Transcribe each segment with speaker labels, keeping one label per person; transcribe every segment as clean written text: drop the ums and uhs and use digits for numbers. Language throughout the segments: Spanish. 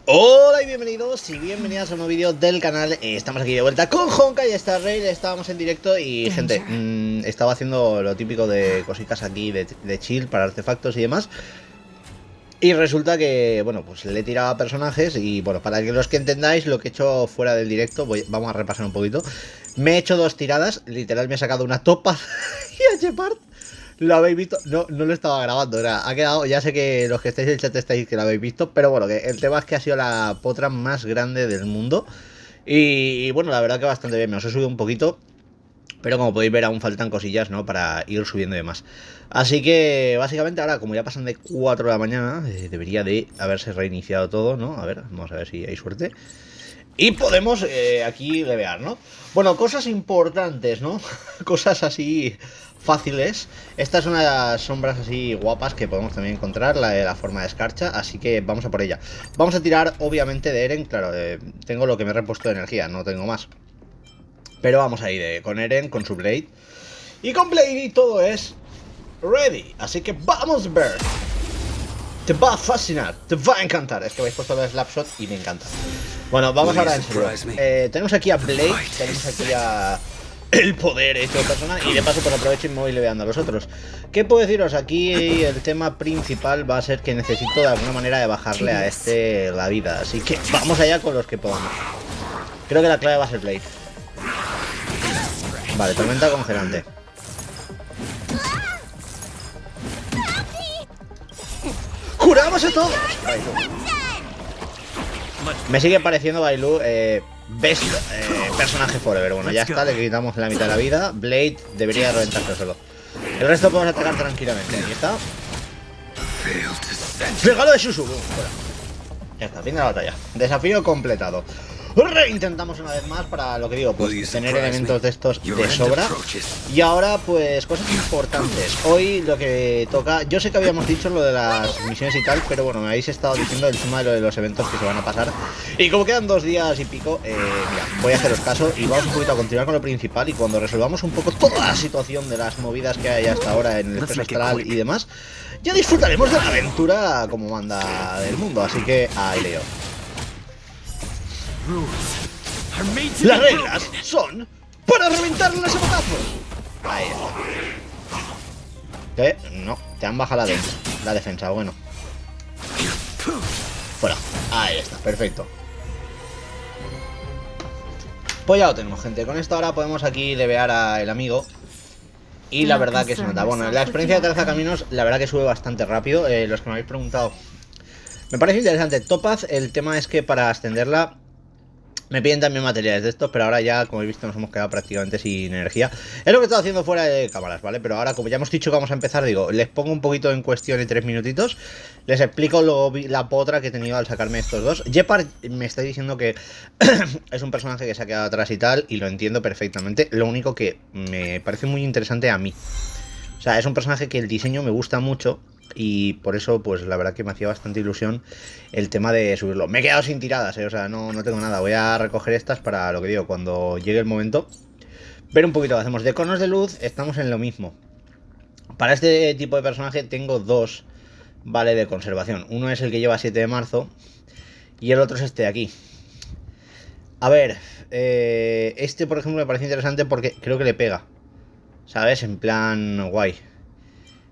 Speaker 1: Hola y bienvenidos y bienvenidas a un nuevo vídeo del canal. Estamos aquí de vuelta con HONKAI STAR RAIL. Estábamos en directo y gente, estaba haciendo lo típico de cositas aquí de chill para artefactos y demás. Y resulta que, bueno, pues le he tirado a personajes y, bueno, para que los que entendáis lo que he hecho fuera del directo, vamos a repasar un poquito. Me he hecho dos tiradas, literal me he sacado una topa y a part. ¿Lo habéis visto? No, no lo estaba grabando, ha quedado, ya sé que los que estáis en el chat estáis que lo habéis visto, pero bueno, que el tema es que ha sido la potra más grande del mundo. Y bueno, la verdad que bastante bien, me os he subido un poquito. Pero como podéis ver aún faltan cosillas, ¿no? Para ir subiendo y demás. Así que básicamente ahora, como ya pasan de 4 de la mañana, debería de haberse reiniciado todo, ¿no? A ver, vamos a ver si hay suerte. Y podemos aquí levear, ¿no? Bueno, cosas importantes, ¿no? Cosas así fáciles. Estas son las sombras así guapas que podemos también encontrar, la forma de escarcha, así que vamos a por ella. Vamos a tirar obviamente de Eren, claro, tengo lo que me he repuesto de energía, no tengo más. Pero vamos a ir con Eren, con su Blade. Y con Blade todo es ready. Así que vamos a ver. Te va a fascinar, te va a encantar. Es que habéis puesto el Slapshot y me encanta. Bueno, vamos ahora en serio. Tenemos aquí a Blade, tenemos aquí a el poder hecho de persona. Y de paso pues aprovecho y me voy leveando a los otros. ¿Qué puedo deciros? Aquí el tema principal va a ser que necesito de alguna manera de bajarle a este la vida. Así que vamos allá con los que podamos. Creo que la clave va a ser Blade. Vale, tormenta congelante. ¡Curamos a todos! Me sigue pareciendo Bailu best personaje forever. Bueno, ya está, le quitamos la mitad de la vida. Blade debería reventarse solo. El resto podemos atacar tranquilamente. Ahí está. Regalo de Shushu. Fuera. Ya está, fin de la batalla. Desafío completado. Reintentamos una vez más para lo que digo, pues tener elementos de estos de sobra. Y ahora pues cosas importantes. Hoy lo que toca, yo sé que habíamos dicho lo de las misiones y tal, pero bueno, me habéis estado diciendo el tema de lo de los eventos que se van a pasar. Y como quedan 2 días y pico, mira, voy a haceros caso y vamos un poquito a continuar con lo principal. Y cuando resolvamos un poco toda la situación de las movidas que hay hasta ahora en el Expreso Astral y demás, ya disfrutaremos de la aventura como manda del mundo. Así que ahí leo. Las reglas son para reventarlas a batazos. Ahí está. No, te han bajado la defensa, bueno. Fuera. Ahí está, perfecto. Pues ya lo tenemos, gente. Con esto ahora podemos aquí levear al amigo. Y la verdad que se nota. Bueno, la experiencia de Trazacaminos, la verdad que sube bastante rápido. Los que me habéis preguntado, me parece interesante. Topaz, el tema es que para ascenderla me piden también materiales de estos, pero ahora ya, como habéis visto, nos hemos quedado prácticamente sin energía. Es lo que he estado haciendo fuera de cámaras, ¿vale? Pero ahora, como ya hemos dicho que vamos a empezar, digo, les pongo un poquito en cuestión en 3 minutitos. Les explico la potra que he tenido al sacarme estos dos. Jepar me está diciendo que es un personaje que se ha quedado atrás y tal, y lo entiendo perfectamente. Lo único que me parece muy interesante a mí. O sea, es un personaje que el diseño me gusta mucho. Y por eso, pues la verdad que me hacía bastante ilusión el tema de subirlo. Me he quedado sin tiradas, o sea, no tengo nada. Voy a recoger estas para lo que digo, cuando llegue el momento. Ver un poquito lo hacemos. De conos de luz estamos en lo mismo. Para este tipo de personaje tengo dos, vale, de conservación. Uno es el que lleva 7 de marzo y el otro es este de aquí. A ver, este por ejemplo me parece interesante porque creo que le pega, ¿sabes? En plan guay.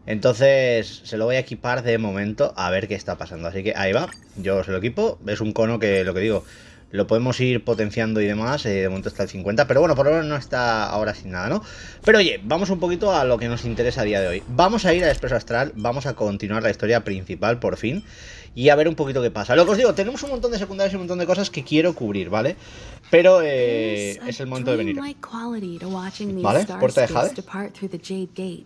Speaker 1: Entonces se lo voy a equipar de momento a ver qué está pasando. Así que ahí va, yo se lo equipo. Es un cono que, lo que digo, lo podemos ir potenciando y demás. De momento está el 50, pero bueno, por lo menos no está ahora sin nada, ¿no? Pero oye, vamos un poquito a lo que nos interesa a día de hoy. Vamos a ir al Expreso Astral, vamos a continuar la historia principal por fin y a ver un poquito qué pasa. Lo que os digo, tenemos un montón de secundarios y un montón de cosas que quiero cubrir, ¿vale? Pero es el momento de venir. ¿Vale? Puerta de Jade.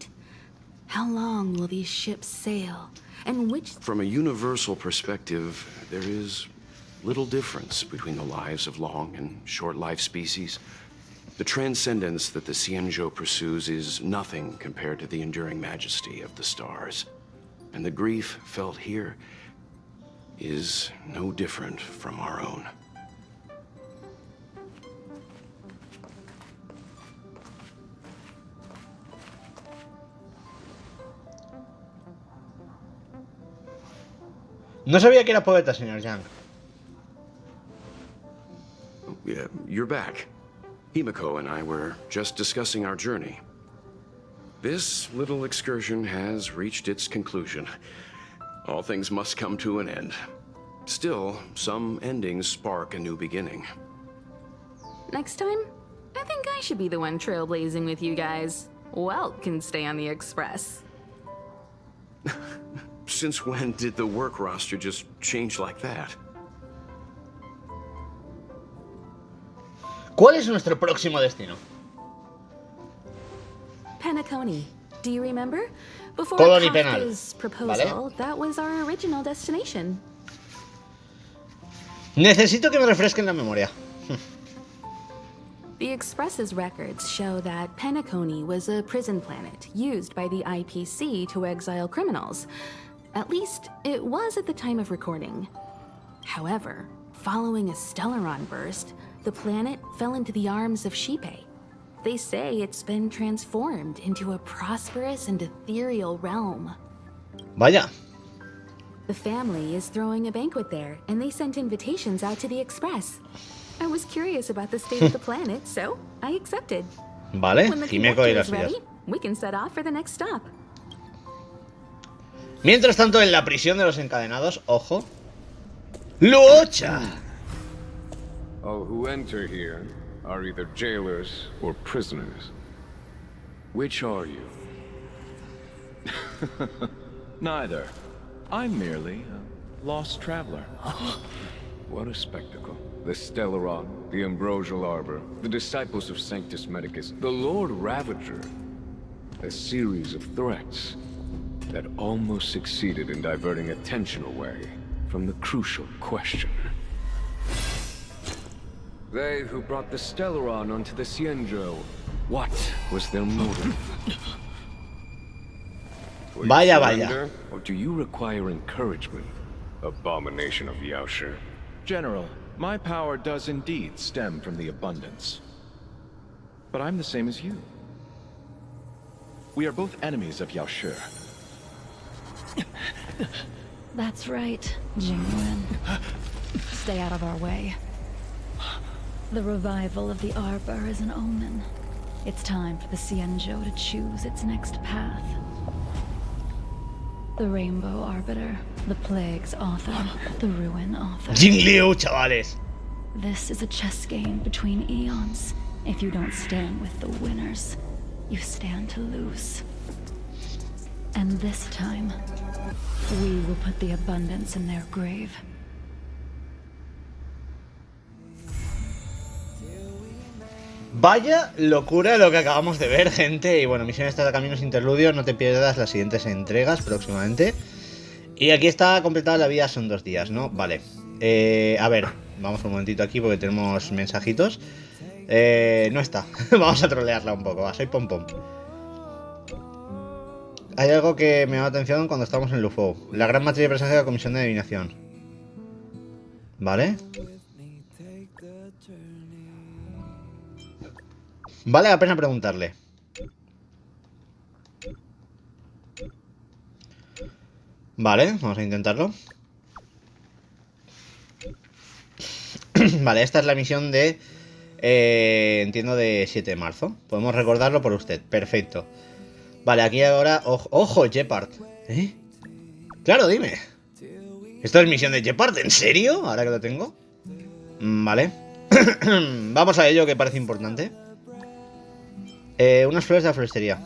Speaker 2: How long will these ships sail? And which...
Speaker 3: From a universal perspective, there is little difference between the lives of long and short-lived species. The transcendence that the Xianzhou pursues is nothing compared to the enduring majesty of the stars. And the grief felt here is no different from our own.
Speaker 1: No sabía que era poeta, señor Yang.
Speaker 3: Yeah, you're back. Himiko and I were just discussing our journey. This little excursion has reached its conclusion. All things must come to an end. Still, some endings spark a new beginning.
Speaker 2: Next time, I think I should be the one trailblazing with you guys. Welt can stay on the Express.
Speaker 3: Since when did the work roster just change like that?
Speaker 1: ¿Cuál es nuestro próximo destino?
Speaker 2: Penacony. Do you remember? Before
Speaker 1: Colony Penal.
Speaker 2: Kafka's proposal, that was our original destination.
Speaker 1: Necesito que me refresquen la memoria.
Speaker 2: The Express's records show that Penacony was a prison planet used by the IPC to exile criminals. At least, it was at the time of recording. However, following a Stellaron burst, the planet fell into the arms of Shipe. They say it's been transformed into a prosperous and ethereal realm.
Speaker 1: Vaya.
Speaker 2: The family is throwing a banquet there, and they sent invitations out to the Express. I was curious about the state of the planet, so I accepted.
Speaker 1: Vale,
Speaker 2: When the
Speaker 1: Himeko
Speaker 2: conductor
Speaker 1: y las
Speaker 2: is ready,
Speaker 1: suyas.
Speaker 2: we can set off for the next stop.
Speaker 1: Mientras tanto, en la prisión de los encadenados, ojo. ¡Luocha!
Speaker 4: All who enter here are either jailers or prisoners.
Speaker 3: Which are you?
Speaker 5: Neither. I'm merely a lost traveler.
Speaker 4: What a spectacle. The Stellaron, the Ambrosial Arbor, the disciples of Sanctus Medicus, the Lord Ravager. A series of threats that almost succeeded in diverting attention away from the crucial question. They who brought the Stellaron onto the Cienjo, what was their motive? Will you
Speaker 1: Vaya,
Speaker 4: surrender,
Speaker 1: vaya.
Speaker 4: or do you require encouragement? Abomination of Yaoshi.
Speaker 5: General, my power does indeed stem from the abundance. But I'm the same as you. We are both enemies of Yaoshi.
Speaker 6: That's right, Jingwen. Stay out of our way. The revival of the Arbor is an omen. It's time for the Cienjo to choose its next path. The Rainbow Arbiter, the Plague's author, the Ruin author.
Speaker 1: Jing Liu, chavales.
Speaker 6: This is a chess game between eons. If you don't stand with the winners, you stand to lose. And this time, we will put the abundance in their grave.
Speaker 1: Vaya locura lo que acabamos de ver, gente. Y bueno, Misión De Trazacaminos interludio. No te pierdas las siguientes entregas próximamente. Y aquí está completada la vida, son 2 días, ¿no? Vale. A ver, vamos un momentito aquí porque tenemos mensajitos. No está. Vamos a trolearla un poco. Va, soy pom pom. Hay algo que me llama la atención cuando estamos en Lufou. La gran materia de presencia de la comisión de adivinación. Vale. Vale la pena preguntarle. Vale, vamos a intentarlo. Vale, esta es la misión de... entiendo de 7 de marzo. Podemos recordarlo por usted. Perfecto. Vale, aquí ahora... ¡Ojo, Shepard! ¿Eh? Claro, dime. ¿Esto es misión de Shepard? ¿En serio? Ahora que lo tengo. Vale. Vamos a ello, que parece importante. Unas flores de la floristería.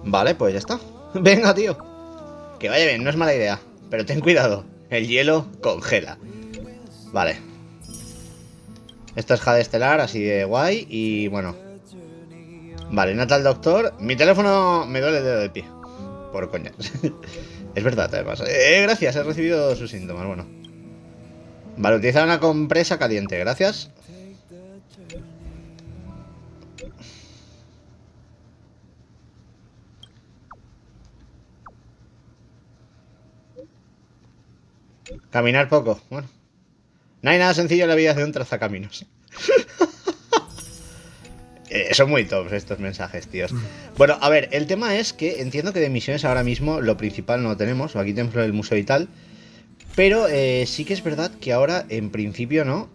Speaker 1: Vale, pues ya está. Venga, tío. Que vaya bien, no es mala idea. Pero ten cuidado. El hielo congela. Vale. Esto es jade estelar, así de guay. Y bueno. Vale, Natal Doctor. Mi teléfono me duele el dedo del pie. Por coña. Es verdad, además. Gracias, he recibido sus síntomas. Bueno. Vale, utilizar una compresa caliente. Gracias. Caminar poco. Bueno. No hay nada sencillo en la vida de un trazacaminos. Son muy tops estos mensajes, tíos. Bueno, a ver, el tema es que entiendo que de misiones ahora mismo lo principal no lo tenemos. Aquí tenemos el museo y tal. Pero sí que es verdad que ahora, en principio, no.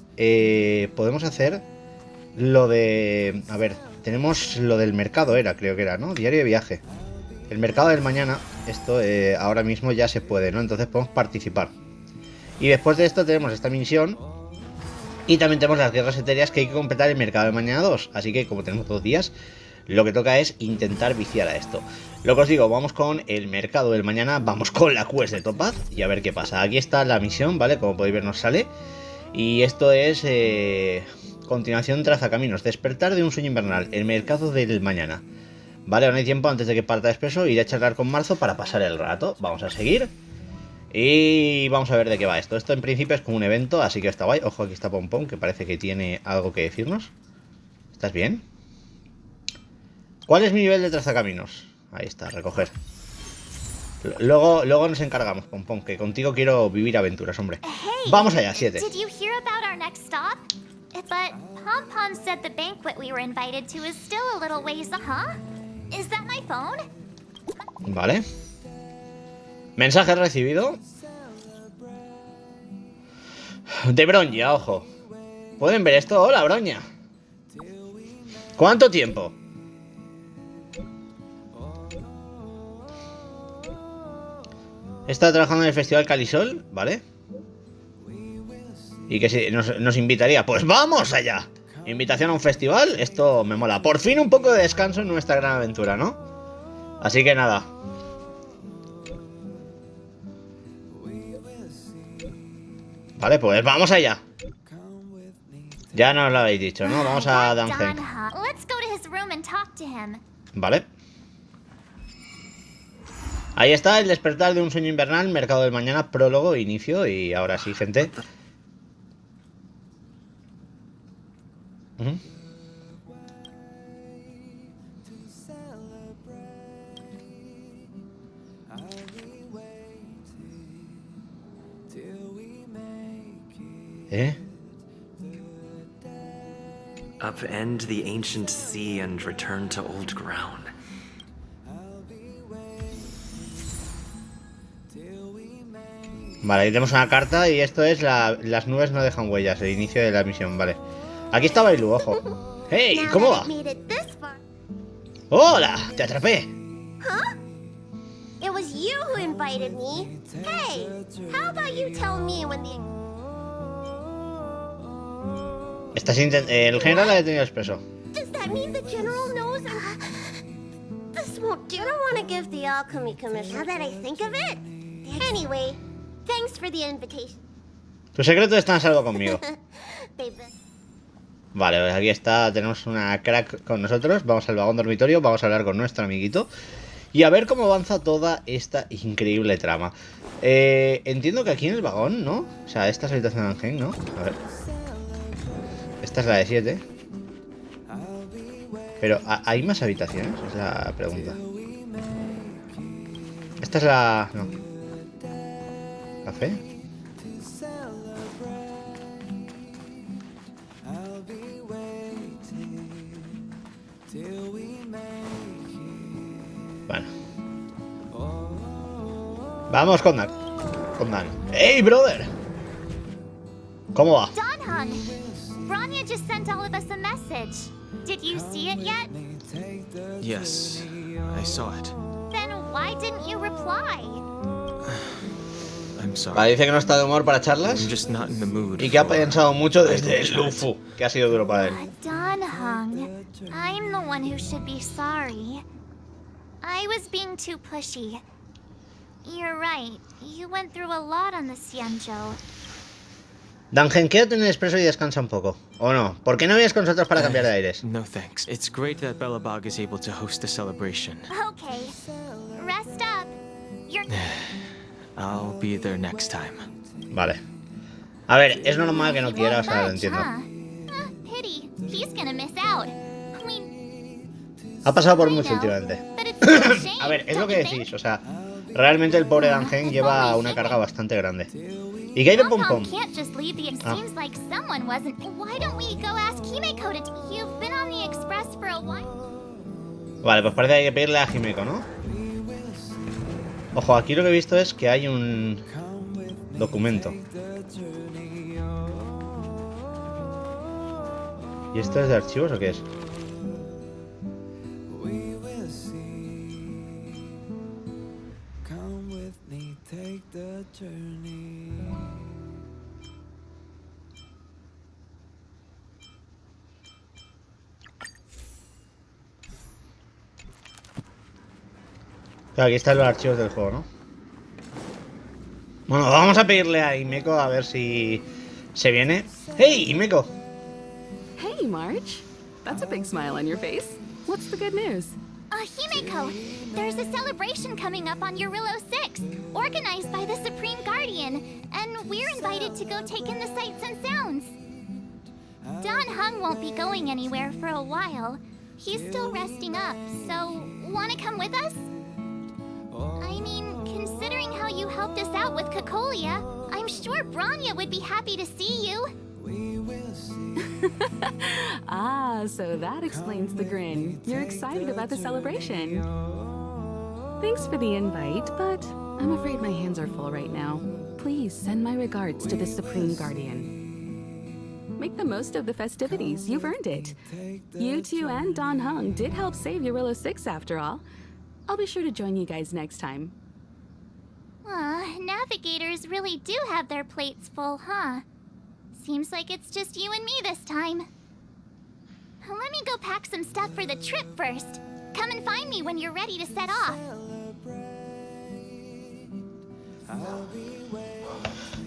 Speaker 1: Podemos hacer lo de... A ver, tenemos lo del mercado, creo que era, ¿no? Diario de viaje. El mercado del mañana, esto ahora mismo ya se puede, ¿no? Entonces podemos participar. Y después de esto tenemos esta misión. Y también tenemos las guerras etéreas que hay que completar el mercado del mañana 2. Así que como tenemos 2 días, lo que toca es intentar viciar a esto. Lo que os digo, vamos con el mercado del mañana, vamos con la quest de Topaz y a ver qué pasa. Aquí está la misión, ¿vale? Como podéis ver nos sale. Y esto es continuación trazacaminos, despertar de un sueño invernal, el mercado del mañana. Vale, aún hay tiempo antes de que parta Expreso, iré a charlar con Marzo para pasar el rato. Vamos a seguir. Y vamos a ver de qué va esto. Esto en principio es como un evento, así que está guay. Ojo, aquí está Pompón, que parece que tiene algo que decirnos. ¿Estás bien? ¿Cuál es mi nivel de trazacaminos? Ahí está, recoger. Luego nos encargamos, Pompón, que contigo quiero vivir aventuras, hombre.
Speaker 7: Hey,
Speaker 1: vamos allá, 7.
Speaker 7: Did you hear about our next stop? But Pom-Pom said the banquet we were invited to is still a little ways, huh? Is that my phone?
Speaker 1: Vale. Mensaje recibido. De Bronya, ojo. ¿Pueden ver esto? Hola, Bronya. ¿Cuánto tiempo? Está trabajando en el Festival Calisol, ¿vale? Y que si nos invitaría. Pues vamos allá. Invitación a un festival, esto me mola. Por fin un poco de descanso en nuestra gran aventura, ¿no? Así que nada. Vale, pues vamos allá. Ya nos lo habéis dicho, ¿no? Vamos a Dungeon. Vale. Ahí está, el despertar de un sueño invernal, mercado del mañana, prólogo, inicio. Y ahora sí, gente.
Speaker 8: Upend the ancient sea and return to old ground.
Speaker 1: Vale, ahí tenemos una carta y esto es las nubes no dejan huellas, el inicio de la misión, vale. Aquí está Bailu, ojo. ¡Hey! ¿Cómo va? ¡Hola! ¡Te atrapé!
Speaker 7: It was you who invited me. Hey, how about you tell me when the...
Speaker 1: El general ha detenido Expreso.
Speaker 7: Does that mean the general knows? This won't... Do you want to give the alchemy commission? Now that I think of it. Anyway, thanks for the invitation.
Speaker 1: Tu secreto está a salvo conmigo.
Speaker 7: Baby.
Speaker 1: Vale, pues aquí está, tenemos una crack con nosotros. Vamos al vagón dormitorio, vamos a hablar con nuestro amiguito y a ver cómo avanza toda esta increíble trama. Entiendo que aquí en el vagón, ¿no? O sea, esta es la habitación de Ángel, ¿no? A ver. Esta es la de 7. Pero, ¿hay más habitaciones? Es la pregunta. Esta es la... no. ¿Café? Bueno. Vamos con Dan. ¡Hey, brother! ¿Cómo va?
Speaker 7: Bronya just sent all of us a message. Did you see it yet?
Speaker 9: Yes, I saw it.
Speaker 7: Then why didn't you reply?
Speaker 9: I'm sorry.
Speaker 1: Vale, dice que no está de humor para charlas
Speaker 9: I'm just not in the mood
Speaker 1: y que ha
Speaker 9: for
Speaker 1: pensado mucho desde el Lufu, que ha sido duro para él.
Speaker 7: Danhong, I'm the one who should be sorry. I was being too pushy. You're right. You went through a lot on the Xianzhou.
Speaker 1: Dangen, quédate en el Expreso y descansa un poco. ¿O no? ¿Por qué no vienes con nosotros para cambiar de aires?
Speaker 9: No thanks. It's great that Belobog is able to host a celebration.
Speaker 7: Okay. Rest up. You're...
Speaker 9: I'll be there next time.
Speaker 1: Vale. A ver, es normal que no quiera, o sea, lo entiendo.
Speaker 7: Pity. He's gonna miss out. I mean,
Speaker 1: Ha pasado por mucho últimamente. A ver, es lo que decís, o sea, realmente el pobre Dangen lleva una carga bastante grande. ¿Y qué hay de Pom Pom?
Speaker 7: Can't just leave the seems like someone wasn't. Why don't we go ask Himeko to... You've been on the Express for a while.
Speaker 1: Vale, pues parece que hay que pedirle a Himeko, ¿no? Ojo, aquí lo que he visto es que hay un documento. ¿Y esto es de archivos o qué es? Claro, aquí están los archivos del juego, ¿no? Bueno, vamos a pedirle a Himeko a ver si se viene. ¡Hey, Himeko!
Speaker 2: Hey, March. That's a big smile on your face. What's the good news?
Speaker 7: Himeko, there's a celebration coming up on Berilo-VI, organized by the Supreme Guardian, and we're invited to go take in the sights and sounds. Don Hung won't be going anywhere for a while. He's still resting up, so wanna come with us? I mean, considering how you helped us out with Cocolia, I'm sure Bronya would be happy to see you.
Speaker 2: Ah, so that explains the grin. You're excited about the celebration. Thanks for the invite, but I'm afraid my hands are full right now. Please send my regards to the Supreme Guardian. Make the most of the festivities. You've earned it. You two and Don Hung did help save Berilo-VI after all. I'll be sure to join you guys next time.
Speaker 7: Navigators really do have their plates full, huh? Seems like it's just you and me this time. Let me go pack some stuff for the trip first. Come and find me when you're ready to set off.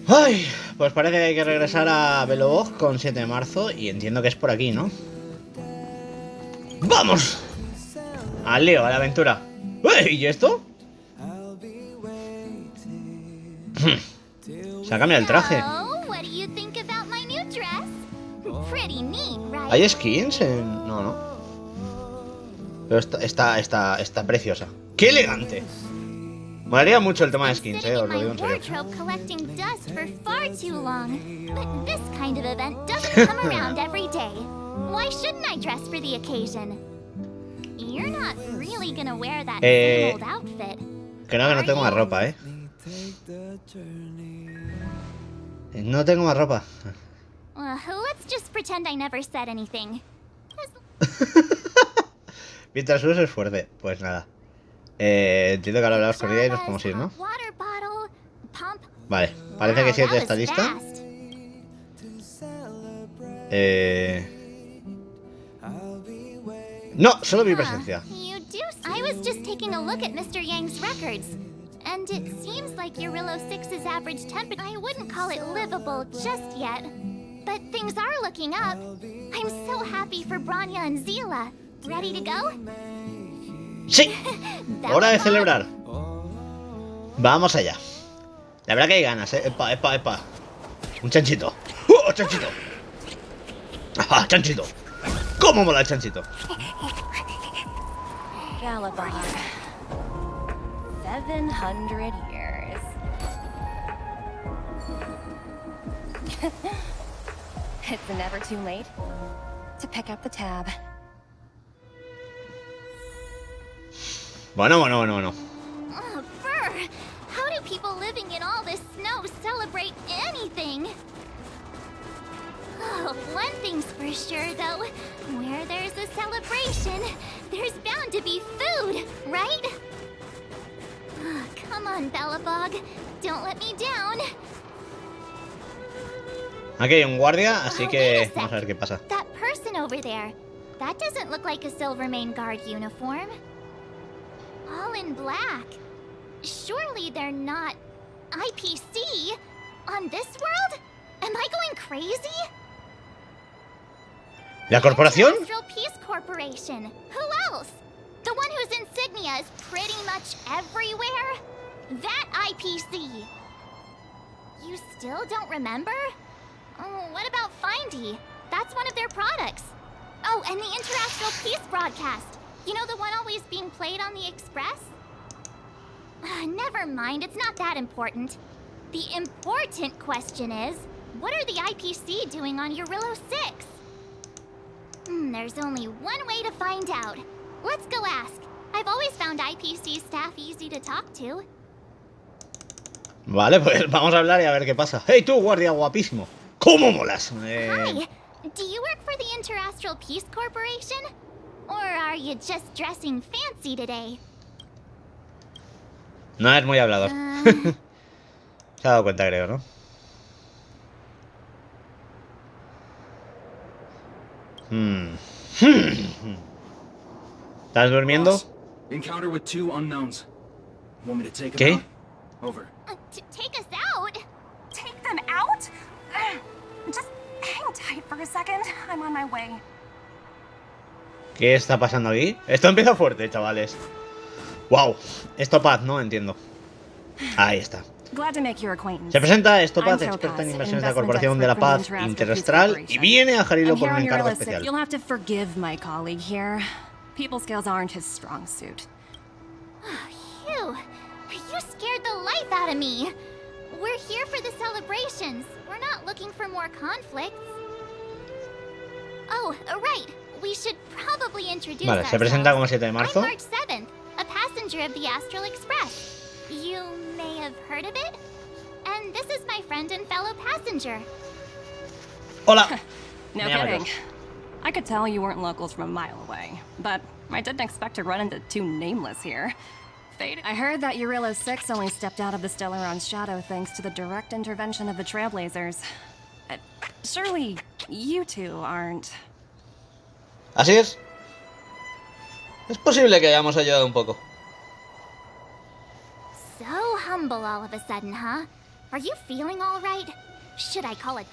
Speaker 1: Ay, pues parece que hay que regresar a Belobog con 7 de marzo y entiendo que es por aquí, ¿no? ¡Vamos! Al lío, a la aventura. ¿Y esto? Se ha cambiado el traje. ¿Hay skins en...? No, no. Pero está preciosa. ¡Qué elegante! Me haría mucho el tema de skins, os lo digo en serio. Creo que no tengo más ropa, ¿eh? No tengo más ropa.
Speaker 7: Let's just pretend I never said anything.
Speaker 1: Mientras uno se esfuerce, pues nada. Entiendo que ahora hablamos con ella y nos podemos ir, ¿no? Vale, parece que 7 está lista. No, solo mi presencia.
Speaker 7: I was just taking a look at Mr. Yang's records, and it seems like your Berilo-VI's average temperature. I wouldn't call it livable just yet, but things are looking up. I'm so happy for Bronya and Zila. Ready to go?
Speaker 1: Sí, hora de celebrar. Vamos allá. La verdad que hay ganas, ¿eh? Epa. Un chanchito. ¡Oh, chanchito! ¡Ah, chanchito! ¿Cómo mola el chanchito?
Speaker 10: Belobog. 700 years. It's never too late to pick up the tab.
Speaker 1: Bueno.
Speaker 7: Oh, Brr! How do people living in all this snow celebrate anything? Oh, one thing's for sure, though. Where there's a celebration, there's bound to be food, right? Oh, come on, Belobog. Don't let me down.
Speaker 1: Aquí hay un guardia, así que vamos a ver qué pasa.
Speaker 7: That person over there, that doesn't look like a Silvermane Guard uniform. All in black. Surely they're not IPC on this world? Am I going crazy?
Speaker 1: ¿La corporación?
Speaker 7: Industrial Peace Corporation. Who else? The one whose insignia is pretty much everywhere? That IPC. You still don't remember? Oh, what about Findy? That's one of their products. Oh, and the International Peace Broadcast. You know the one always being played on the Express? Never mind, it's not that important. The important question is, what are the IPC doing on Eurillo-VI? There's only one way to find out. Let's go ask. I've always found IPC staff easy to talk to.
Speaker 1: Vale, pues vamos a hablar y a ver qué pasa. Hey tú, guardia guapísimo. ¿Cómo molas?
Speaker 7: Hi. Do you work for the Interastral Peace Corporation? Or are you just dressing fancy today?
Speaker 1: No es muy hablador. Se ha dado cuenta, creo, ¿no? ¿Estás durmiendo?
Speaker 11: Encounter with 2 unknowns. Want me to take them
Speaker 1: ¿Qué?
Speaker 11: out? Over.
Speaker 7: Take us out?
Speaker 10: Take them out? Just hang tight for a second. I'm on my way.
Speaker 1: ¿Qué está pasando aquí? Esto empieza fuerte, chavales. Wow. Estopad, no entiendo. Ahí está.
Speaker 10: Glad to make your acquaintance.
Speaker 1: Se presenta Estopad,
Speaker 10: I'm
Speaker 1: experta en
Speaker 10: Topaz,
Speaker 1: inversiones de la
Speaker 10: investment
Speaker 1: Corporación de la
Speaker 10: expert
Speaker 1: Paz
Speaker 10: from the
Speaker 1: Interastral, y
Speaker 10: Corporation.
Speaker 1: viene a Jarilo
Speaker 10: I'm
Speaker 1: por
Speaker 10: here
Speaker 1: un
Speaker 10: on
Speaker 1: encargo
Speaker 10: Eurillo-VI.
Speaker 1: especial.
Speaker 10: You'll have to forgive my colleague here. People skills aren't his strong suit.
Speaker 7: Phew. You scared the life out of me. We're here for the celebrations. We're not looking for more conflicts. Oh, right. We should probably introduce
Speaker 1: Vale, se presenta como 7 de marzo.
Speaker 7: I'm March 7th, a passenger of the Astral Express. You may have heard of it? And this is my friend and fellow passenger.
Speaker 1: Hola.
Speaker 10: No kidding. I could tell you weren't locals from a mile away, but I didn't expect to run into 2 nameless here. I heard that Eurillo-VI only stepped out of the Stellaron's shadow thanks to the direct intervention of the Trailblazers. Surely you 2 aren't...
Speaker 1: Así es. Es posible que hayamos ayudado un poco.
Speaker 7: So humble all of a sudden, huh? Are you feeling all right? Should I call it...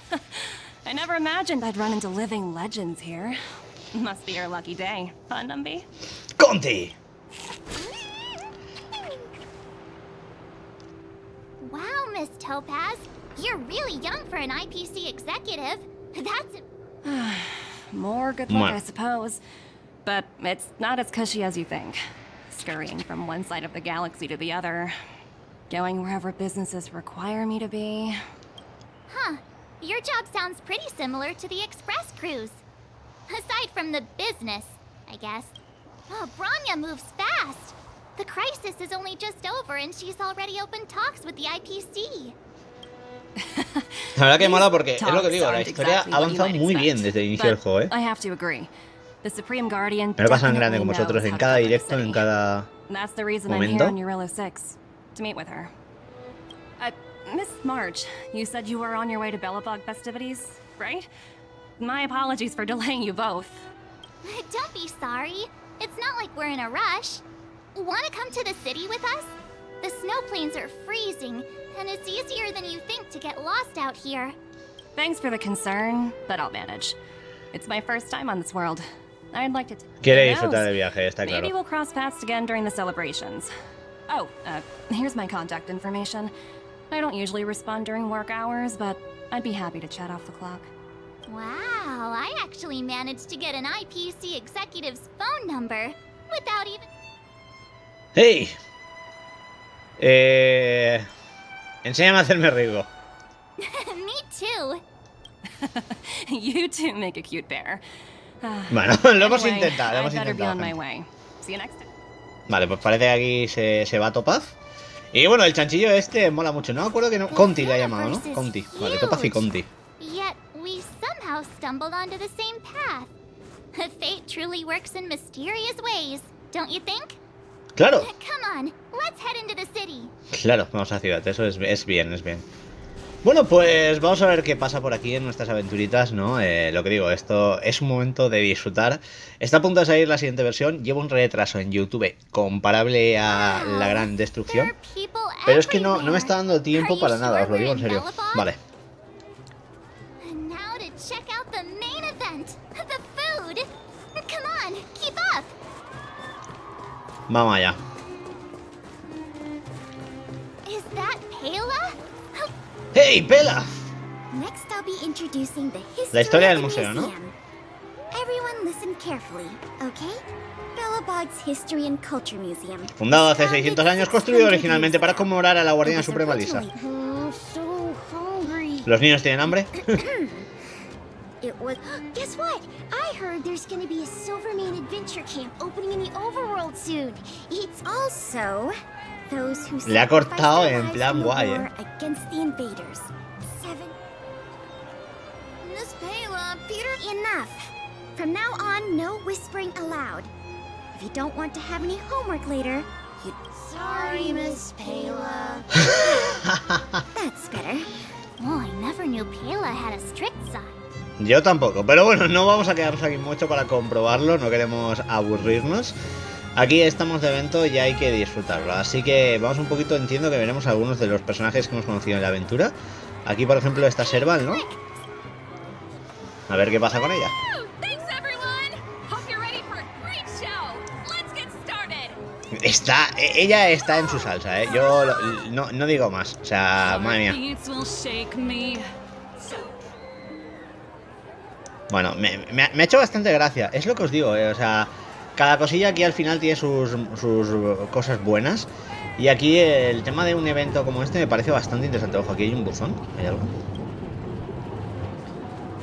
Speaker 10: I never imagined I'd run into living legends here. Must be your lucky day, huh, Numby?
Speaker 1: Conti!
Speaker 7: Wow, Miss Topaz. You're really young for an IPC executive. That's...
Speaker 10: More good luck, I suppose. But it's not as cushy as you think. Scurrying from one side of the galaxy to the other. Going wherever businesses require me to be.
Speaker 7: Huh. Your job sounds pretty similar to the Express cruise. Aside from the business, I guess. Oh, Bronya moves fast. The crisis is only just over and she's already opened talks with the IPC.
Speaker 1: La verdad que mola porque es lo que digo, la historia ha avanzado muy bien desde el inicio del juego,
Speaker 10: I have to agree. The Supreme Guardian
Speaker 1: me lo pasan grande con vosotros en cada directo, en cada
Speaker 10: That's the reason I'm here
Speaker 1: momento.
Speaker 10: on Eurillo-VI, to meet with her. Miss March, you said you were on your way to Belobog festivities, right? My apologies for delaying you both.
Speaker 7: Don't be sorry. It's not like we're in a rush. Want to come to the city with us? The snow plains are freezing, and it's easier than you think to get lost out here.
Speaker 10: Thanks for the concern, but I'll manage. It's my first time on this world. I'd like to...
Speaker 1: Quiere disfrutar del viaje, está
Speaker 10: Maybe
Speaker 1: claro.
Speaker 10: we'll cross paths again during the celebrations. Oh, here's my contact information. I don't usually respond during work hours, but I'd be happy to chat off the clock.
Speaker 7: Wow, I actually managed to get an IPC executive's phone number without even...
Speaker 1: ¡Hey! Enséñame a hacerme rico.
Speaker 7: Me too.
Speaker 10: You two make a cute pair.
Speaker 1: Bueno, lo hemos intentado, lo hemos
Speaker 10: I'd better be on
Speaker 1: intentado.
Speaker 10: my way. See you next time.
Speaker 1: Vale, pues parece que aquí se va Topaz. Y bueno, el chanchillo este mola mucho. No me acuerdo que no... Conti le ha llamado, ¿no? Conti. Vale, Topaz y Conti.
Speaker 7: Yet we somehow stumbled onto the same path. Fate truly works in mysterious ways, don't you think?
Speaker 1: Claro.
Speaker 7: Come on, let's head into the city.
Speaker 1: Claro, vamos a la ciudad. Eso es bien, es bien. Bueno, pues vamos a ver qué pasa por aquí en nuestras aventuritas, ¿no? Lo que digo, esto es un momento de disfrutar. Está a punto de salir la siguiente versión. Lleva un retraso en YouTube comparable a la gran destrucción. Pero es que no me está dando tiempo para nada, os lo digo en serio. Vale.
Speaker 7: Now to check out the main event, the food. Come on, keep up.
Speaker 1: Vamos allá.
Speaker 7: Is that Pela?
Speaker 1: ¡Hey, Pela!
Speaker 12: Next I'll be introducing the history
Speaker 1: La historia del
Speaker 12: of the
Speaker 1: museo, ¿no?
Speaker 12: museum. Everyone listen carefully, okay? Belobog's History and Culture Museum.
Speaker 1: Fundado hace 600 años, construido originalmente para conmemorar a la Guardiana Suprema Lisa. ¿Los niños tienen hambre?
Speaker 12: It was. Guess what? I heard there's gonna be a Silvermane adventure camp opening in the overworld soon. It's also those who
Speaker 1: Le ha cortado
Speaker 12: sacrificed their
Speaker 1: en
Speaker 12: lives
Speaker 1: plan
Speaker 12: in the
Speaker 1: guay,
Speaker 12: war against the invaders. 7. Miss Payla, Peter. Enough. From now on, no whispering aloud. If you don't want to have any homework later, you. Sorry, Miss Payla. That's better.
Speaker 7: Oh, I never knew Payla had a strict side.
Speaker 1: Yo tampoco, pero bueno, no vamos a quedarnos aquí mucho para comprobarlo, no queremos aburrirnos. Aquí estamos de evento y hay que disfrutarlo, así que vamos un poquito, entiendo que veremos algunos de los personajes que hemos conocido en la aventura. Aquí, por ejemplo, está Servan, ¿no? A ver qué pasa con ella. Ella está en su salsa, ¿eh? Yo no digo más, o sea, madre mía. Bueno, me ha hecho bastante gracia, es lo que os digo, o sea, cada cosilla aquí al final tiene sus cosas buenas. Y aquí el tema de un evento como este me parece bastante interesante. Ojo, aquí hay un buzón, ¿hay algo?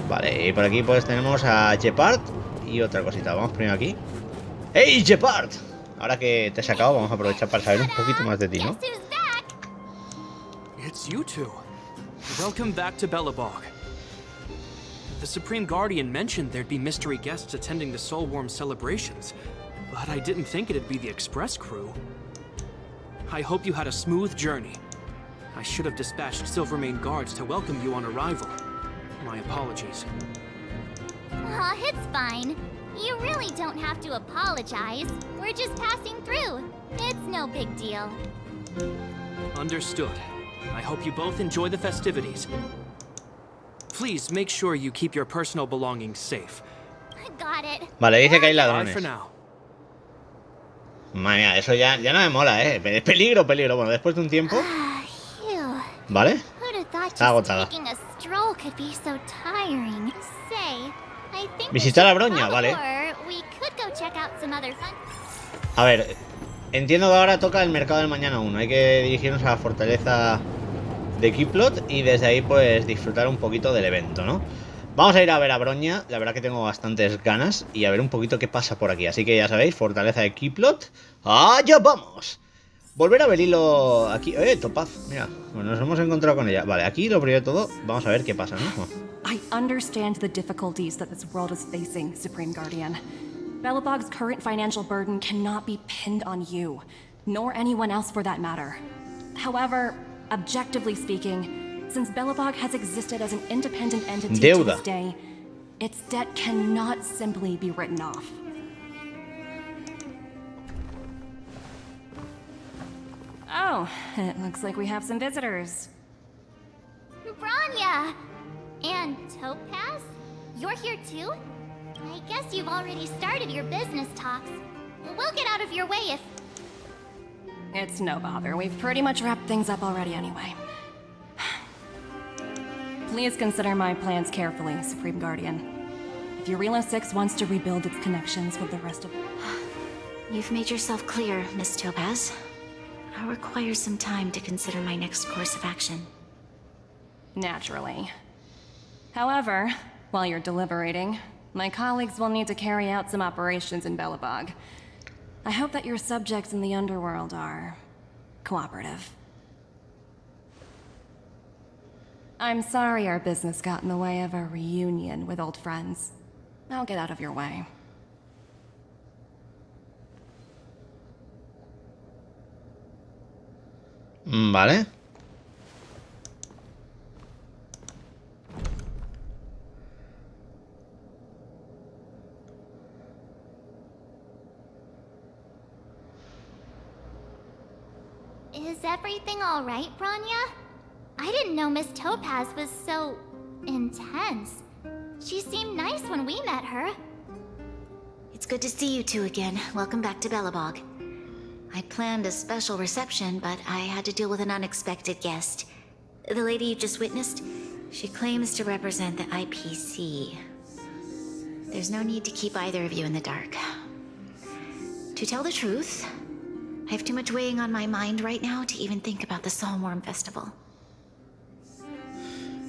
Speaker 1: Vale, y por aquí pues tenemos a Shepard y otra cosita. Vamos primero aquí. ¡Hey, Shepard! Ahora que te he sacado, vamos a aprovechar para saber un poquito más de ti, ¿no?
Speaker 11: It's you two. Welcome back to Belobog. The Supreme Guardian mentioned there'd be mystery guests attending the Soulworm celebrations, but I didn't think it'd be the Express crew. I hope you had a smooth journey. I should have dispatched Silvermane guards to welcome you on arrival. My apologies.
Speaker 7: Aw, it's fine. You really don't have to apologize. We're just passing through. It's no big deal.
Speaker 11: Understood. I hope you both enjoy the festivities. Please make sure you keep your personal belongings safe.
Speaker 7: Got it.
Speaker 1: Vale, dice que hay
Speaker 11: Bye
Speaker 1: ladrones.
Speaker 11: for now.
Speaker 1: Madre mía, eso ya no me mola, Peligro. Bueno, después de un tiempo. Vale. Está agotada. Visitar a Bronya, vale. A ver, entiendo que ahora toca el Mercado del Mañana 1. Hay que dirigirnos a la fortaleza de Kiplot y desde ahí pues disfrutar un poquito del evento, ¿no? Vamos a ir a ver a Bronya, la verdad que tengo bastantes ganas y a ver un poquito qué pasa por aquí. Así que ya sabéis, fortaleza de Kiplot. ¡Allá vamos! Volver a Berilo aquí. Topaz, mira, bueno, nos hemos encontrado con ella. Vale, aquí lo primero de todo, vamos a ver qué pasa, ¿no?
Speaker 10: I understand the difficulties that this world is facing, Supreme Guardian. Belobog's current financial burden cannot be pinned on you, nor anyone else for that matter. However, objectively speaking, since Belobog has existed as an independent entity to this day, its debt cannot simply be written off. Oh, it looks like we have some visitors.
Speaker 7: Bronya! And Topaz? You're here too? I guess you've already started your business talks. We'll get out of your way if...
Speaker 10: It's no bother. We've pretty much wrapped things up already anyway. Please consider my plans carefully, Supreme Guardian. If Berilo-VI wants to rebuild its connections with the rest of...
Speaker 13: You've made yourself clear, Miss Topaz. I'll require some time to consider my next course of action.
Speaker 10: Naturally. However, while you're deliberating, my colleagues will need to carry out some operations in Belobog. I hope that your subjects in the underworld are cooperative. I'm sorry our business got in the way of a reunion with old friends. I'll get out of your way.
Speaker 1: Vale.
Speaker 7: Is everything all right, Bronya? I didn't know Miss Topaz was so... intense. She seemed nice when we met her.
Speaker 13: It's good to see you two again. Welcome back to Belobog. I planned a special reception, but I had to deal with an unexpected guest. The lady you just witnessed, she claims to represent the IPC. There's no need to keep either of you in the dark. To tell the truth, I have too much weighing on my mind right now to even think about the Soulworm Festival.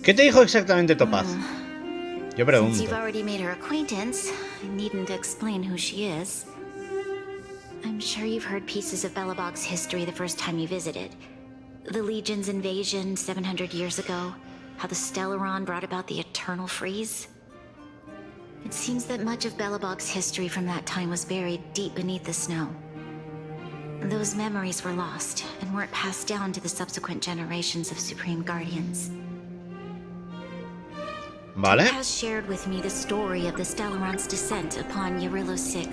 Speaker 1: ¿Qué te dijo exactamente Topaz? Yo pregunto.
Speaker 13: Since you've already made her acquaintance, I needn't explain who she is. I'm sure you've heard pieces of Belobog's history the first time you visited. The Legion's invasion 700 years ago, how the Stellaron brought about the eternal freeze. It seems that much of Belobog's history from that time was buried deep beneath the snow. Those memories were lost and weren't passed down to the subsequent generations of Supreme Guardians.
Speaker 1: Vale.
Speaker 13: Has shared with me the story of the Stellaron's descent upon Berilo-VI.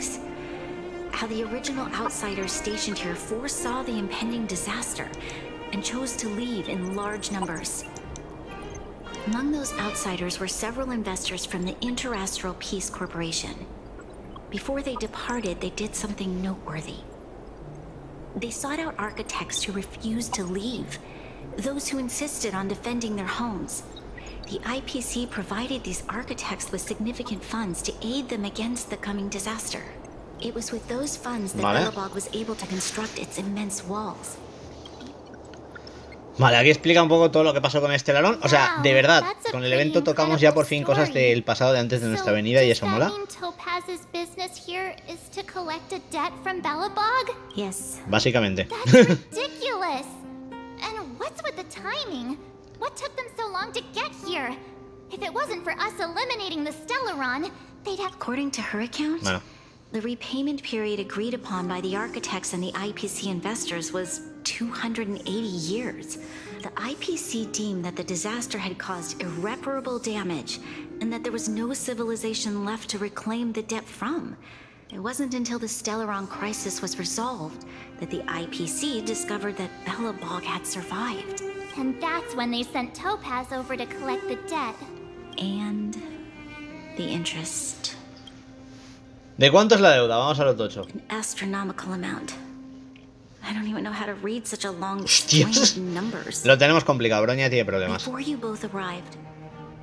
Speaker 13: How the original outsiders stationed here foresaw the impending disaster and chose to leave in large numbers. Among those outsiders were several investors from the Interastral Peace Corporation. Before they departed, they did something noteworthy. They sought out architects who refused to leave, those who insisted on defending their homes. The IPC provided these architects with significant funds to aid them against the coming disaster. It was with those funds that Belobog was able to construct its immense walls.
Speaker 1: Vale, aquí explica un poco todo lo que pasó con este Stellaron. O sea, de verdad, con el evento tocamos ya por fin cosas del pasado de antes de nuestra venida y eso mola.
Speaker 13: Yes.
Speaker 1: Básicamente.
Speaker 7: Ridiculous. And what's with the timing? What took them so long to get here? If it wasn't for us eliminating the Stellaron, they'd have...
Speaker 13: According to her account,
Speaker 1: bueno.
Speaker 13: The repayment period agreed upon by the architects and the IPC investors was 280 years. The IPC deemed that the disaster had caused irreparable damage and that there was no civilization left to reclaim the debt from. It wasn't until the Stellaron crisis was resolved that the IPC discovered that Belobog had survived.
Speaker 7: And that's when they sent Topaz over to collect the debt.
Speaker 13: And the interest.
Speaker 1: ¿De cuánto es la deuda? Vamos a lo tocho.
Speaker 13: An astronomical amount. I don't even know how to read such a long string of numbers.
Speaker 1: Lo tenemos complicado, Bronya tiene problemas.
Speaker 13: Before you both arrived,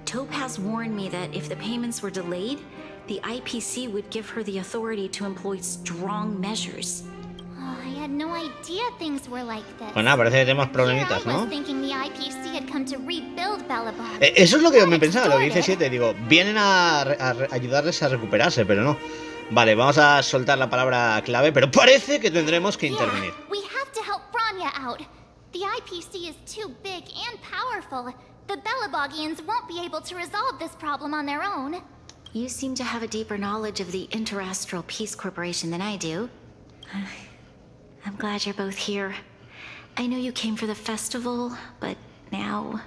Speaker 13: Topaz warned me that if the payments were delayed, the IPC would give her the authority to employ strong measures.
Speaker 7: Oh, I had no idea things were like this.
Speaker 1: Pues nada, parece que tenemos problemitas, ¿no? Eso es lo que me pensaba, lo que dice 7. Digo, vienen a ayudarles a recuperarse, pero no. Vale, vamos a soltar la palabra clave, pero parece que tendremos que intervenir.
Speaker 7: We have to help Bronya out. The IPC is too big and powerful. The Belobogians won't be able to resolve this problem on their own.
Speaker 13: You seem to have a deeper knowledge of the Interastral Peace Corporation than I do. I'm glad you're both here. I know you came for the festival, but now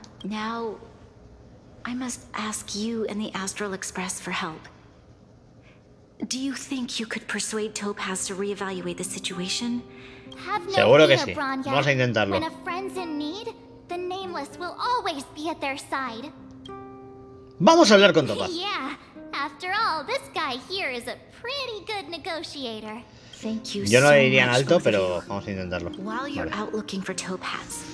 Speaker 13: I must ask you and the Astral Express for help. Do you think you could persuade Topaz to reevaluate the situation?
Speaker 7: Have no
Speaker 1: Seguro que
Speaker 7: fear,
Speaker 1: sí.
Speaker 7: Bronya.
Speaker 1: Vamos a intentarlo.
Speaker 7: When a friend's in need, the Nameless will always be at their side.
Speaker 1: Vamos a hablar con Topaz.
Speaker 7: Yeah, after all, this guy here is a pretty good negotiator.
Speaker 13: Thank you
Speaker 1: Yo no
Speaker 13: so
Speaker 1: le iría en
Speaker 13: much,
Speaker 1: alto,
Speaker 13: both of
Speaker 1: pero
Speaker 13: you.
Speaker 1: vamos a intentarlo.
Speaker 13: While you're
Speaker 1: Vale.
Speaker 13: out looking for Topaz,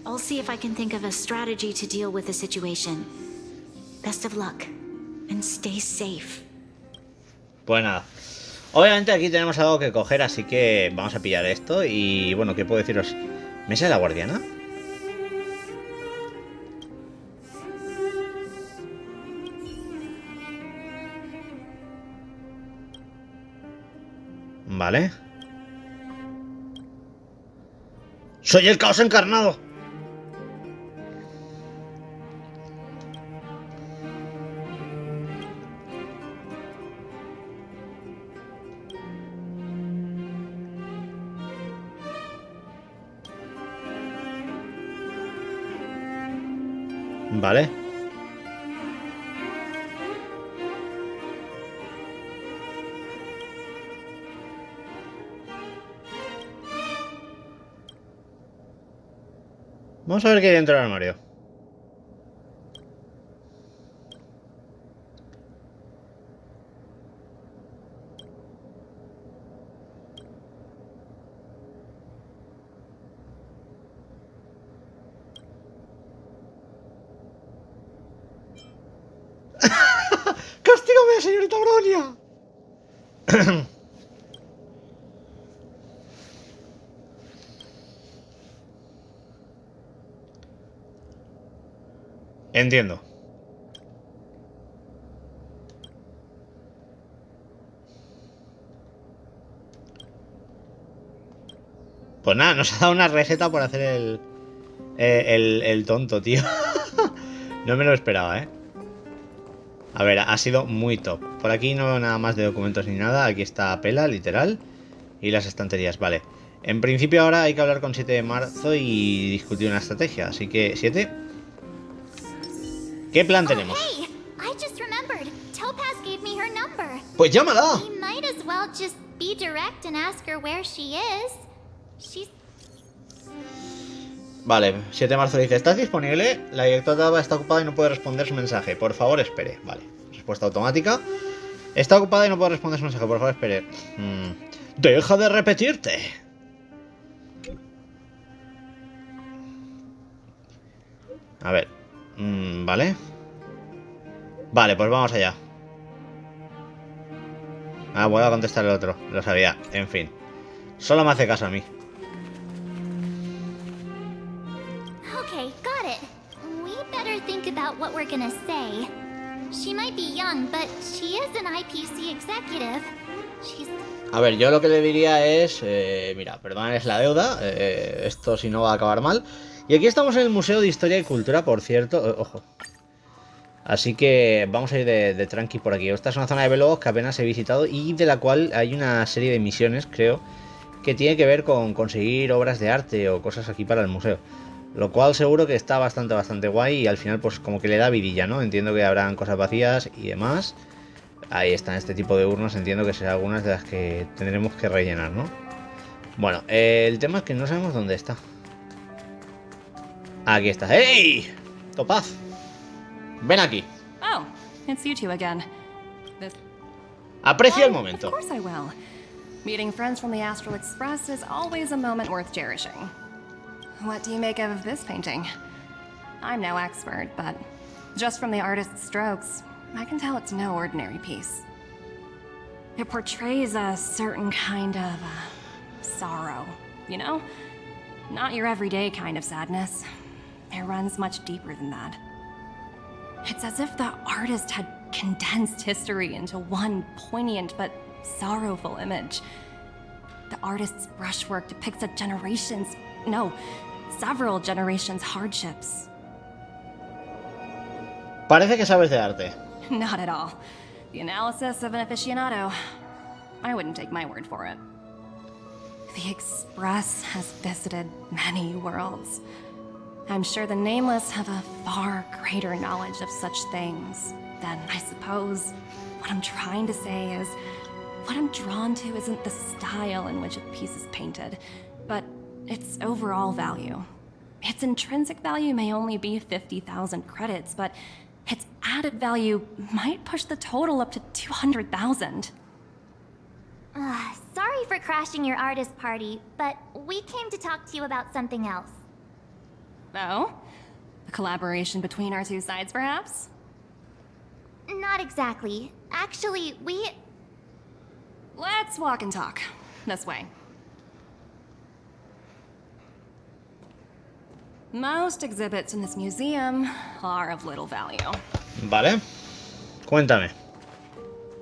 Speaker 13: I'll see if I can think of a strategy to deal with the situation. Best of luck, and stay safe.
Speaker 1: Pues nada. Obviamente aquí tenemos algo que coger, así que vamos a pillar esto. Y bueno, ¿qué puedo deciros? ¿Mesa de la guardiana? Vale. ¡Soy el caos encarnado! Vale. Vamos a ver qué hay dentro del armario. ¡Castígame, señorita Bronya! Entiendo. Pues nada, nos ha dado una receta por hacer el tonto, tío. No me lo esperaba, ¿eh? A ver, ha sido muy top. Por aquí no veo nada más de documentos ni nada. Aquí está Pela, literal. Y las estanterías, vale. En principio ahora hay que hablar con 7 de marzo y discutir una estrategia. Así que, 7. ¿Qué plan tenemos?
Speaker 7: Hey, I just remembered. Topaz gave me her number.
Speaker 1: Pues llámala.
Speaker 7: We might as well just be direct and ask her where she is. She's...
Speaker 1: Vale, 7 de marzo dice: ¿estás disponible? La directora está ocupada y no puede responder su mensaje. Por favor, espere. Vale, respuesta automática. Está ocupada y no puede responder su mensaje. Por favor, espere. Deja de repetirte. A ver. Vale. Vale, pues vamos allá. Ah, voy a contestar el otro. Lo sabía. En fin. Solo me hace caso a mí.
Speaker 7: Okay, got it. We better think about what we're gonna say. She might be young, but she is an IPC executive. She's...
Speaker 1: A ver, yo lo que le diría es... mira, perdón, es la deuda. Esto si no va a acabar mal. Y aquí estamos en el Museo de Historia y Cultura, por cierto. Ojo. Así que vamos a ir de tranqui por aquí. Esta es una zona de Belobog que apenas he visitado y de la cual hay una serie de misiones, creo, que tiene que ver con conseguir obras de arte o cosas aquí para el museo. Lo cual seguro que está bastante guay y al final pues como que le da vidilla, ¿no? Entiendo que habrán cosas vacías y demás. Ahí están este tipo de urnas, entiendo que serán algunas de las que tendremos que rellenar, ¿no? Bueno, el tema es que no sabemos dónde está. Aquí está. ¡Hey! Topaz. Ven aquí.
Speaker 10: Oh, it's you two again.
Speaker 1: Aprecia el momento.
Speaker 10: Of course I will. Meeting friends from the Astral Express is always a moment worth cherishing. What do you make of this painting? I'm no expert, but just from the artist's strokes, I can tell it's no ordinary piece. It portrays a certain kind of sorrow, you know? Not your everyday kind of sadness. It runs much deeper than that. It's as if the artist had condensed history into one poignant but sorrowful image. The artist's brushwork depicts several generations' hardships.
Speaker 1: Parece que sabes de arte.
Speaker 10: Not at all. The analysis of an aficionado. I wouldn't take my word for it. The Express has visited many worlds. I'm sure the Nameless have a far greater knowledge of such things than, I suppose. What I'm trying to say is, what I'm drawn to isn't the style in which a piece is painted, but its overall value. Its intrinsic value may only be 50,000 credits, but its added value might push the total up to 200,000.
Speaker 7: Sorry for crashing your artist party, but we came to talk to you about something else.
Speaker 10: Oh? A collaboration between our two sides, perhaps?
Speaker 7: Not exactly. Actually,
Speaker 10: Let's walk and talk. This way. Most exhibits in this museum are of little value.
Speaker 1: Vale. Cuéntame.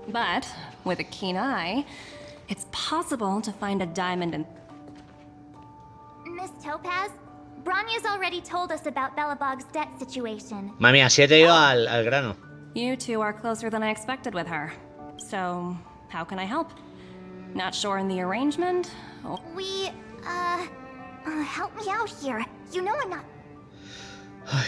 Speaker 10: But, with a keen eye, it's possible to find a diamond in...
Speaker 7: Miss Topaz, Bronya's already told us about Belobog's debt situation.
Speaker 1: Mami, así he ido al grano.
Speaker 10: You two are closer than I expected with her. So, how can I help? Not sure in the arrangement? Or...
Speaker 7: help me out here. You know I'm not...
Speaker 1: Ay.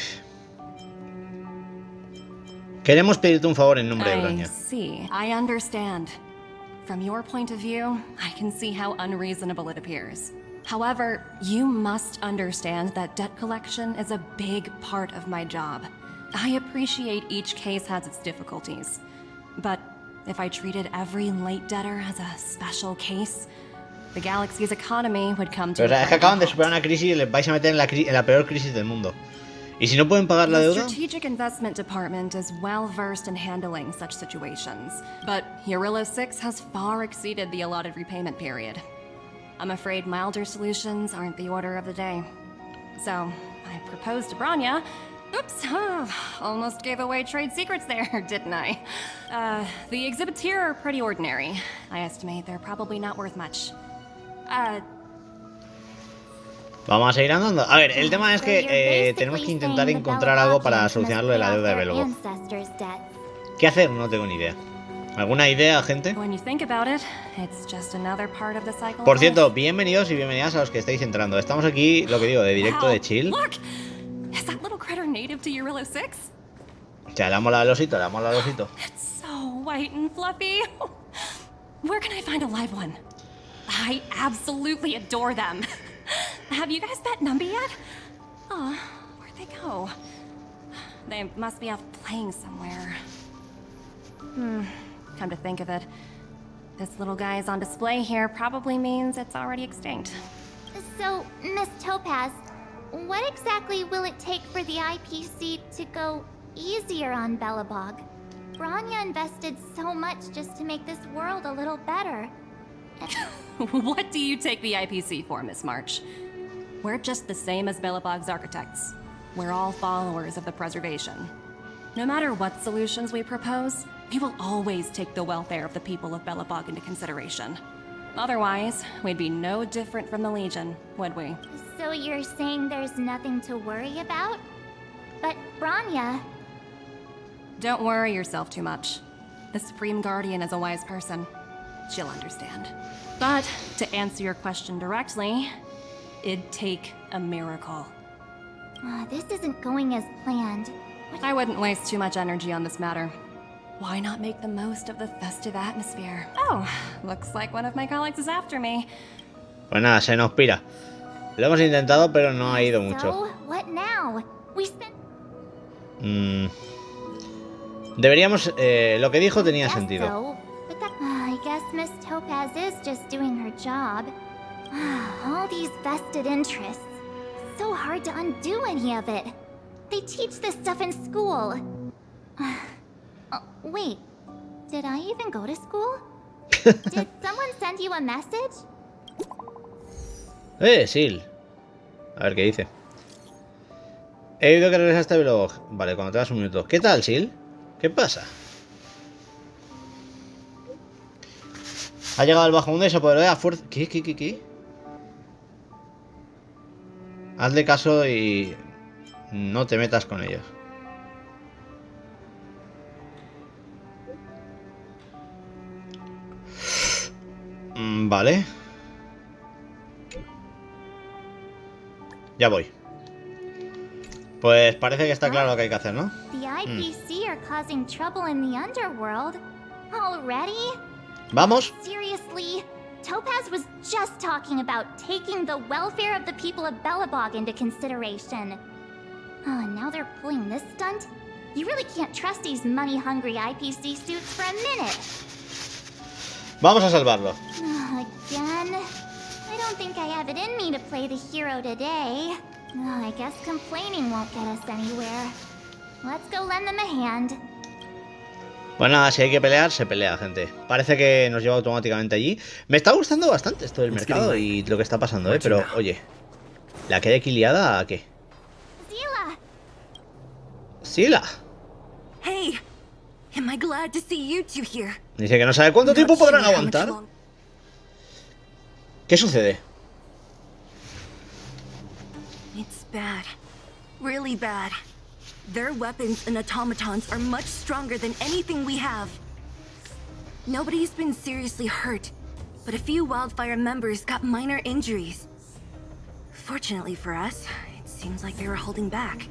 Speaker 1: Queremos pedirte un favor en nombre de Bronya.
Speaker 10: I see. I understand. From your point of view, I can see how unreasonable it appears. However, you must understand that debt collection is a big part of my job. I appreciate each case has its difficulties. But if I treated every late debtor as a special case, the galaxy's economy would come to...
Speaker 1: Pero es que acaban de superar una crisis y les vais a meter en la peor crisis del mundo. ¿Y si no pueden pagar la deuda?
Speaker 10: The Strategic Investment Department is well versed in handling such situations, but Berilo-VI has far exceeded the allotted repayment period. I'm afraid milder solutions aren't the order of the day. So, I proposed to Bronya Oops, almost gave away trade secrets there, didn't I? The exhibits here are pretty ordinary. I estimate they're probably not worth much.
Speaker 1: Vamos a seguir andando. A ver, el tema es que tenemos que intentar encontrar algo para solucionarlo de la deuda de Belobog. ¿Qué hacer? No tengo ni idea. ¿Alguna idea, gente? Por cierto, bienvenidos y bienvenidas a los que estáis entrando. Estamos aquí, lo que digo, de directo de chill. Ya, le ha molado el osito, le ha molado el osito.
Speaker 10: Where can I find a live one? I absolutely adore them. Have you guys met Numby yet? Oh, where'd they go? They must be off playing somewhere. Come to think of it, this little guy is on display here probably means it's already extinct.
Speaker 7: So, Miss Topaz, what exactly will it take for the IPC to go easier on Belobog? Bronya invested so much just to make this world a little better.
Speaker 10: What do you take the IPC for, Miss March? We're just the same as Belobog's architects. We're all followers of the preservation. No matter what solutions we propose, we will always take the welfare of the people of Belobog into consideration. Otherwise, we'd be no different from the Legion, would we?
Speaker 7: So you're saying there's nothing to worry about? But Bronya...
Speaker 10: Don't worry yourself too much. The Supreme Guardian is a wise person. She'll understand. But, to answer your question directly, it'd take a miracle.
Speaker 7: This isn't going as planned.
Speaker 10: I wouldn't waste too much energy on this matter. Why not make the most of the festive atmosphere? Oh, looks like one of my colleagues is after me.
Speaker 1: Pues nada, se nos pira. Lo hemos intentado, pero no ha ido mucho.
Speaker 7: So, what now? We spent...
Speaker 1: Deberíamos... lo que dijo tenía sentido.
Speaker 7: So, but I guess Miss Topaz is just doing her job. All these vested interests. So hard to undo any of it. They teach this stuff in school. Wait, did I even go to school? Did someone send you a message?
Speaker 1: Sil. A ver qué dice. He oído que regresaste a Belobog. Vale, cuando te das un minuto. ¿Qué tal, Sil? ¿Qué pasa? Ha llegado el bajo mundo y se podrá a fuerza... ¿Qué? Hazle caso y... no te metas con ellos. Vale. Ya voy. Pues parece que está claro lo que hay que hacer, ¿no?
Speaker 7: The IPC are causing trouble in the underworld. Already?
Speaker 1: Vamos.
Speaker 7: Seriously? Topaz was just talking about taking the welfare of the people of Belobog into consideration. Oh, and now they're pulling this stunt? You really can't trust these money-hungry IPC suits for a minute.
Speaker 1: Vamos a salvarlo.
Speaker 7: Again? I don't think I have it in me to play the hero today. I guess complaining won't get us anywhere. Let's go lend them a hand.
Speaker 1: Pues nada, si hay que pelear, se pelea, gente. Parece que nos lleva automáticamente allí. Me está gustando bastante esto del mercado y lo que está pasando, pero oye, ¿la que hay aquí liada a qué? ¡Sila!
Speaker 14: Hey, am I glad to see you two here?
Speaker 1: Dice que no sabe cuánto tiempo podrán aguantar. ¿Qué sucede?
Speaker 14: It's bad. Really bad. Their weapons and automatons are much stronger than anything we have. Nobody's been seriously hurt, but a few Wildfire members got minor injuries. Fortunately for us, it seems like they were holding back.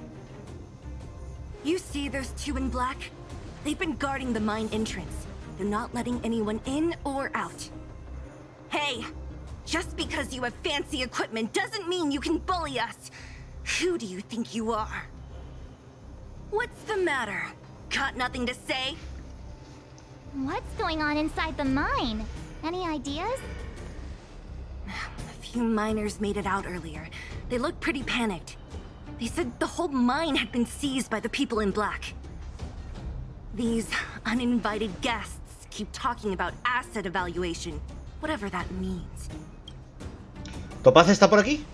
Speaker 14: You see those two in black? They've been guarding the mine entrance. They're not letting anyone in or out. Hey! Just because you have fancy equipment doesn't mean you can bully us! Who do you think you are? What's the matter? Got nothing to say?
Speaker 7: What's going on inside the mine? Any ideas?
Speaker 14: A few miners made it out earlier. They looked pretty panicked. They said the whole mine had been seized by the people in black. These uninvited guests keep talking about asset evaluation, whatever that means.
Speaker 1: ¿Topaz está por aquí?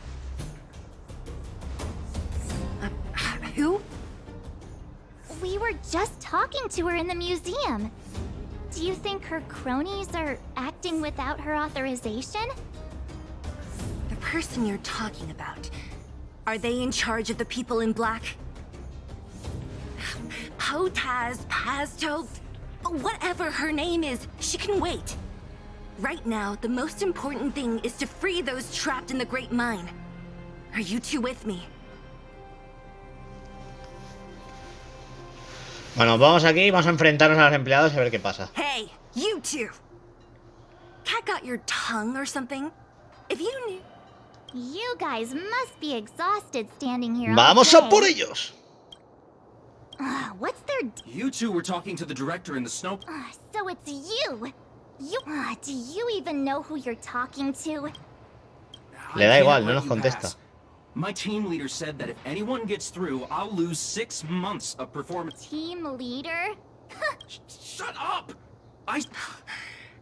Speaker 14: Who?
Speaker 7: to her in the museum. Do you think her cronies are acting without her authorization?
Speaker 14: The person you're talking about, are they in charge of the people in black? Potaz, Pasto, whatever her name is, she can wait. Right now, the most important thing is to free those trapped in the Great Mine. Are you two with me?
Speaker 1: Bueno, vamos aquí, vamos a enfrentarnos a los empleados y a ver qué pasa.
Speaker 14: Hey, you two! Cat got your tongue or something? If you knew...
Speaker 7: You guys must be exhausted standing here all
Speaker 1: ¡Vamos
Speaker 7: day.
Speaker 1: a por ellos!
Speaker 7: What's their...
Speaker 15: You two were talking to the director in the snow...
Speaker 7: So it's you! Do you even know who you're talking to?
Speaker 1: Le da igual, no nos contesta.
Speaker 15: My team leader said that if anyone gets through, I'll lose 6 months of performance.
Speaker 7: Team leader?
Speaker 15: Shut up!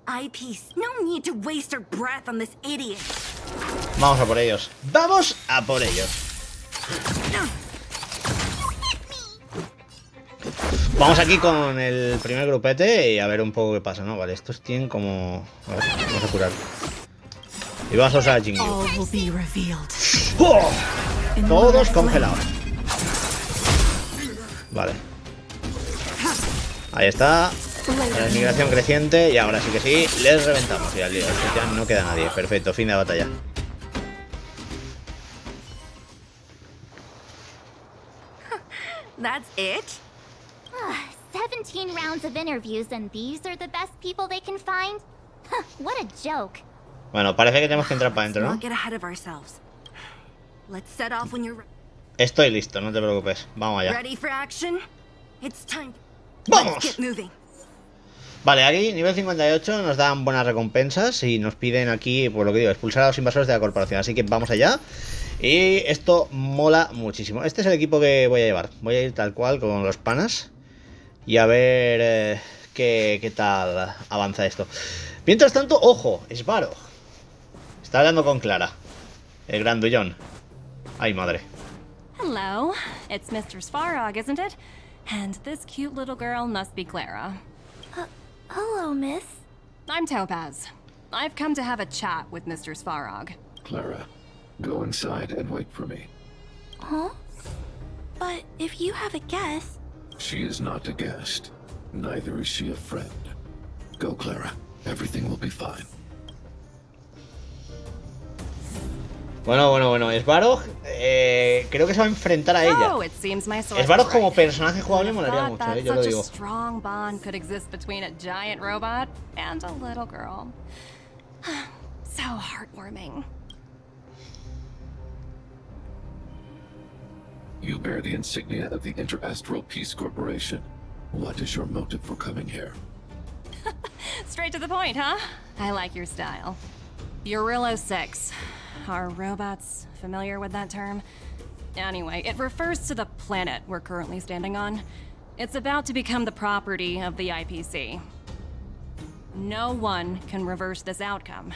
Speaker 14: Eyepiece, no need to waste her breath on this idiot.
Speaker 1: Vamos a por ellos. ¡Vamos a por ellos! Vamos aquí con el primer grupete y a ver un poco qué pasa, ¿no? Vale, estos tienen como... A ver, vamos a curar. Y vamos a usar a Jingyu. ¡Oh! Todos congelados. Vale. Ahí está. La inmigración creciente. Y ahora sí que sí, les reventamos. Ya, lío. Ya no queda nadie. Perfecto, fin de batalla.
Speaker 14: That's it?
Speaker 7: 17 rounds of interviews and these are the best people they can find? What a joke.
Speaker 1: Bueno, parece que tenemos que entrar para adentro, ¿no? Estoy listo, no te preocupes. Vamos allá. ¡Vamos! Vale, aquí, nivel 58, nos dan buenas recompensas y nos piden aquí, por lo que digo, expulsar a los invasores de la corporación. Así que vamos allá. Y esto mola muchísimo. Este es el equipo que voy a llevar. Voy a ir tal cual con los panas y a ver qué tal avanza esto. Mientras tanto, ojo, Svarog está hablando con Clara, el grandullón. Ay, madre.
Speaker 10: Hello, it's Mr. Svarog, isn't it? And this cute little girl must be Clara.
Speaker 12: Hello, miss.
Speaker 10: I'm Topaz. I've come to have a chat with Mr. Svarog.
Speaker 3: Clara, go inside and wait for me.
Speaker 12: Huh? But if you have a guest...
Speaker 3: She is not a guest. Neither is she a friend. Go, Clara. Everything will be fine.
Speaker 1: Bueno, Svarog creo que se va a enfrentar a ella. Svarog como personaje jugable molaría mucho, yo lo digo.
Speaker 10: Strong bond could exist between a giant robot and a little girl. So heartwarming.
Speaker 3: You bear the insignia of the Interastral Peace Corporation. What is your motive for coming here?
Speaker 10: Straight to the point, huh? I like your style. Berilo-VI. Are robots familiar with that term? Anyway, it refers to the planet we're currently standing on. It's about to become the property of the IPC. No one can reverse this outcome.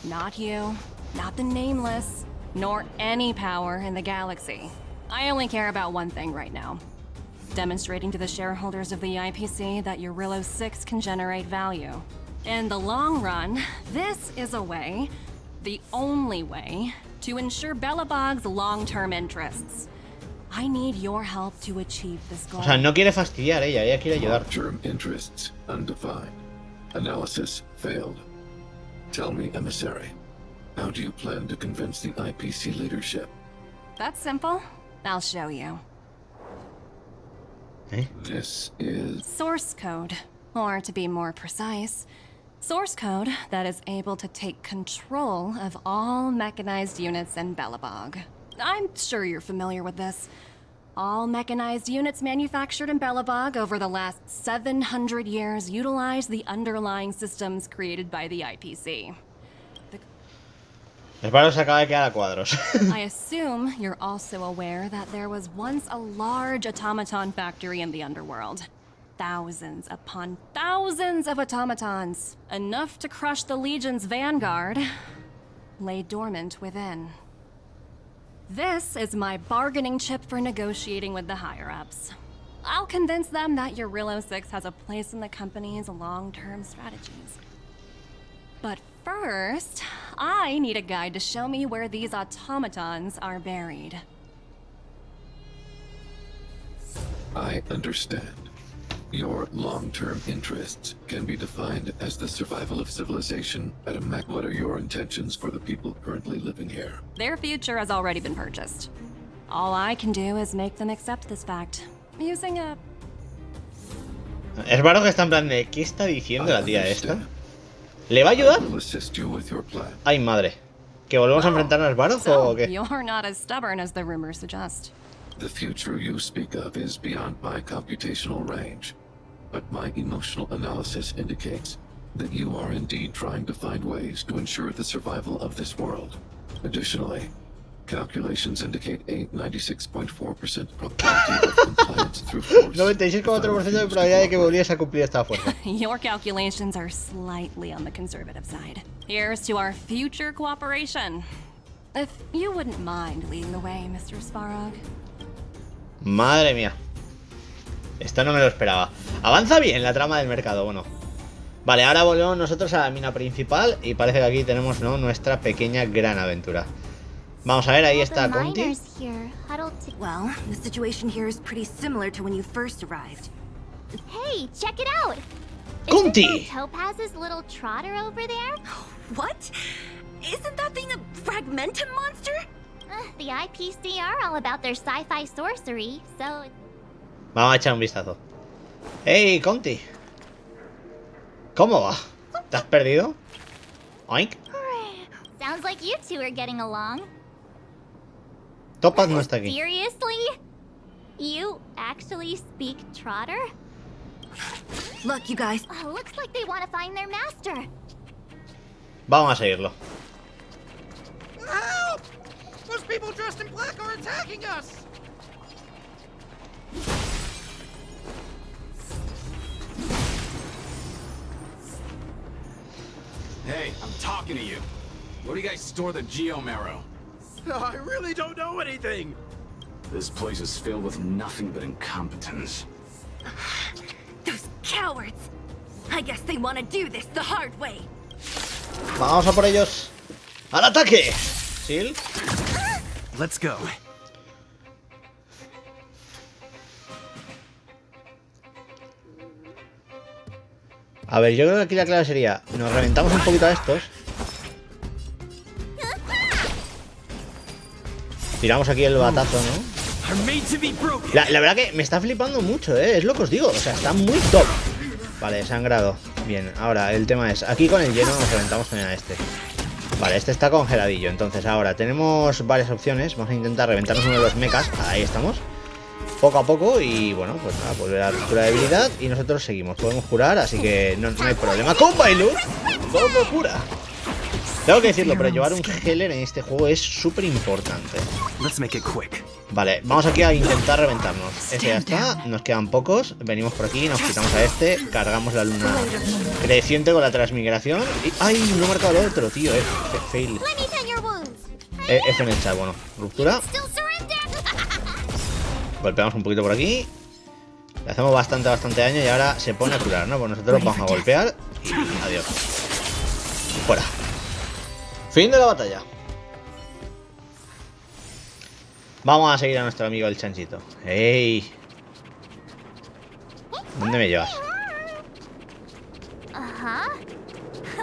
Speaker 10: Not you, not the Nameless, nor any power in the galaxy. I only care about one thing right now. Demonstrating to the shareholders of the IPC that Berilo-VI can generate value. In the long run, this is a way, the only way, to ensure Belobog's long-term interests. I need your help to achieve this goal.
Speaker 1: O sea, no quiere fastidiar ella quiere ayudar.
Speaker 3: Long-term interests undefined. Analysis failed. Tell me, emissary, how do you plan to convince the IPC leadership?
Speaker 10: That's simple. I'll show you.
Speaker 3: This is...
Speaker 10: source code, or to be more precise, source code that is able to take control of all mechanized units in Belobog. I'm sure you're familiar with this. All mechanized units manufactured in Belobog over the last 700 years utilize the underlying systems created by the IPC.
Speaker 1: Svarog se acaba de quedar a cuadros.
Speaker 10: I assume you're also aware that there was once a large automaton factory in the underworld. Thousands upon thousands of automatons, enough to crush the Legion's vanguard, lay dormant within. This is my bargaining chip for negotiating with the higher-ups. I'll convince them that your Berilo-VI has a place in the company's long-term strategies. But first, I need a guide to show me where these automatons are buried.
Speaker 16: I understand. Your long-term interests can be defined as the survival of civilization at a max. What are your intentions for the people currently living here?
Speaker 10: Their future has already been purchased. All I can do is make them accept this fact, using a...
Speaker 1: Es raro que está en plan de... ¿Qué está diciendo la tía esta? ¿Le va a ayudar? Ay, madre. ¿Que volvemos a enfrentarnos al Barok o qué?
Speaker 10: You're not as stubborn as the rumors suggest.
Speaker 16: The future you speak of is beyond my computational range, but my emotional analysis indicates that you are indeed trying to find ways to ensure the survival of this world. Additionally, calculations indicate a 96.4% probability of compliance through force.
Speaker 1: 96,4% de probabilidad de que volviese a cumplir esta fuerza.
Speaker 10: Your calculations are slightly on the conservative side. Here's to our future cooperation. If you wouldn't mind leading the way, Mr. Svarog.
Speaker 1: Madre mía. Esto no me lo esperaba. Avanza bien la trama del mercado, bueno. Vale, ahora volvemos nosotros a la mina principal y parece que aquí tenemos, ¿no?, nuestra pequeña gran aventura. Vamos a ver, ahí está Conti.
Speaker 14: Well, the situation here is pretty similar to when you first arrived.
Speaker 7: Hey, check it out.
Speaker 1: Conti.
Speaker 7: Topaz's little trotter over there?
Speaker 14: What? Isn't that thing a fragmentum monster?
Speaker 7: The IPC are all about their sci-fi sorcery, so...
Speaker 1: Vamos a echar un vistazo. Hey, Conti. ¿Cómo va? ¿Te has perdido? Oink.
Speaker 7: Sounds like you two are getting along.
Speaker 1: Topaz no está aquí.
Speaker 7: Seriously? You actually speak trotter?
Speaker 14: Look, you guys.
Speaker 7: Looks like they want to find their master.
Speaker 1: Vamos a seguirlo.
Speaker 17: Help! Those people dressed in black are attacking us!
Speaker 15: Hey, I'm talking to you. Where do you guys store the geomarrow?
Speaker 17: I really don't know anything!
Speaker 15: This place is filled with nothing but incompetence.
Speaker 14: Those cowards! I guess they want to do this the hard way.
Speaker 1: Vamos a por ellos. ¡Al ataque! ¿Sil?
Speaker 11: Let's go.
Speaker 1: A ver, yo creo que aquí la clave sería... Nos reventamos un poquito a estos. Tiramos aquí el batazo, ¿no? La verdad que me está flipando mucho, ¿eh? Es lo que os digo. O sea, está muy top. Vale, sangrado. Bien, ahora el tema es... Aquí con el hielo nos reventamos también a este. Vale, este está congeladillo. Entonces ahora tenemos varias opciones. Vamos a intentar reventarnos uno de los mechas. Ahí estamos. Poco a poco y bueno, pues nada, volver a la ruptura de habilidad. Y nosotros seguimos, podemos curar, así que no hay problema. ¡Con Bailuz! ¡Todo cura! Tengo que decirlo, pero llevar un healer en este juego es súper importante. Vale, vamos aquí a intentar reventarnos. Este ya está, nos quedan pocos. Venimos por aquí, nos quitamos a este. Cargamos la luna creciente con la transmigración y... ¡ay! No he marcado el otro, tío, fail. F en el chat, bueno, ruptura. Golpeamos un poquito por aquí. Le hacemos bastante daño y ahora se pone a curar, ¿no? Pues nosotros vamos a golpear y adiós. Fuera. Fin de la batalla. Vamos a seguir a nuestro amigo el chanchito. ¡Ey! ¿Dónde me llevas?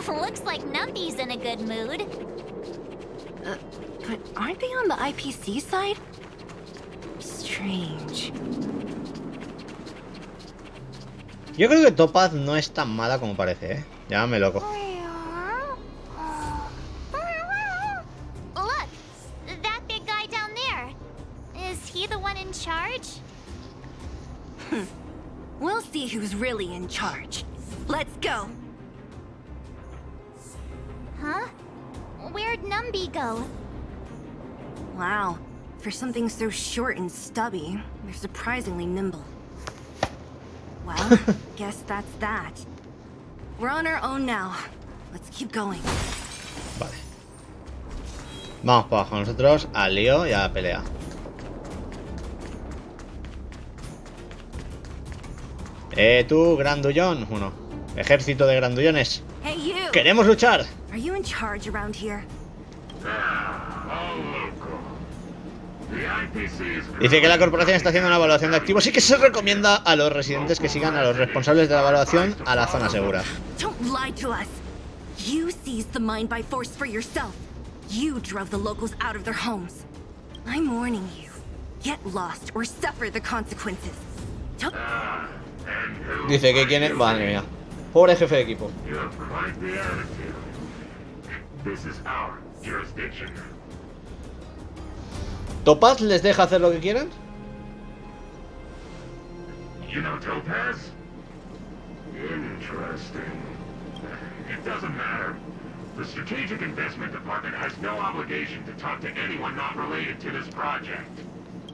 Speaker 7: Looks like Numby's in a good mood.
Speaker 14: But aren't they on the IPC side? Strange.
Speaker 1: Yo creo que Topaz no es tan mala como parece, ¿eh? Llámame loco.
Speaker 7: Look, that big guy down there. Is he the one in charge?
Speaker 14: We'll see who's really in charge. Let's go.
Speaker 7: Huh? Where'd Numby go?
Speaker 14: Wow. For something so short and stubby, they're surprisingly nimble. Well, guess that's that. We're on our own now. Let's keep going.
Speaker 1: Vale. Vamos para abajo nosotros al lío y a la pelea. Tú, grandullón. Bueno, ejército de grandullones.
Speaker 14: Hey, you.
Speaker 1: ¡Queremos luchar!
Speaker 14: Are you in charge around here?
Speaker 1: Dice que la corporación está haciendo una evaluación de activos y que se recomienda a los residentes que sigan a los responsables de la evaluación a la zona segura.
Speaker 14: Don't lie to us. You seized the mine by force for yourself. You drove the locals out of their homes. I'm warning you. Get lost or suffer the consequences.
Speaker 1: Dice que quién es... Madre mía. Pobre jefe de equipo. ¿Topaz les deja hacer lo que quieran?
Speaker 18: You know Topaz? Interesting. It doesn't matter. The Strategic Investment Department has no obligation to talk to anyone not related to this project.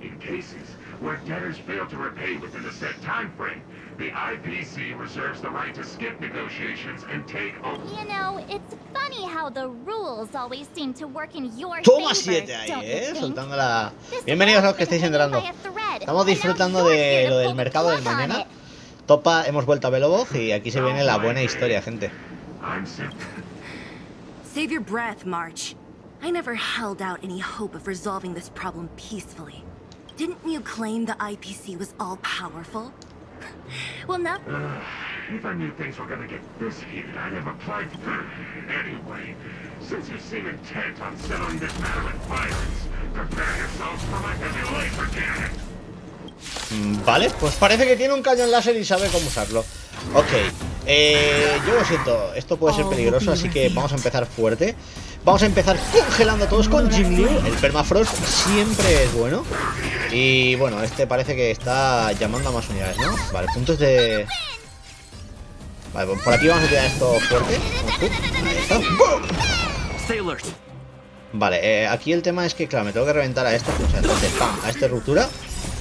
Speaker 18: In cases where debtors fail to repay within a set time frame, the IPC reserves the right to skip negotiations and take over.
Speaker 7: You know, it's funny how the rules always seem to work in your
Speaker 1: Toma
Speaker 7: favor,
Speaker 1: 7 ahí,
Speaker 7: don't you think?
Speaker 1: soltando la... Bienvenidos a los que estáis entrando. Estamos disfrutando de lo del Mercado del Mañana. Topa, hemos vuelto a Belobog y aquí se viene la buena historia, gente.
Speaker 14: Save your breath, March. I never held out any hope of resolving this problem peacefully. Didn't you claim the IPC was all-powerful? Well, now...
Speaker 18: If I knew things were gonna get this heated, I'd have applied for... Anyway, since you seem intent on settling this matter with violence, prepare yourselves for my heavy laser cannon.
Speaker 1: Vale, pues parece que tiene un cañón láser y sabe cómo usarlo. Ok, yo lo siento, esto puede ser peligroso, así que vamos a empezar fuerte. Vamos a empezar congelando a todos con Jingliu. El permafrost siempre es bueno. Y bueno, este parece que está llamando a más unidades, ¿no? Vale, puntos de... Vale, pues por aquí vamos a tirar esto fuerte. Ahí está. ¡Bum! Vale, aquí el tema es que, claro, me tengo que reventar a este. O sea, entonces, ¡pam! A este ruptura.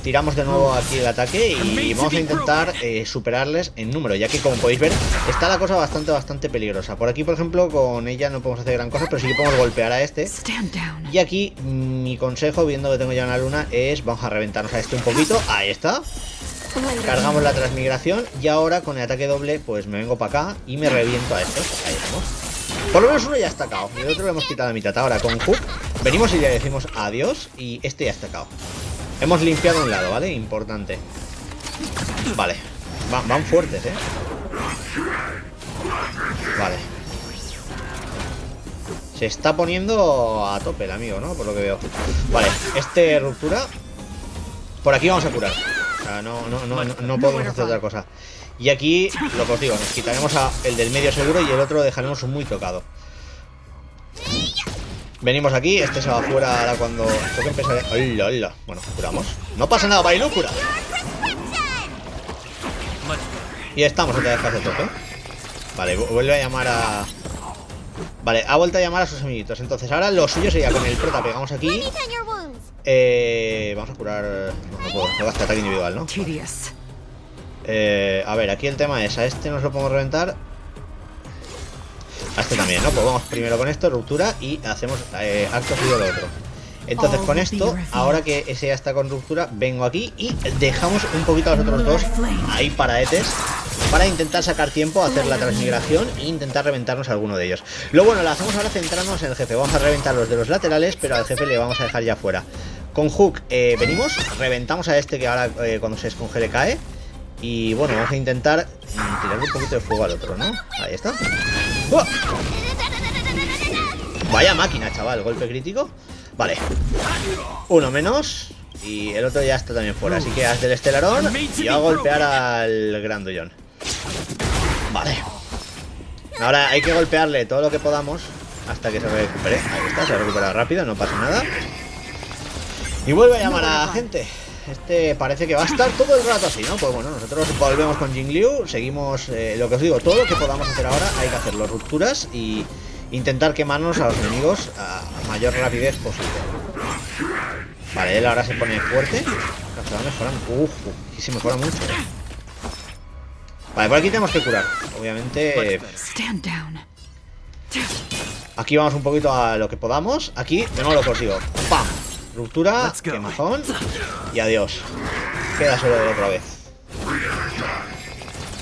Speaker 1: Tiramos de nuevo aquí el ataque y vamos a intentar superarles en número, ya que como podéis ver está la cosa bastante peligrosa. Por aquí, por ejemplo, con ella no podemos hacer gran cosa, pero sí que podemos golpear a este. Y aquí mi consejo, viendo que tengo ya una luna, es vamos a reventarnos a este un poquito. Ahí está. Cargamos la transmigración y ahora con el ataque doble pues me vengo para acá y me reviento a estos. Ahí estamos. Por lo menos uno ya está cao y el otro le hemos quitado la mitad. Ahora con Hook venimos y le decimos adiós y este ya está cao. Hemos limpiado un lado, ¿vale? Importante. Vale. Van fuertes, ¿eh? Vale. Se está poniendo a tope el amigo, ¿no? Por lo que veo. Vale, este ruptura. Por aquí vamos a curar. O sea, no podemos hacer otra cosa. Y aquí, lo que os digo, nos quitaremos a el del medio seguro y el otro lo dejaremos muy tocado. Venimos aquí, este se va afuera ahora cuando toque empezar. ¡Hola, hola! Bueno, curamos. No pasa nada, Bailo, cura. Y estamos otra vez hace tope. Vale, vuelve a llamar a... Vale, ha vuelto a llamar a sus amiguitos. Entonces ahora lo suyo sería con el prota pegamos aquí. Vamos a curar... No puedo, no gasta ataque individual, ¿no? A ver, aquí el tema es, a este nos lo podemos reventar. A este también, ¿no? Pues vamos primero con esto, ruptura, y hacemos acto seguido del otro. Entonces con esto, ahora que ese ya está con ruptura, vengo aquí y dejamos un poquito a los otros dos ahí paraetes para intentar sacar tiempo, hacer la transmigración e intentar reventarnos a alguno de ellos. Lo bueno, lo hacemos ahora centrarnos en el jefe. Vamos a reventar los de los laterales, pero al jefe le vamos a dejar ya fuera. Con Hook venimos, reventamos a este que ahora cuando se descongele cae. Y bueno, vamos a intentar tirarle un poquito de fuego al otro, ¿no? Ahí está. ¡Oh! Vaya máquina, chaval, golpe crítico. Vale, uno menos. Y el otro ya está también fuera. Así que haz del estelarón y a golpear al grandullón. Vale. Ahora hay que golpearle todo lo que podamos hasta que se recupere. Ahí está, se recupera rápido, no pasa nada. Y vuelve a llamar a gente. Este parece que va a estar todo el rato así, ¿no? Pues bueno, nosotros volvemos con Jingliu. Seguimos, lo que os digo, todo lo que podamos hacer ahora hay que hacerlo, rupturas y intentar quemarnos a los enemigos a mayor rapidez posible. Vale, él ahora se pone fuerte. Se va mejorando. Aquí se mejora mucho, Vale, por aquí tenemos que curar. Obviamente. Aquí vamos un poquito a lo que podamos. Aquí, de nuevo lo que os digo. ¡Pam! Ruptura, quemazón y adiós. Queda solo de otra vez.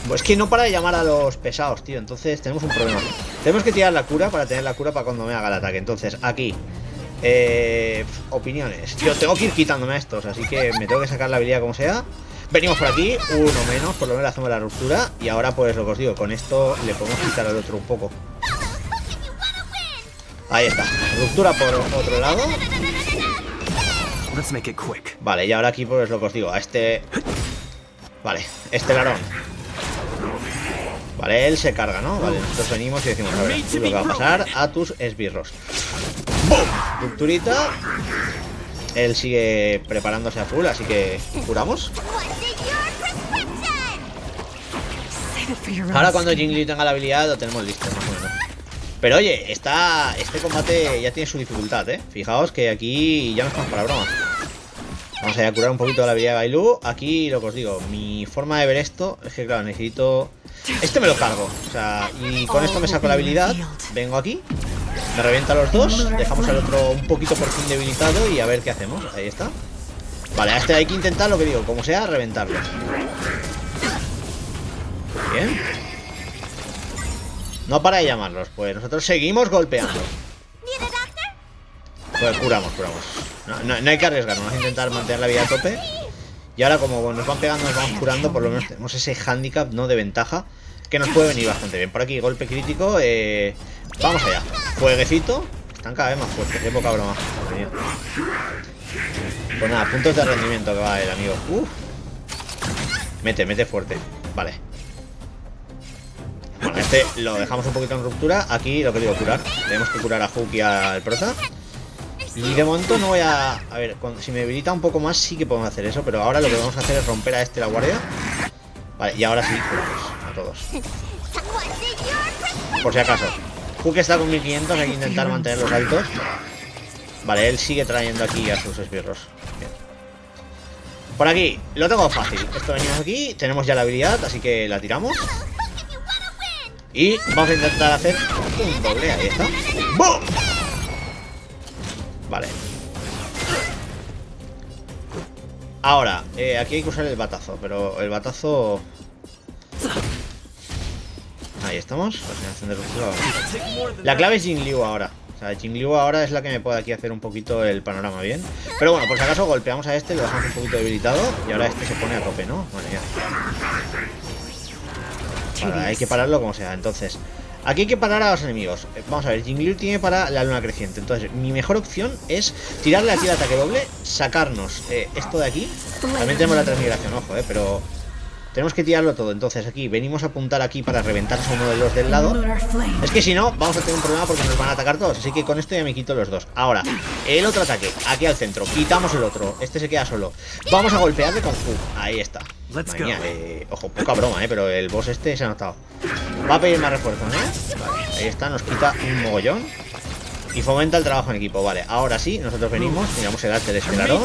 Speaker 1: Pues que no para de llamar a los pesados, tío. Entonces tenemos un problema. Tenemos que tirar la cura para tener la cura para cuando me haga el ataque. Entonces, aquí opiniones. Yo tengo que ir quitándome a estos, así que me tengo que sacar la habilidad como sea. Venimos por aquí, uno menos, por lo menos hacemos la ruptura. Y ahora pues lo que os digo, con esto le podemos quitar al otro un poco. Ahí está, ruptura por otro lado. Vale, y ahora aquí pues lo que os digo, a este... Vale, este larón. Vale, él se carga, ¿no? Vale, nosotros venimos y decimos, a ver, lo que va a pasar a tus esbirros. ¡Bum! Rupturita. Él sigue preparándose a full, así que curamos. Ahora cuando Jingliu tenga la habilidad lo tenemos listo, más o menos. Pero oye, este combate ya tiene su dificultad, ¿eh? Fijaos que aquí ya no estamos para broma. Vamos a ir a curar un poquito de la habilidad de Bailu. Aquí lo que os digo, mi forma de ver esto es que claro, necesito... Este me lo cargo, o sea, y con esto me saco la habilidad. Vengo aquí, me revienta a los dos. Dejamos al otro un poquito por fin debilitado y a ver qué hacemos. Ahí está. Vale, a este hay que intentar, lo que digo, como sea, reventarlo. Bien. No para de llamarlos, pues nosotros seguimos golpeando. Pues curamos. No hay que arriesgar, vamos a intentar mantener la vida a tope. Y ahora como nos van pegando, nos vamos curando. Por lo menos tenemos ese handicap, ¿no? De ventaja, que nos puede venir bastante bien. Por aquí, golpe crítico. Vamos allá. Fueguecito. Están cada vez más fuertes, qué poca broma. Pues nada, puntos de rendimiento que va el amigo. Mete fuerte. Vale. Bueno, este lo dejamos un poquito en ruptura. Aquí lo que digo, curar. Tenemos que curar a Hook y al prota. Y de momento no voy a... A ver, si me debilita un poco más sí que podemos hacer eso. Pero ahora lo que vamos a hacer es romper a este la guardia. Vale, y ahora sí, curamos a todos. Por si acaso. Hook está con 1500, hay que intentar mantenerlos altos. Vale, él sigue trayendo aquí a sus esbirros. Bien. Por aquí, lo tengo fácil. Esto venimos aquí, tenemos ya la habilidad, así que la tiramos. Y vamos a intentar hacer un doble, ahí está. ¡Bum! Vale. Ahora, aquí hay que usar el batazo, pero el batazo... Ahí estamos, la generación de ruptura. La clave es Jingliu ahora. O sea, Jingliu ahora es la que me puede aquí hacer un poquito el panorama bien. Pero bueno, por si acaso golpeamos a este, lo dejamos un poquito debilitado. Y ahora este se pone a tope, ¿no? Bueno, ya. Vale, hay que pararlo como sea. Entonces, aquí hay que parar a los enemigos. Vamos a ver, Jingliu tiene para la luna creciente. Entonces, mi mejor opción es tirarle aquí el ataque doble, sacarnos esto de aquí. También tenemos la transmigración, ojo, pero... Tenemos que tirarlo todo, entonces aquí venimos a apuntar aquí para reventar a uno de los del lado. Es que si no, vamos a tener un problema porque nos van a atacar todos. Así que con esto ya me quito los dos. Ahora, el otro ataque, aquí al centro. Quitamos el otro, este se queda solo. Vamos a golpearle con Hook, ahí está. Maña, ojo, poca broma, pero el boss este se ha notado. Va a pedir más refuerzos, ¿no? Vale, ahí está, nos quita un mogollón. Y fomenta el trabajo en equipo, vale. Ahora sí, nosotros venimos, miramos el arte de este larón.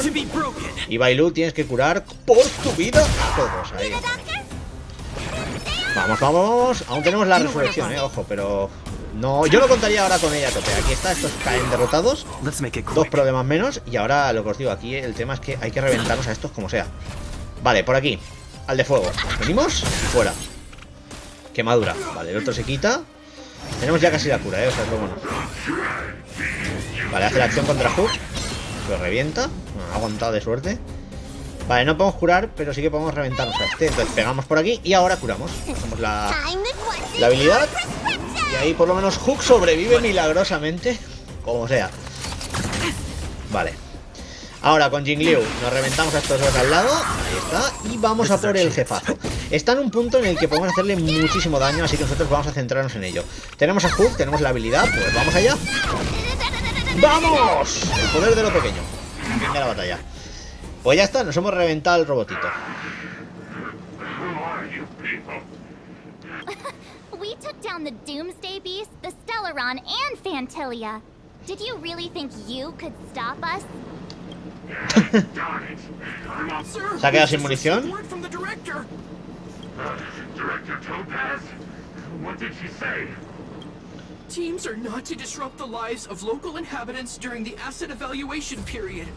Speaker 1: Y Bailu, tienes que curar por tu vida a todos. Ahí. Vamos. Aún tenemos la resurrección, ojo, pero... No, yo lo contaría ahora con ella a tope. Aquí está, estos caen derrotados. Dos problemas menos. Y ahora lo que os digo, aquí el tema es que hay que reventarnos a estos como sea. Vale, por aquí, al de fuego. Venimos, fuera. Quemadura, vale, el otro se quita. Tenemos ya casi la cura, o sea, es lo bueno. Vale, hace la acción contra Hook. Lo revienta. Bueno, ha aguantado de suerte. Vale, no podemos curar, pero sí que podemos reventarnos a este. Entonces pegamos por aquí y ahora curamos. Hacemos la habilidad. Y ahí por lo menos Hook sobrevive milagrosamente. Como sea. Vale. Ahora con Jingliu nos reventamos a estos dos al lado. Ahí está. Y vamos a por el jefazo. Está en un punto en el que podemos hacerle muchísimo daño, así que nosotros vamos a centrarnos en ello. Tenemos a Hook, tenemos la habilidad, pues vamos allá. ¡Vamos! El poder de lo pequeño. Fin de la batalla. Pues ya está, nos hemos reventado el robotito.
Speaker 7: We took down the Doomsday Beast, the Stellaron, and Fantilia. Did you really think you could stop us?
Speaker 1: ¿Se ha quedado sin munición?
Speaker 18: Director Topaz? What did she say?
Speaker 11: Teams are not to disrupt the lives of local inhabitants during the asset evaluation period.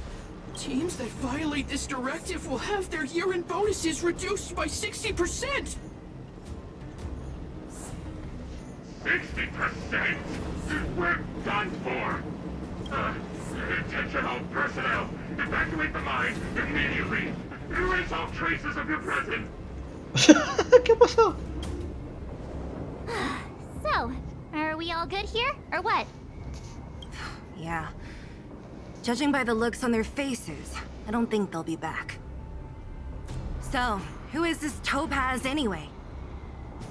Speaker 11: Teams that violate this directive will have their year-end bonuses reduced by 60%.
Speaker 18: 60%? We're done for. Attention all personnel. Evacuate the mine immediately. Erase all traces of your presence.
Speaker 1: ¿Qué pasó?
Speaker 7: So, are we all good here, or what?
Speaker 14: Yeah. Judging by the looks on their faces, I don't think they'll be back. So, who is this Topaz anyway?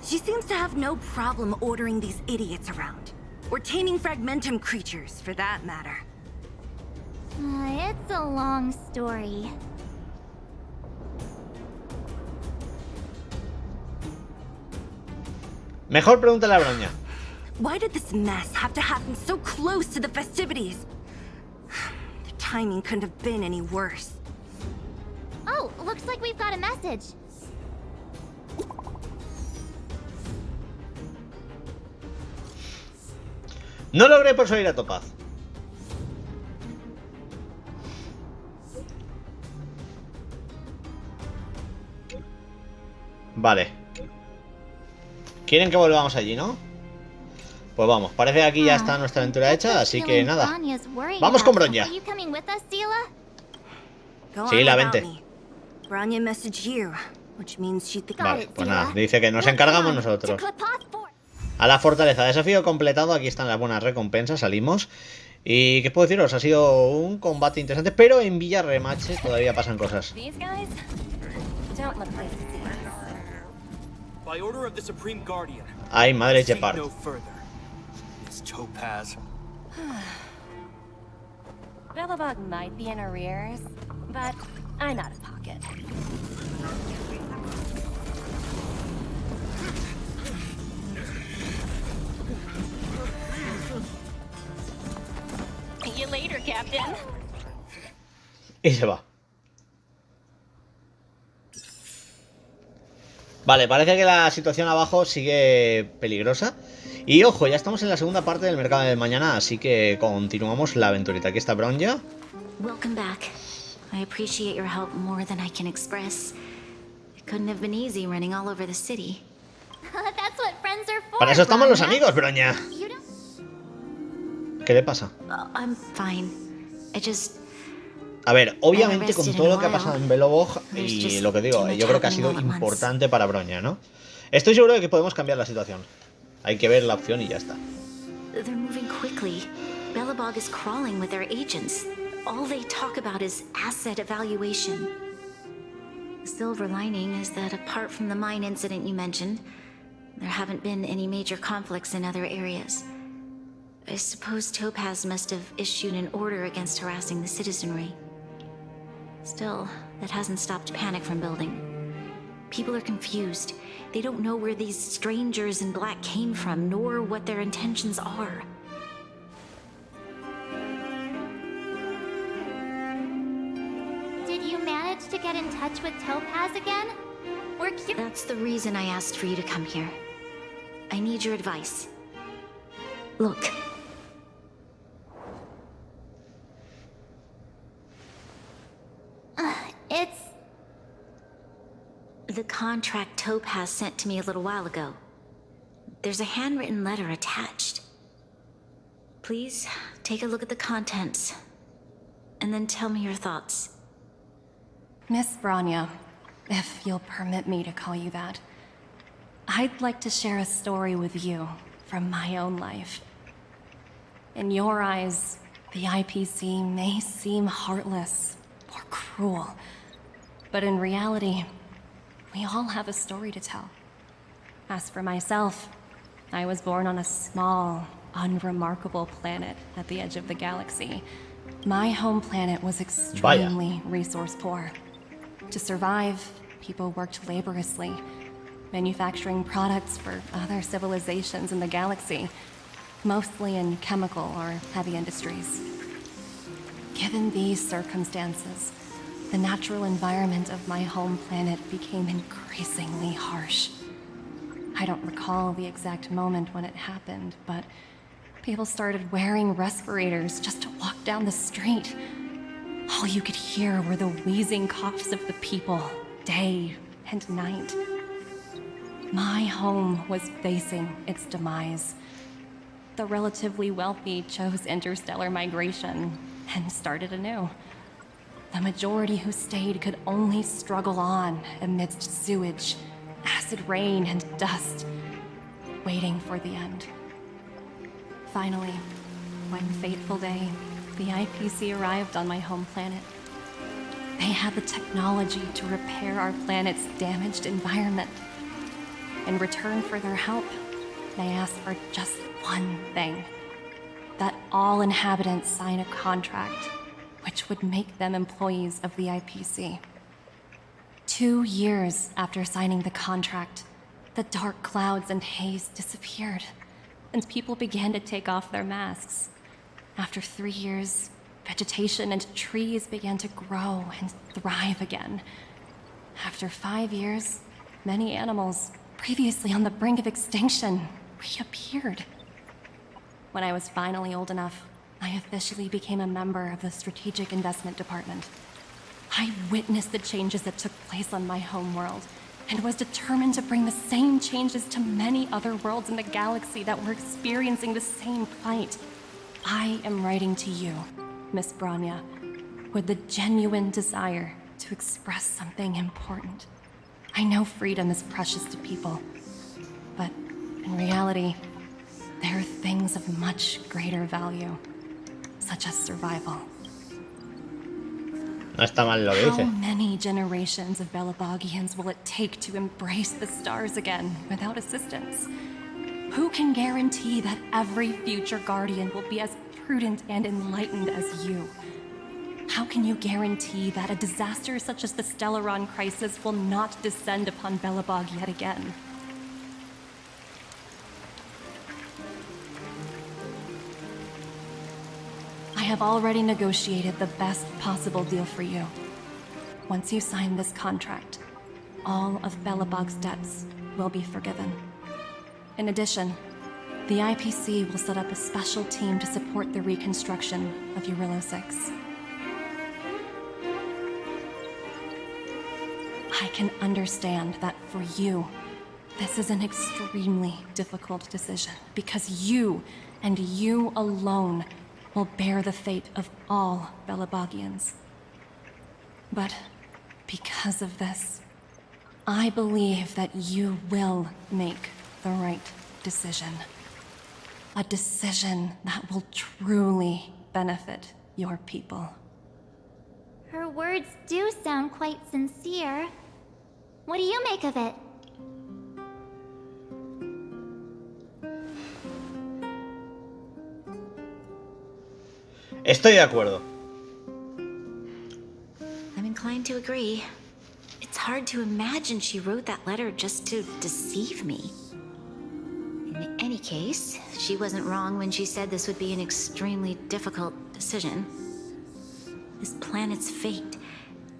Speaker 14: She seems to have no problem ordering these idiots around. Or taming fragmentum creatures, for that matter.
Speaker 7: It's a long story.
Speaker 1: Mejor pregúntale a Bronya.
Speaker 14: Why did this mess have to happen so close to the festivities? The timing couldn't have been any worse.
Speaker 7: Oh, looks like we've got a message.
Speaker 1: No logré persuadir a Topaz. Vale. Quieren que volvamos allí, ¿no? Pues vamos, parece que aquí ya está nuestra aventura hecha, así que nada. Vamos con Bronya. Sí, vente. Vale, pues nada, dice que nos encargamos nosotros. A la fortaleza, desafío completado, aquí están las buenas recompensas, salimos. Y qué puedo deciros, ha sido un combate interesante, pero en Villa Remache todavía pasan cosas. Ay, madre Shepard.
Speaker 10: Belobog might be in arrears, but I'm out of pocket. See you later, Captain.
Speaker 1: Y se va. Vale, parece que la situación abajo sigue peligrosa. Y ojo, ya estamos en la segunda parte del Mercado del Mañana, así que continuamos la aventurita. Aquí está Bronya.
Speaker 13: Welcome back. I appreciate your help more than I can express. It couldn't have been easy running all over the city.
Speaker 7: That's what friends are for.
Speaker 1: Para eso estamos los amigos, Bronya. ¿Qué le pasa?
Speaker 13: I'm fine. I just...
Speaker 1: A ver, obviamente con todo lo que ha pasado en Belobog y lo que digo, yo creo que ha sido importante para Bronya, ¿no? Estoy seguro de que podemos cambiar la situación. Hay que ver la opción y ya está.
Speaker 13: They're moving quickly. Belobog is crawling with their agents. All they talk about is asset evaluation. The silver lining is that apart from the mine incident you mentioned, there haven't been any major conflicts in other areas. I suppose Topaz must have issued an order against harassing the citizenry. Still, that hasn't stopped panic from building. People are confused. They don't know where these strangers in black came from, nor what their intentions are.
Speaker 7: Did you manage to get in touch with Topaz again?
Speaker 13: That's the reason I asked for you to come here. I need your advice. Look.
Speaker 7: It's...
Speaker 13: The contract Topaz sent to me a little while ago. There's a handwritten letter attached. Please, take a look at the contents, and then tell me your thoughts.
Speaker 10: Miss Bronya, if you'll permit me to call you that, I'd like to share a story with you from my own life. In your eyes, the IPC may seem heartless or cruel, but in reality, we all have a story to tell. As for myself, I was born on a small, unremarkable planet at the edge of the galaxy. My home planet was extremely resource poor. To survive, people worked laboriously, manufacturing products for other civilizations in the galaxy, mostly in chemical or heavy industries. Given these circumstances, the natural environment of my home planet became increasingly harsh. I don't recall the exact moment when it happened, but people started wearing respirators just to walk down the street. All you could hear were the wheezing coughs of the people, day and night. My home was facing its demise. The relatively wealthy chose interstellar migration and started anew. The majority who stayed could only struggle on amidst sewage, acid rain, and dust, waiting for the end. Finally, one fateful day, the IPC arrived on my home planet. They had the technology to repair our planet's damaged environment. In return for their help, they asked for just one thing: that all inhabitants sign a contract which would make them employees of the IPC. 2 years after signing the contract, the dark clouds and haze disappeared, and people began to take off their masks. After 3 years, vegetation and trees began to grow and thrive again. After 5 years, many animals, previously on the brink of extinction, reappeared. When I was finally old enough, I officially became a member of the Strategic Investment Department. I witnessed the changes that took place on my home world, and was determined to bring the same changes to many other worlds in the galaxy that were experiencing the same plight. I am writing to you, Miss Bronya, with the genuine desire to express something important. I know freedom is precious to people, but in reality, there are things of much greater value, such as survival.
Speaker 1: No está mal lo que
Speaker 10: How
Speaker 1: dice.
Speaker 10: many generations of Belobogians will it take to embrace the stars again without assistance? Who can guarantee that every future guardian will be as prudent and enlightened as you? How can you guarantee that a disaster such as the Stellaron crisis will not descend upon Belobog yet again? I have already negotiated the best possible deal for you. Once you sign this contract, all of Belobog's debts will be forgiven. In addition, the IPC will set up a special team to support the reconstruction of Berilo-VI. I can understand that for you, this is an extremely difficult decision, because you, and you alone, will bear the fate of all Belobogians. But because of this, I believe that you will make the right decision. A decision that will truly benefit your people.
Speaker 7: Her words do sound quite sincere. What do you make of it?
Speaker 1: Estoy de acuerdo.
Speaker 13: I'm inclined to agree. It's hard to imagine she wrote that letter just to deceive me. In any case, she wasn't wrong when she said this would be an extremely difficult decision. This planet's fate,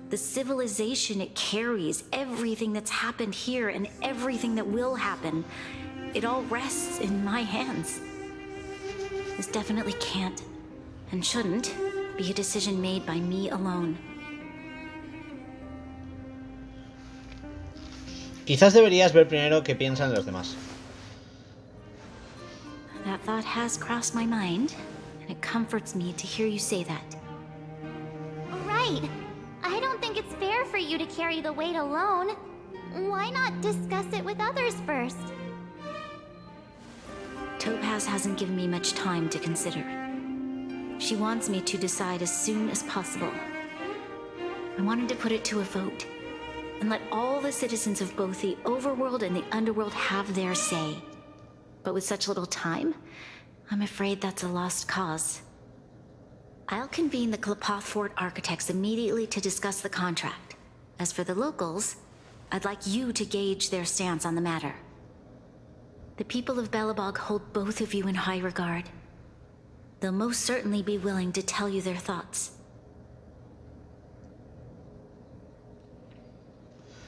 Speaker 13: the civilization it carries, everything that's happened here and everything that will happen, it all rests in my hands. This definitely can't and shouldn't be a decision made by me alone.
Speaker 1: Quizás deberías ver primero qué piensan los demás.
Speaker 13: That thought has crossed my mind, and it comforts me to hear you say that.
Speaker 7: Right. I don't think it's fair for you to carry the weight alone. Why not discuss it with others first?
Speaker 13: Topaz hasn't given me much time to consider. She wants me to decide as soon as possible. I wanted to put it to a vote, and let all the citizens of both the overworld and the underworld have their say. But with such little time, I'm afraid that's a lost cause. I'll convene the Klapoth Fort architects immediately to discuss the contract. As for the locals, I'd like you to gauge their stance on the matter. The people of Belobog hold both of you in high regard. They'll most certainly be willing to tell you their thoughts.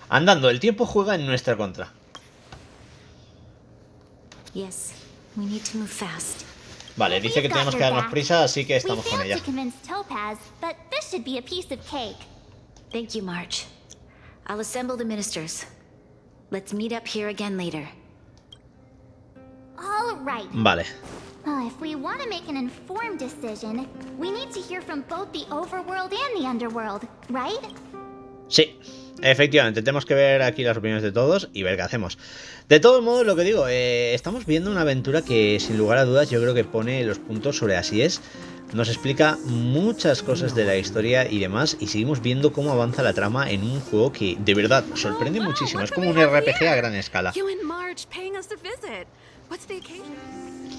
Speaker 1: Andando, el tiempo juega en nuestra contra.
Speaker 13: Yes, we need to move fast.
Speaker 1: Vale, dice que tenemos que darnos prisa, así que estamos con ella.
Speaker 7: We failed to convince Topaz, but this should be a piece of cake.
Speaker 13: Thank you, March. I'll assemble the ministers. Let's meet up here again later.
Speaker 7: All right.
Speaker 1: Vale.
Speaker 7: If we want to make an informed decision, we need to hear from both the overworld and the underworld, right?
Speaker 1: Sí, efectivamente, tenemos que ver aquí las opiniones de todos y ver qué hacemos. De todos modos, lo que digo, estamos viendo una aventura que sin lugar a dudas yo creo que pone los puntos sobre así es. Nos explica muchas cosas de la historia y demás, y seguimos viendo cómo avanza la trama en un juego que de verdad sorprende muchísimo. Es como un RPG a gran escala.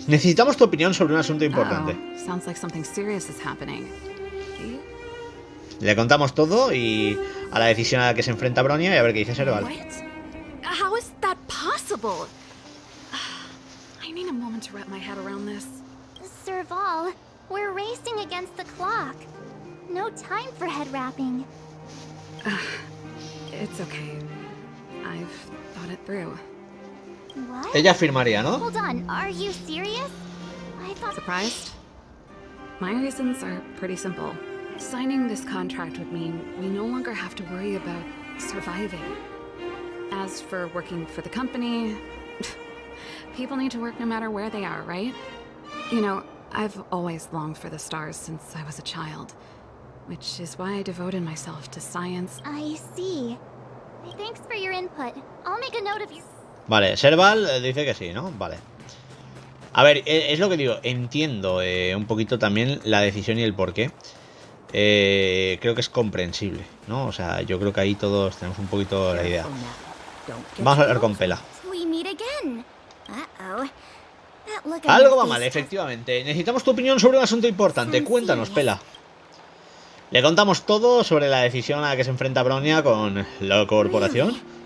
Speaker 1: Necesitamos tu opinión sobre un asunto importante. Le contamos todo y a la decisión a la que se enfrenta Bronya y a ver qué dice Serval.
Speaker 2: How is that possible? I need a moment to wrap my head around this.
Speaker 7: Serval, we're racing against the clock. No time for head wrapping.
Speaker 2: It's okay. I've thought it through.
Speaker 7: What?
Speaker 1: Ella firmaría, ¿no?
Speaker 7: Hold on, are you serious? I thought...
Speaker 2: Surprised? My reasons are pretty simple. Signing this contract would mean we no longer have to worry about surviving. As for working for the company, people need to work no matter where they are, right? You know, I've always longed for the stars since I was a child, which is why I devoted myself to science.
Speaker 7: I see. Thanks for your input. I'll make a note of you.
Speaker 1: Vale, Serval dice que sí, ¿no? Vale. A ver, es lo que digo, entiendo un poquito también la decisión y el porqué. Creo que es comprensible, ¿no? O sea, yo creo que ahí todos tenemos un poquito la idea. Vamos a hablar con Pela. Algo va mal, efectivamente. Necesitamos tu opinión sobre un asunto importante. Cuéntanos, Pela. Le contamos todo sobre la decisión a la que se enfrenta Bronya con la corporación.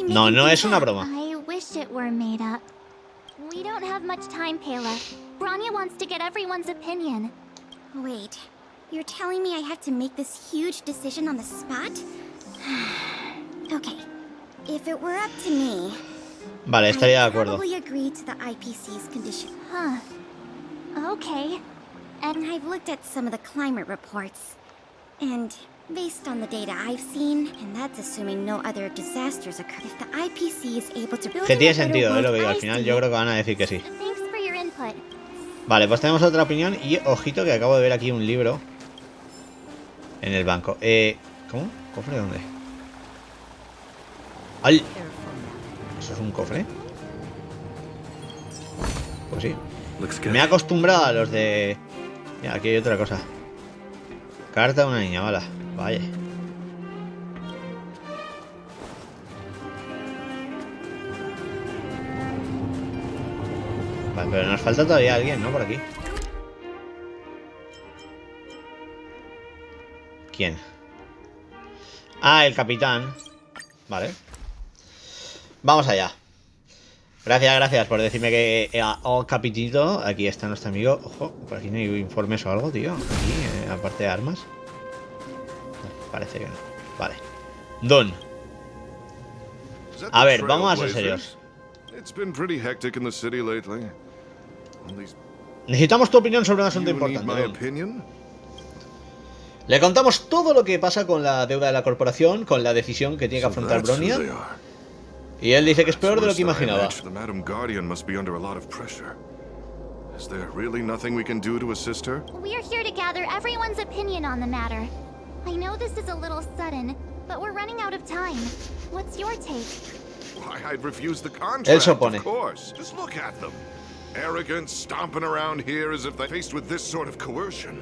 Speaker 1: No, no es una broma.
Speaker 7: I wish it were made up. We don't have much time, Pela. Bronya wants to get everyone's opinion.
Speaker 12: Wait, you're telling me I have to make this huge decision on the spot? Okay, if it were up to me,
Speaker 1: vale, estaría de acuerdo.
Speaker 12: I'd probably agree to the IPC's condition.
Speaker 7: Huh. Okay.
Speaker 12: And I've looked at some of the climate reports, and based on the data I've seen, and that's assuming no other disasters occur, if the IPC is able to build
Speaker 1: que tiene sentido, lo que digo. Al final yo creo que van a decir que sí.
Speaker 7: Thanks for your input.
Speaker 1: Vale, pues tenemos otra opinión y ojito que acabo de ver aquí un libro en el banco. ¿Cómo? ¿Cofre dónde? ¡Al! ¿Eso es un cofre? Pues sí. Me he acostumbrado a los de... Mira, aquí hay otra cosa. Carta de una niña, vale. Vaya. Vale, pero nos falta todavía alguien, ¿no? Por aquí. ¿Quién? Ah, el capitán. Vale. Vamos allá. Gracias por decirme que... Oh, capitito. Aquí está nuestro amigo. Ojo, por aquí no hay informes o algo, tío. Aquí, aparte de armas. No, parece que no. Vale. Don. A ver, vamos a ser serios. Necesitamos tu opinión sobre un asunto importante, Don. Le contamos todo lo que pasa con la deuda de la corporación, con la decisión que tiene que afrontar Bronya. Y él dice que es peor de lo que imaginaba.
Speaker 7: We're here to gather everyone's opinion on the matter. I know this is a little sudden, but we're running out of time. What's your take?
Speaker 19: Why, I'd refuse the contract,
Speaker 1: Él se opone.
Speaker 19: of course. Just look at them. Arrogant, stomping around here as if they're faced with this sort of coercion.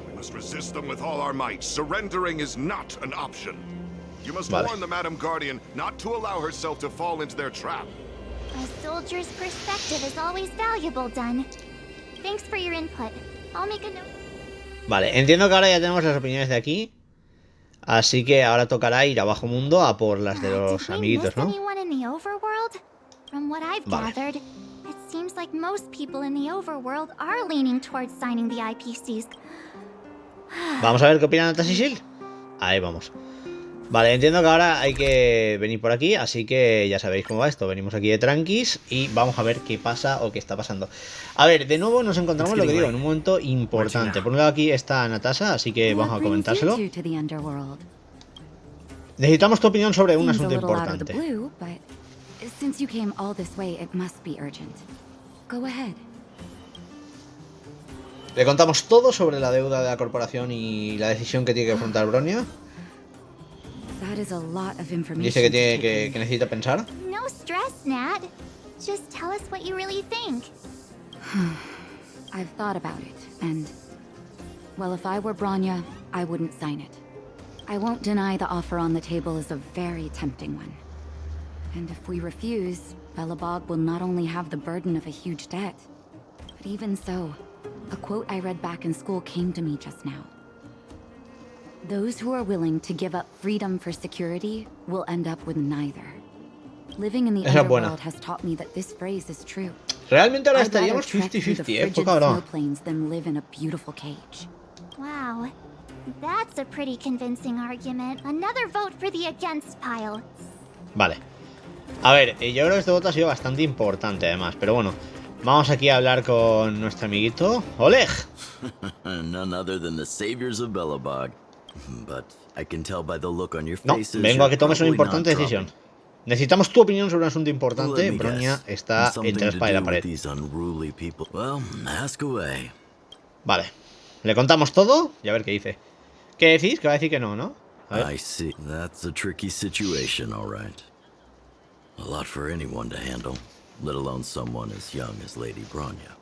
Speaker 19: We must resist them with all our might. Surrendering is not an option. You must warn the Madam Guardian not to allow herself to fall into their trap.
Speaker 7: A soldier's perspective is always valuable, Dun. Thanks for your input. I'll make a note.
Speaker 1: Vale, entiendo que ahora ya tenemos las opiniones de aquí. Así que ahora tocará ir a Bajo Mundo a por las de los amiguitos, ¿no?
Speaker 7: From what I've gathered, it seems like most people in the overworld are leaning towards signing the IPCs.
Speaker 1: Vamos a ver qué opinan Natas y Sil. Ahí vamos. Vale, entiendo que ahora hay que venir por aquí, así que ya sabéis cómo va esto. Venimos aquí de tranquis y vamos a ver qué pasa o qué está pasando. A ver, de nuevo nos encontramos, lo que digo, en un momento importante. Por un lado aquí está Natasha, así que vamos a comentárselo. Necesitamos tu opinión sobre un
Speaker 6: Seems
Speaker 1: asunto
Speaker 6: a little out of the
Speaker 1: importante.
Speaker 6: blue, but since you came all this way, it must be urgent. Go ahead.
Speaker 1: Le contamos todo sobre la deuda de la corporación y la decisión que tiene que afrontar Bronya.
Speaker 6: That is a lot of information.
Speaker 1: Dice que tiene que necesita pensar.
Speaker 7: No stress, Nat. Just tell us what you really think.
Speaker 6: I've thought about it, and well, if I were Bronya, I wouldn't sign it. I won't deny the offer on the table is a very tempting one. And if we refuse, Belobog will not only have the burden of a huge debt, but even so, a quote I read back in school came to me just now. Those who are willing to give up freedom for security will end up with neither. Living in the underworld has taught me that this phrase is true.
Speaker 1: Realmente ahora estaríamos 50-50, poca broma.
Speaker 6: Than live in a beautiful cage.
Speaker 7: Wow. That's a pretty convincing argument. Another vote for the against pile.
Speaker 1: Vale. A ver, yo creo que este voto ha sido bastante importante además, pero bueno. Vamos aquí a hablar con nuestro amiguito, Oleg.
Speaker 20: None other than the saviors of Belobog. But I can tell by the look on your
Speaker 1: No,
Speaker 20: faces.
Speaker 1: vengo a que tomes una importante decisión. Necesitamos tu opinión sobre un asunto importante. Bronya está entre la espada y la pared. Vale. Le contamos todo y a ver qué dice. ¿Qué decís? Que va a decir que no, ¿no?
Speaker 20: I see. That's a tricky situation, all right. A lot for anyone to handle, let alone someone as young as Lady Bronya.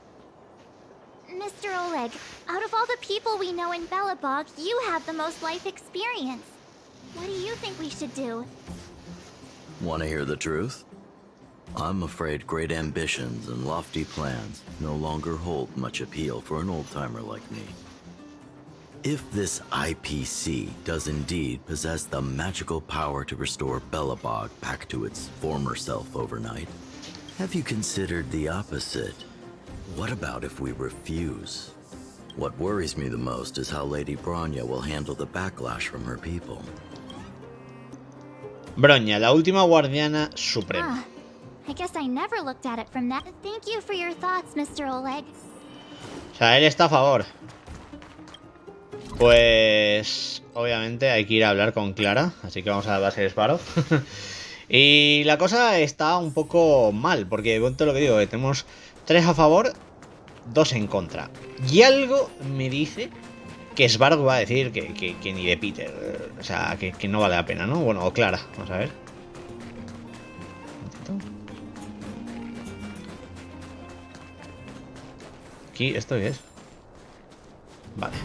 Speaker 7: Mr. Oleg, out of all the people we know in Belobog, you have the most life experience. What do you think we should do?
Speaker 20: Want to hear the truth? I'm afraid great ambitions and lofty plans no longer hold much appeal for an old-timer like me. If this IPC does indeed possess the magical power to restore Belobog back to its former self overnight, have you considered the opposite? What about if we refuse? What worries me the most is how Lady Bronya will handle the backlash from her people.
Speaker 1: Bronya, la última guardiana suprema.
Speaker 7: I guess I never looked at it from that. Thank you for your thoughts, Mr. Oleg.
Speaker 1: O sea, él está a favor. Pues obviamente hay que ir a hablar con Clara, así que vamos a la base de Sparrow. Y la cosa está un poco mal, porque cuento lo que digo, que tenemos 3 a favor, 2 en contra. Y algo me dice que Sparrow va a decir que ni de Peter, o sea, que no vale la pena, ¿no? Bueno, o Clara, vamos a ver. Aquí, ¿esto qué es? Vale.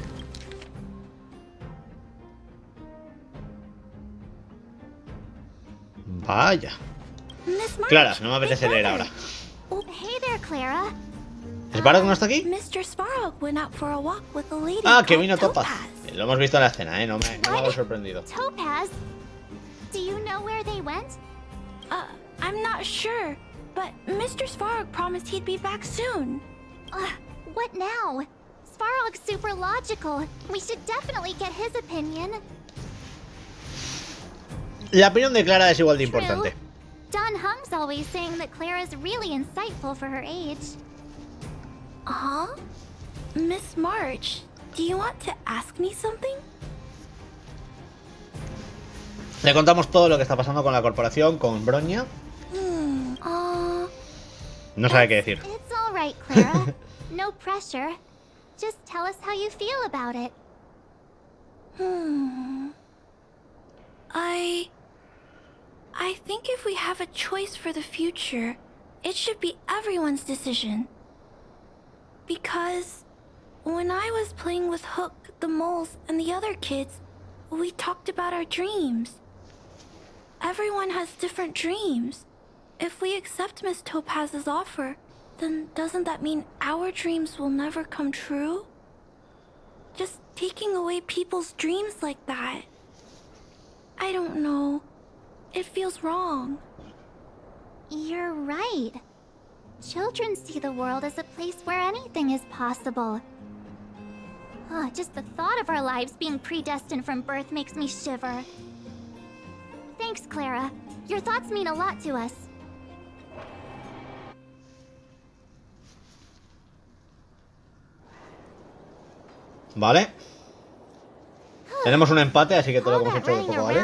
Speaker 1: Vaya. Clara, no me apetece leer ahora.
Speaker 7: Hey there, Clara.
Speaker 1: ¿Sparrow no está aquí?
Speaker 12: Mr. Sparrow went out for a walk with a lady.
Speaker 1: Ah, que vino Topaz. Lo hemos visto en la escena, no me hago sorprendido.
Speaker 7: Topaz? Do you know where they went?
Speaker 12: I'm not sure, but Mr. Sparrow promised he'd be back soon.
Speaker 7: What now? Sparrow's super logical. We should definitely get his opinion.
Speaker 1: La opinión de Clara es igual de importante.
Speaker 7: Don Hung's always saying that Clara's really insightful for her age.
Speaker 12: Miss March, do you want to ask me something?
Speaker 1: Le contamos todo lo que está pasando con la corporación, con Bronya. No sabe qué decir.
Speaker 7: It's all right, Clara. No pressure. Just tell us how you feel about it.
Speaker 12: I think if we have a choice for the future, it should be everyone's decision. Because when I was playing with Hook, the moles, and the other kids, we talked about our dreams. Everyone has different dreams. If we accept Miss Topaz's offer, then doesn't that mean our dreams will never come true? Just taking away people's dreams like that. I don't know. It feels wrong.
Speaker 7: You're right. Children see the world as a place where anything is possible. Just the thought of our lives being predestined from birth makes me shiver. Thanks, Clara. Your thoughts mean a lot to us.
Speaker 1: Vale. Tenemos un empate, así que todo lo que hemos hecho de poco vale.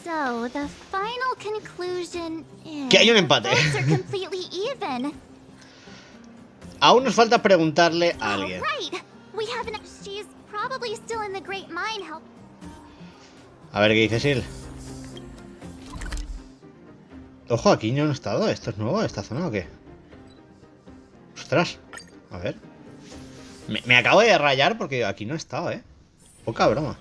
Speaker 7: So, the final conclusion is
Speaker 1: Que hay un empate.
Speaker 7: votes are completely even.
Speaker 1: Aún nos falta preguntarle a alguien.
Speaker 7: Right. We haven't. She's probably still in the Great Mine.
Speaker 1: A ver qué dice Sil. Ojo, aquí no han estado. ¿Esto es nuevo? ¿Esta zona o qué? Ostras. A ver. Me acabo de rayar porque aquí no he estado, ¿eh? Poca broma.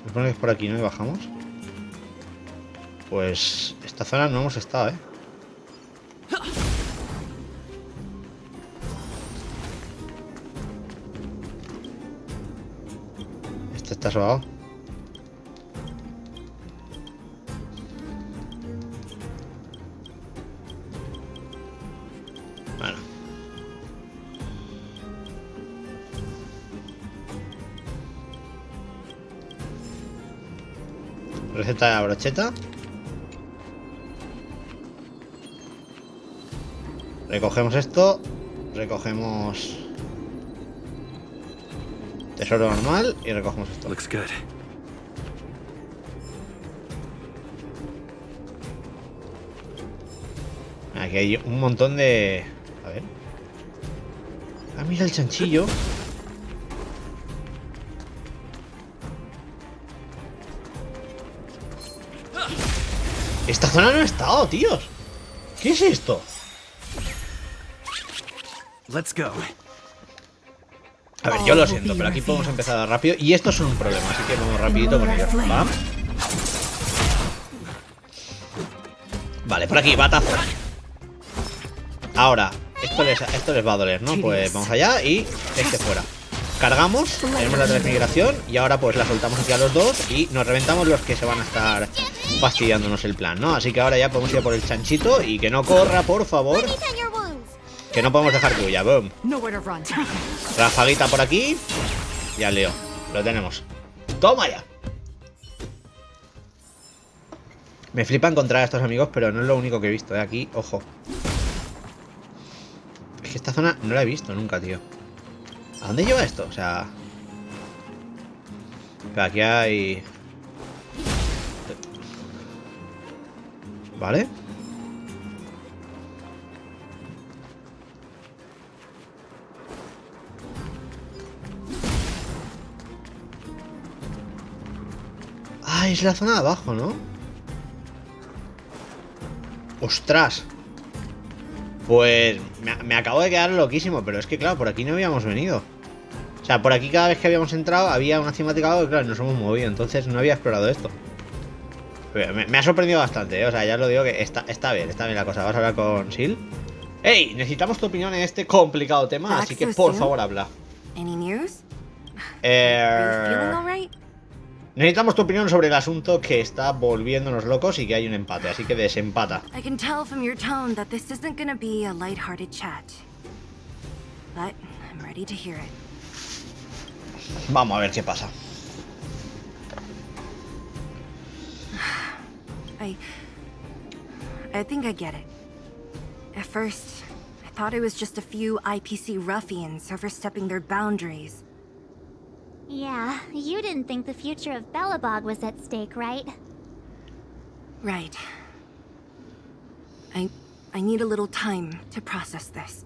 Speaker 1: Se supone que es por aquí, ¿no? Y bajamos. Pues esta zona no hemos estado, ¿eh? Este está suave. Bueno. Receta de la brocheta. Recogemos esto. Recogemos tesoro normal y recogemos esto.
Speaker 8: Looks good.
Speaker 1: Aquí hay un montón de... A ver. Ah, mira el chanchillo. Esta zona no ha estado, tíos. ¿Qué es esto?
Speaker 8: Let's go.
Speaker 1: A ver, yo lo siento, pero aquí podemos empezar rápido. Y estos son un problema, así que vamos rapidito con ellos. ¿Va? Vale, por aquí, batazo. Ahora, esto les va a doler, ¿no? Pues vamos allá y este fuera. Cargamos, tenemos la transmigración y ahora pues la soltamos aquí a los dos y nos reventamos los que se van a estar fastidiándonos el plan, ¿no? Así que ahora ya podemos ir por el chanchito y que no corra, por favor. Que no podemos dejar que huya, boom. Rafaguita por aquí. Y al Leo, lo tenemos. ¡Toma ya! Me flipa encontrar a estos amigos, pero no es lo único que he visto, ¿eh? Aquí, ojo. Es que esta zona no la he visto nunca, tío. ¿A dónde lleva esto? O sea... Pero aquí hay... ¿Vale? Ah, es la zona de abajo, ¿no? ¡Ostras! Pues me acabo de quedar loquísimo, pero es que claro, por aquí no habíamos venido. O sea, por aquí cada vez que habíamos entrado había una cinemática y claro, nos hemos movido, entonces no había explorado esto. Me ha sorprendido bastante, ¿eh? O sea, ya os lo digo que está bien la cosa. Vamos a hablar con Sil. ¡Ey! Necesitamos tu opinión en este complicado tema, así que por favor habla. Necesitamos tu opinión sobre el asunto que está volviéndonos locos y que hay un empate, así que desempata.
Speaker 14: I can tell from your tone that this isn't gonna be a light-hearted chat. But I'm ready to hear it.
Speaker 1: Vamos a ver qué pasa.
Speaker 14: I think I get it. At first, I thought it was just a few IPC ruffians overstepping their boundaries.
Speaker 7: Yeah, you didn't think the future of Belobog was at stake, right?
Speaker 14: Right. I need a little time to process this.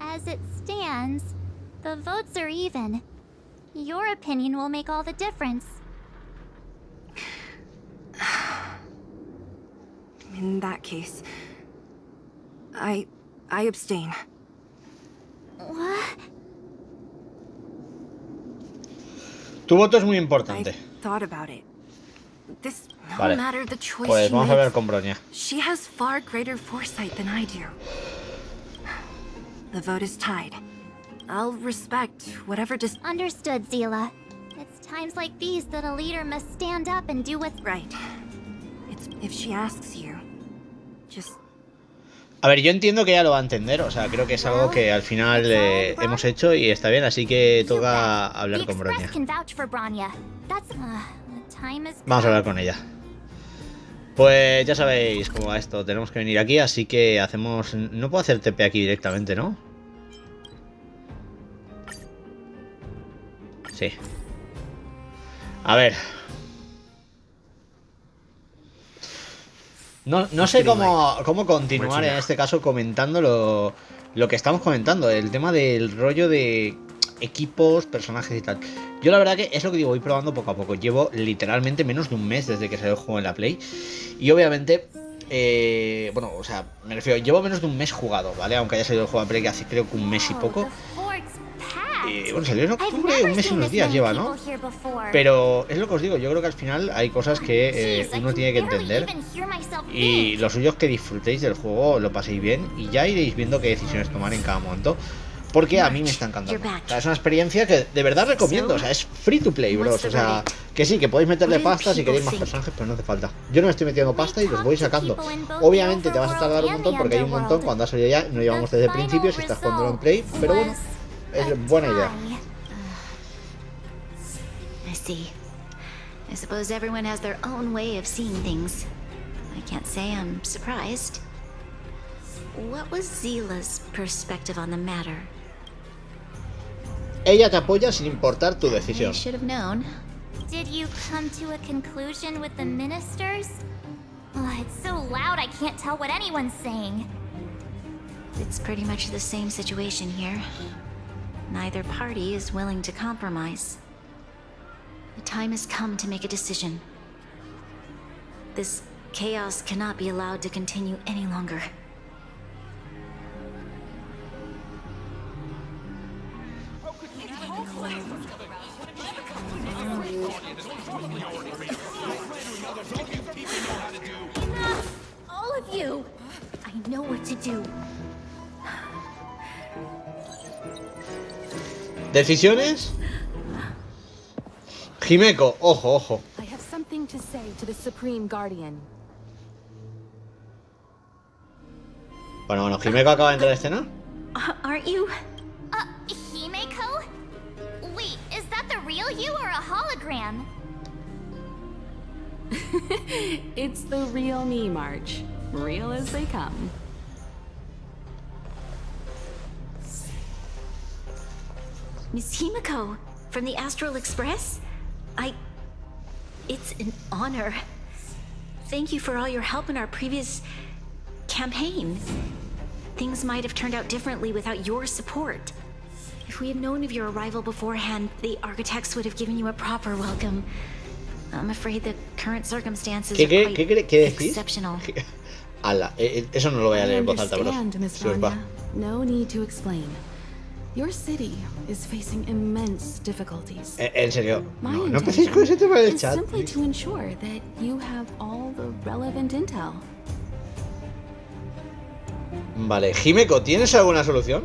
Speaker 7: As it stands, the votes are even. Your opinion will make all the difference.
Speaker 14: In that case, I abstain.
Speaker 7: What?
Speaker 1: Tu voto es muy importante.
Speaker 14: Thought about it. This no
Speaker 1: Vale.
Speaker 14: matter the choice
Speaker 1: Pues
Speaker 14: she
Speaker 1: vamos a ver
Speaker 14: makes,
Speaker 1: con Bronya.
Speaker 14: she has far greater foresight than I do. The vote is tied. I'll respect whatever
Speaker 7: Understood, Zila. It's times like these that a leader must stand up and do what's
Speaker 14: right. It's if she asks you, just
Speaker 1: A A ver, yo entiendo que ella lo va a entender, o sea, creo que es algo que al final hemos hecho y está bien, así que toca hablar con Bronya. Vamos a hablar con ella. Pues ya sabéis cómo va esto, tenemos que venir aquí, así que hacemos... No puedo hacer TP aquí directamente, ¿no? Sí. A ver. No sé cómo continuar en este caso comentando lo que estamos comentando, el tema del rollo de equipos, personajes y tal. Yo la verdad que es lo que digo, voy probando poco a poco. Llevo literalmente menos de un mes desde que salió el juego en la Play. Y obviamente, bueno, o sea, me refiero, llevo menos de un mes jugado, ¿vale? Aunque haya salido el juego en Play que hace creo que un mes y poco. Bueno, salió en octubre, un mes y unos días lleva, ¿no? Pero es lo que os digo, yo creo que al final hay cosas que uno tiene que entender. Y lo suyo es que disfrutéis del juego, lo paséis bien y ya iréis viendo qué decisiones tomar en cada momento. Porque a mí me está encantando. O sea, es una experiencia que de verdad recomiendo. O sea, es free to play, bros. O sea, que sí, que podéis meterle pasta si queréis más personajes, pero no hace falta. Yo no me estoy metiendo pasta y los voy sacando. Obviamente te vas a tardar un montón porque hay un montón cuando ha salido ya. No llevamos desde el principio si estás jugando en play. Pero bueno, es buena idea.
Speaker 13: I see. I suppose everyone has their own way of seeing things. I can't say I'm surprised. What was Zila's perspective on the matter?
Speaker 1: Ella te apoya sin importar tu decisión.
Speaker 13: I should have known.
Speaker 7: Did you come to a conclusion with the ministers? Oh, it's so loud I can't tell what anyone's saying.
Speaker 13: It's pretty much the same situation here. Neither party is willing to compromise. The time has come to make a decision. This chaos cannot be allowed to continue any longer.
Speaker 12: All of you! I know what to do.
Speaker 1: ¿Decisiones? Himeko, ojo, ojo.
Speaker 2: I have something to say to the Supreme Guardian.
Speaker 1: Bueno, Himeko acaba de entrar a escena.
Speaker 13: Aren't you?
Speaker 7: Himeko? Wait, is that the real you or a hologram?
Speaker 2: It's the real me, March. Real as they come.
Speaker 13: Miss Himeko, from the Astral Express? It's an honor. Thank you for all your help in our previous campaign. Things might have turned out differently without your support. If we had known of your arrival beforehand, the architects would have given you a proper welcome. I'm afraid the current circumstances are quite exceptional.
Speaker 1: Ala, eso no lo voy a leer en voz alta, bros. Se os va.
Speaker 2: No need to explain. Your city is facing immense difficulties.
Speaker 1: En serio, no empecéis con ese tema del chat.
Speaker 2: Simply to ensure that you have all the relevant intel.
Speaker 1: Vale, Himeko, ¿tienes alguna solución?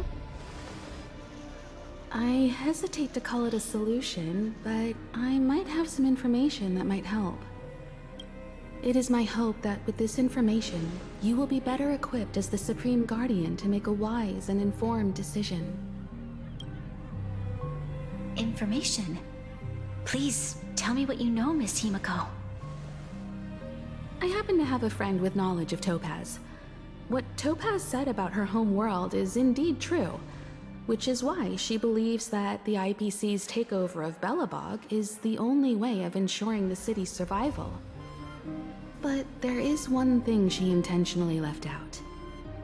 Speaker 2: I hesitate to call it a solution, but I might have some information that might help. It is my hope that with this information, you will be better equipped as the Supreme Guardian to make a wise and informed decision.
Speaker 13: Information? Please, tell me what you know, Miss Himeko.
Speaker 2: I happen to have a friend with knowledge of Topaz. What Topaz said about her home world is indeed true, which is why she believes that the IPC's takeover of Belobog is the only way of ensuring the city's survival. But there is one thing she intentionally left out.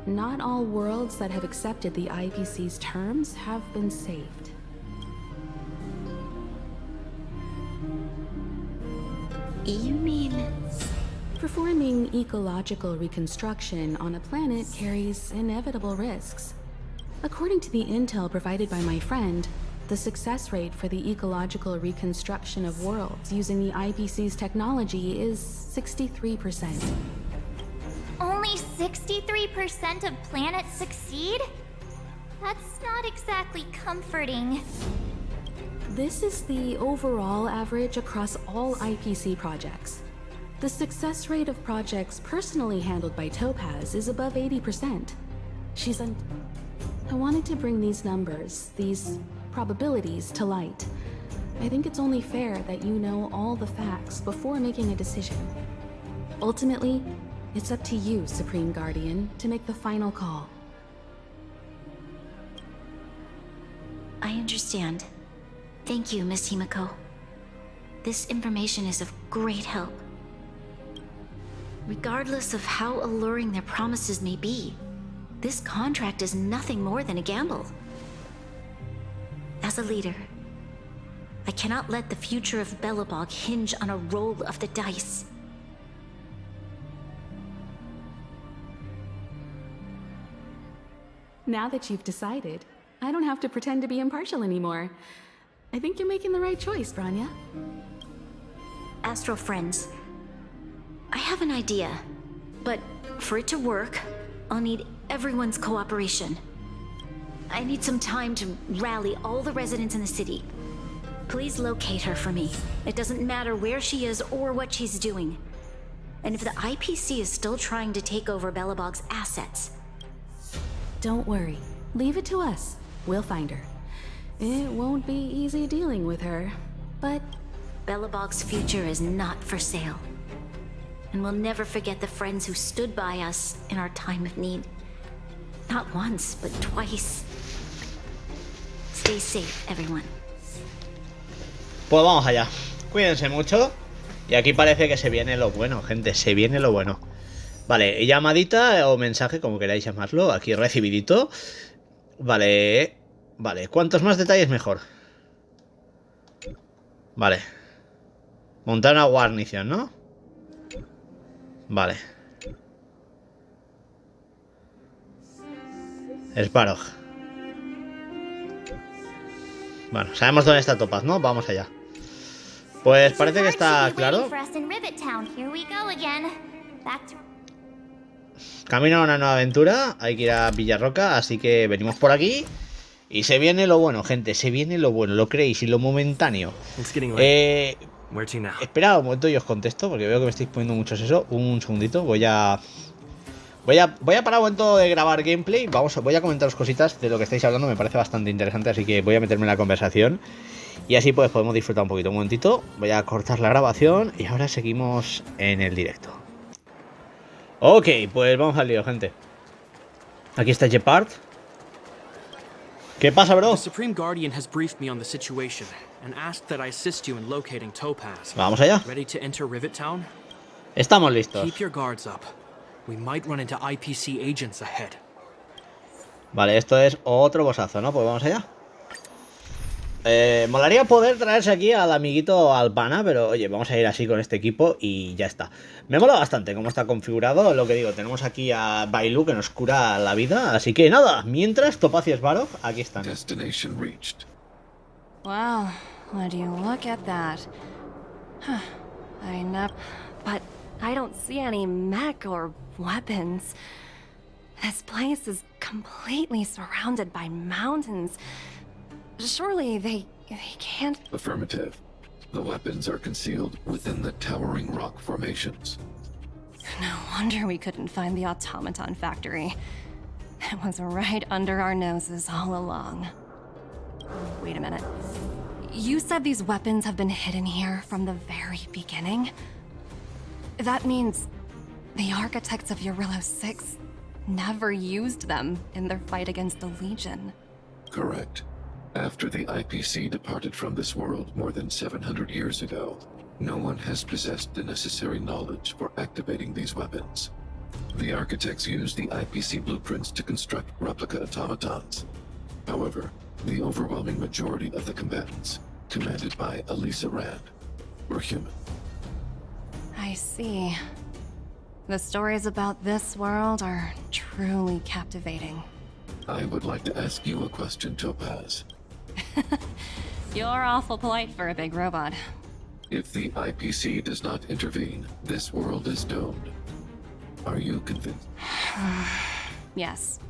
Speaker 2: Not all worlds that have accepted the IPC's terms have been saved.
Speaker 13: You mean...
Speaker 2: Performing ecological reconstruction on a planet carries inevitable risks. According to the intel provided by my friend, the success rate for the ecological reconstruction of worlds using the IPC's technology is 63%.
Speaker 7: Only 63% of planets succeed? That's not exactly comforting.
Speaker 2: This is the overall average across all IPC projects. The success rate of projects personally handled by Topaz is above 80%. I wanted to bring these numbers, these probabilities to light. I think it's only fair that you know all the facts before making a decision. Ultimately, it's up to you, Supreme Guardian, to make the final call.
Speaker 13: I understand. Thank you, Miss Himiko. This information is of great help. Regardless of how alluring their promises may be, this contract is nothing more than a gamble. As a leader, I cannot let the future of Belobog hinge on a roll of the dice.
Speaker 2: Now that you've decided, I don't have to pretend to be impartial anymore. I think you're making the right choice, Bronya.
Speaker 13: Astral friends, I have an idea, but for it to work, I'll need everyone's cooperation. I need some time to rally all the residents in the city. Please locate her for me. It doesn't matter where she is or what she's doing. And if the IPC is still trying to take over Belobog's assets...
Speaker 2: Don't worry. Leave it to us. We'll find her. It won't be easy dealing with her, but...
Speaker 13: Belobog's future is not for sale. And we'll never forget the friends who stood by us in our time of need. Not once, but twice. Stay safe, everyone.
Speaker 1: Pues vamos allá. Cuídense mucho. Y aquí parece que se viene lo bueno, gente. Se viene lo bueno. Vale, llamadita o mensaje, como queráis llamarlo. Aquí recibidito. Vale. Vale, cuantos más detalles mejor. Vale. Montar una guarnición, ¿no? Vale. Sparrow. Bueno, sabemos dónde está Topaz, ¿no? Vamos allá. Pues parece que está claro. Camino a una nueva aventura. Hay que ir a Villarroca, así que venimos por aquí. Y se viene lo bueno, gente. Se viene lo bueno, lo creéis y lo momentáneo. Esperad un momento y os contesto, porque veo que me estáis poniendo muchos eso. Un segundito, voy a parar un momento de grabar gameplay. Voy a comentaros cositas de lo que estáis hablando. Me parece bastante interesante, así que voy a meterme en la conversación. Y así pues podemos disfrutar un poquito. Un momentito, voy a cortar la grabación y ahora seguimos en el directo. Ok, pues vamos al lío, gente. Aquí está Gepard. ¿Qué pasa, bro?
Speaker 11: The Supreme Guardian has briefed me on the situation and asked that I assist you in locating Topaz.
Speaker 1: Vamos allá.
Speaker 11: Ready to enter Rivet Town?
Speaker 1: Estamos listos.
Speaker 11: Keep your guards up. We might run into IPC agents ahead.
Speaker 1: Vale, esto es otro bossazo, ¿no? Pues vamos allá. Molaría poder traerse aquí al amiguito Albana, pero oye, vamos a ir así con este equipo y ya está. Me mola bastante cómo está configurado, lo que digo, tenemos aquí a Bailu que nos cura la vida, así que nada, mientras Topaz y Sparrow, aquí están.
Speaker 16: Destination reached.
Speaker 10: Wow, would you look at that? But I don't see any mech or weapons. This place is completely surrounded by mountains. Surely they can't...
Speaker 16: Affirmative. The weapons are concealed within the towering rock formations.
Speaker 10: No wonder we couldn't find the automaton factory. It was right under our noses all along. Wait a minute. You said these weapons have been hidden here from the very beginning? That means the architects of Berilo-VI never used them in their fight against the Legion.
Speaker 16: Correct. After the IPC departed from this world more than 700 years ago, no one has possessed the necessary knowledge for activating these weapons. The architects used the IPC blueprints to construct replica automatons. However, the overwhelming majority of the combatants, commanded by Elisa Rand, were human.
Speaker 10: I see. The stories about this world are truly captivating.
Speaker 16: I would like to ask you a question, Topaz.
Speaker 10: You're awful polite for a big robot.
Speaker 16: If the IPC does not intervene, this world is doomed. Are you convinced?
Speaker 10: Yes.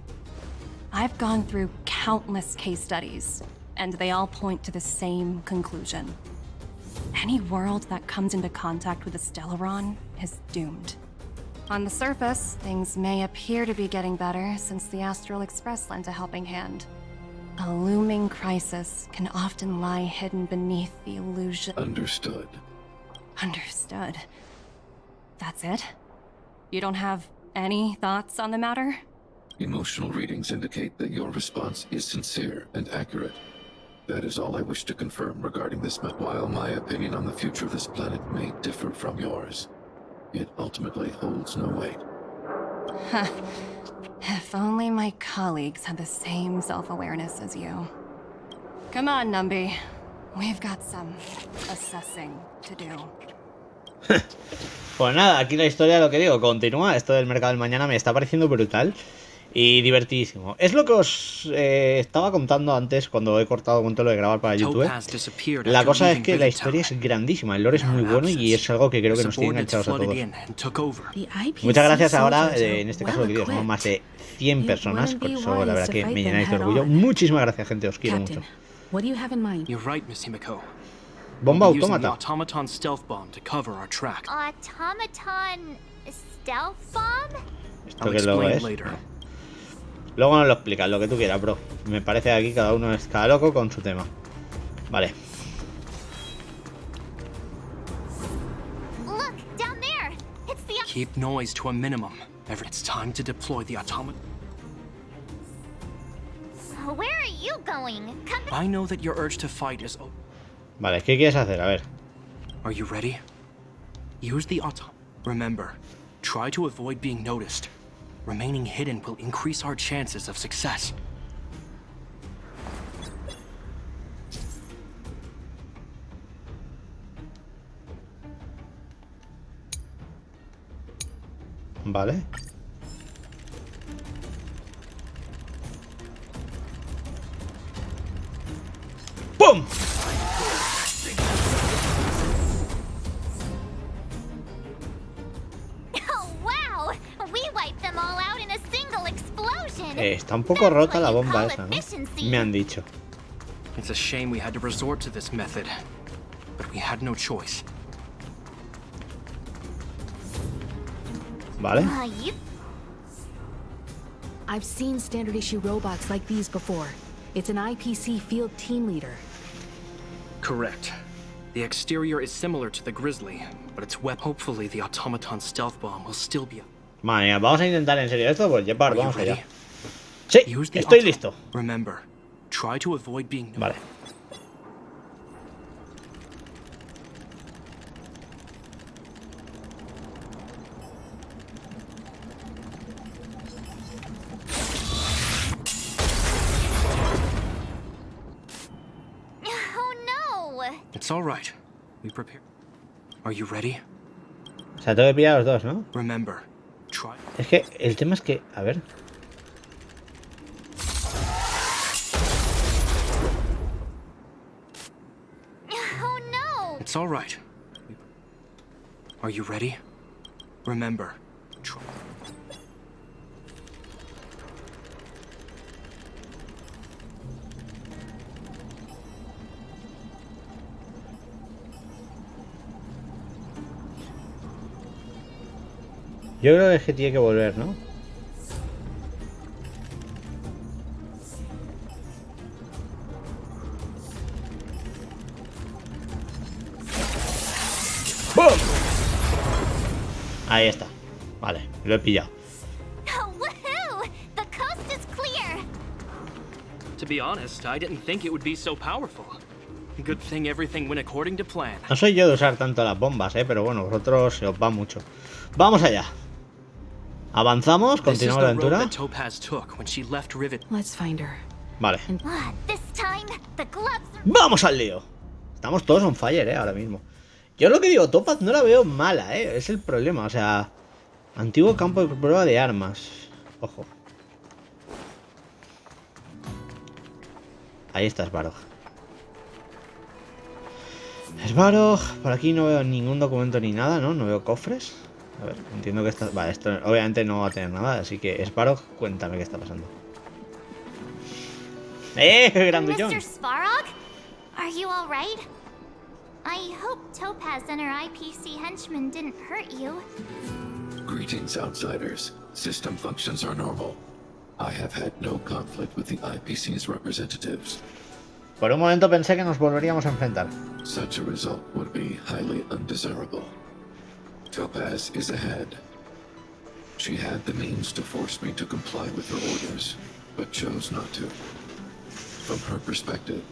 Speaker 10: I've gone through countless case studies, and they all point to the same conclusion. Any world that comes into contact with a Stellaron is doomed. On the surface, things may appear to be getting better since the Astral Express lent a helping hand. A looming crisis can often lie hidden beneath the illusion.
Speaker 16: Understood.
Speaker 10: Understood. That's it? You don't have any thoughts on the matter?
Speaker 16: Emotional readings indicate that your response is sincere and accurate. That is all I wish to confirm regarding this matter. While my opinion on the future of this planet may differ from yours, it ultimately holds no weight.
Speaker 10: If only my colleagues had the same self-awareness as you. Come on, Numby. We've got some assessing to do.
Speaker 1: Pues nada, aquí la historia, lo que digo, continúa. Esto del Mercado del Mañana me está pareciendo brutal y divertidísimo. Es lo que os estaba contando antes cuando he cortado con todo lo de grabar para YouTube. La cosa es que la historia es grandísima, el lore es muy bueno y es algo que creo que nos tiene enganchados a todos. Muchas gracias ahora, en este caso el vídeo somos más de 100 personas, por eso la verdad que me llenáis de orgullo. Muchísimas gracias, gente, os quiero mucho. Bomba autómata.
Speaker 10: Automaton stealth bomb?
Speaker 1: Esto que luego es. Luego nos lo explicas, lo que tú quieras, bro. Me parece que aquí cada uno es cada loco con su tema. Vale.
Speaker 11: Keep noise to a minimum. It's time to deploy the automaton.
Speaker 7: Where are you going?
Speaker 11: I know that your urge to fight is.
Speaker 1: Vale, ¿qué quieres hacer? A ver.
Speaker 11: Are you ready? Use the automaton. Remember, try to avoid being noticed. Remaining hidden will increase our chances of success.
Speaker 1: Vale. ¡Pum! Está un poco rota la bomba esa, ¿no? Me han dicho.
Speaker 11: It's a shame we had to resort to this method, but we had no choice.
Speaker 1: Vale.
Speaker 2: I've seen standard issue robots like these before. It's an IPC field team leader.
Speaker 11: Correct. The exterior is similar to the Grizzly, but its weapon. Hopefully the automaton stealth bomb will still be.
Speaker 1: Madre mía, vamos a intentar en serio esto, pues Jepar, vamos allá. Sí, estoy listo.
Speaker 11: Remember, try to avoid being.
Speaker 1: Vale.
Speaker 7: Oh no.
Speaker 11: It's all right. We prepare. Are you ready?
Speaker 1: O sea, tengo que pillar a los dos, ¿no?
Speaker 11: Remember, try.
Speaker 1: Es que el tema es que, a ver.
Speaker 11: It's all right. Are you ready? Remember, try.
Speaker 1: Yo creo que tiene que volver, ¿no? ¡Bum! Ahí está. Vale, lo he pillado.
Speaker 11: To be honest, I didn't think it would be so powerful. Good thing everything went according to plan.
Speaker 1: No soy yo de usar tanto las bombas, pero bueno, vosotros se os va mucho. Vamos allá. Avanzamos, continuamos la aventura. Vale. Vamos al lío. Estamos todos on fire, ahora mismo. Yo lo que digo, Topaz no la veo mala, es el problema, o sea, antiguo campo de prueba de armas. Ojo. Ahí está Svarog. Svarog, por aquí no veo ningún documento ni nada, ¿no? No veo cofres. A ver, entiendo que está... Vale, esto obviamente no va a tener nada, así que Svarog, cuéntame qué está pasando. ¡Grandullón!
Speaker 7: Mr. Svarog? Are you all right? I hope Topaz and her IPC henchmen didn't hurt you.
Speaker 16: Greetings, outsiders. System functions are normal. I have had no conflict with the IPC's representatives.
Speaker 1: Por un momento pensé que nos volveríamos a enfrentar.
Speaker 16: Such a result would be highly undesirable. Topaz is ahead. She had the means to force me to comply with her orders, but chose not to. From her perspective,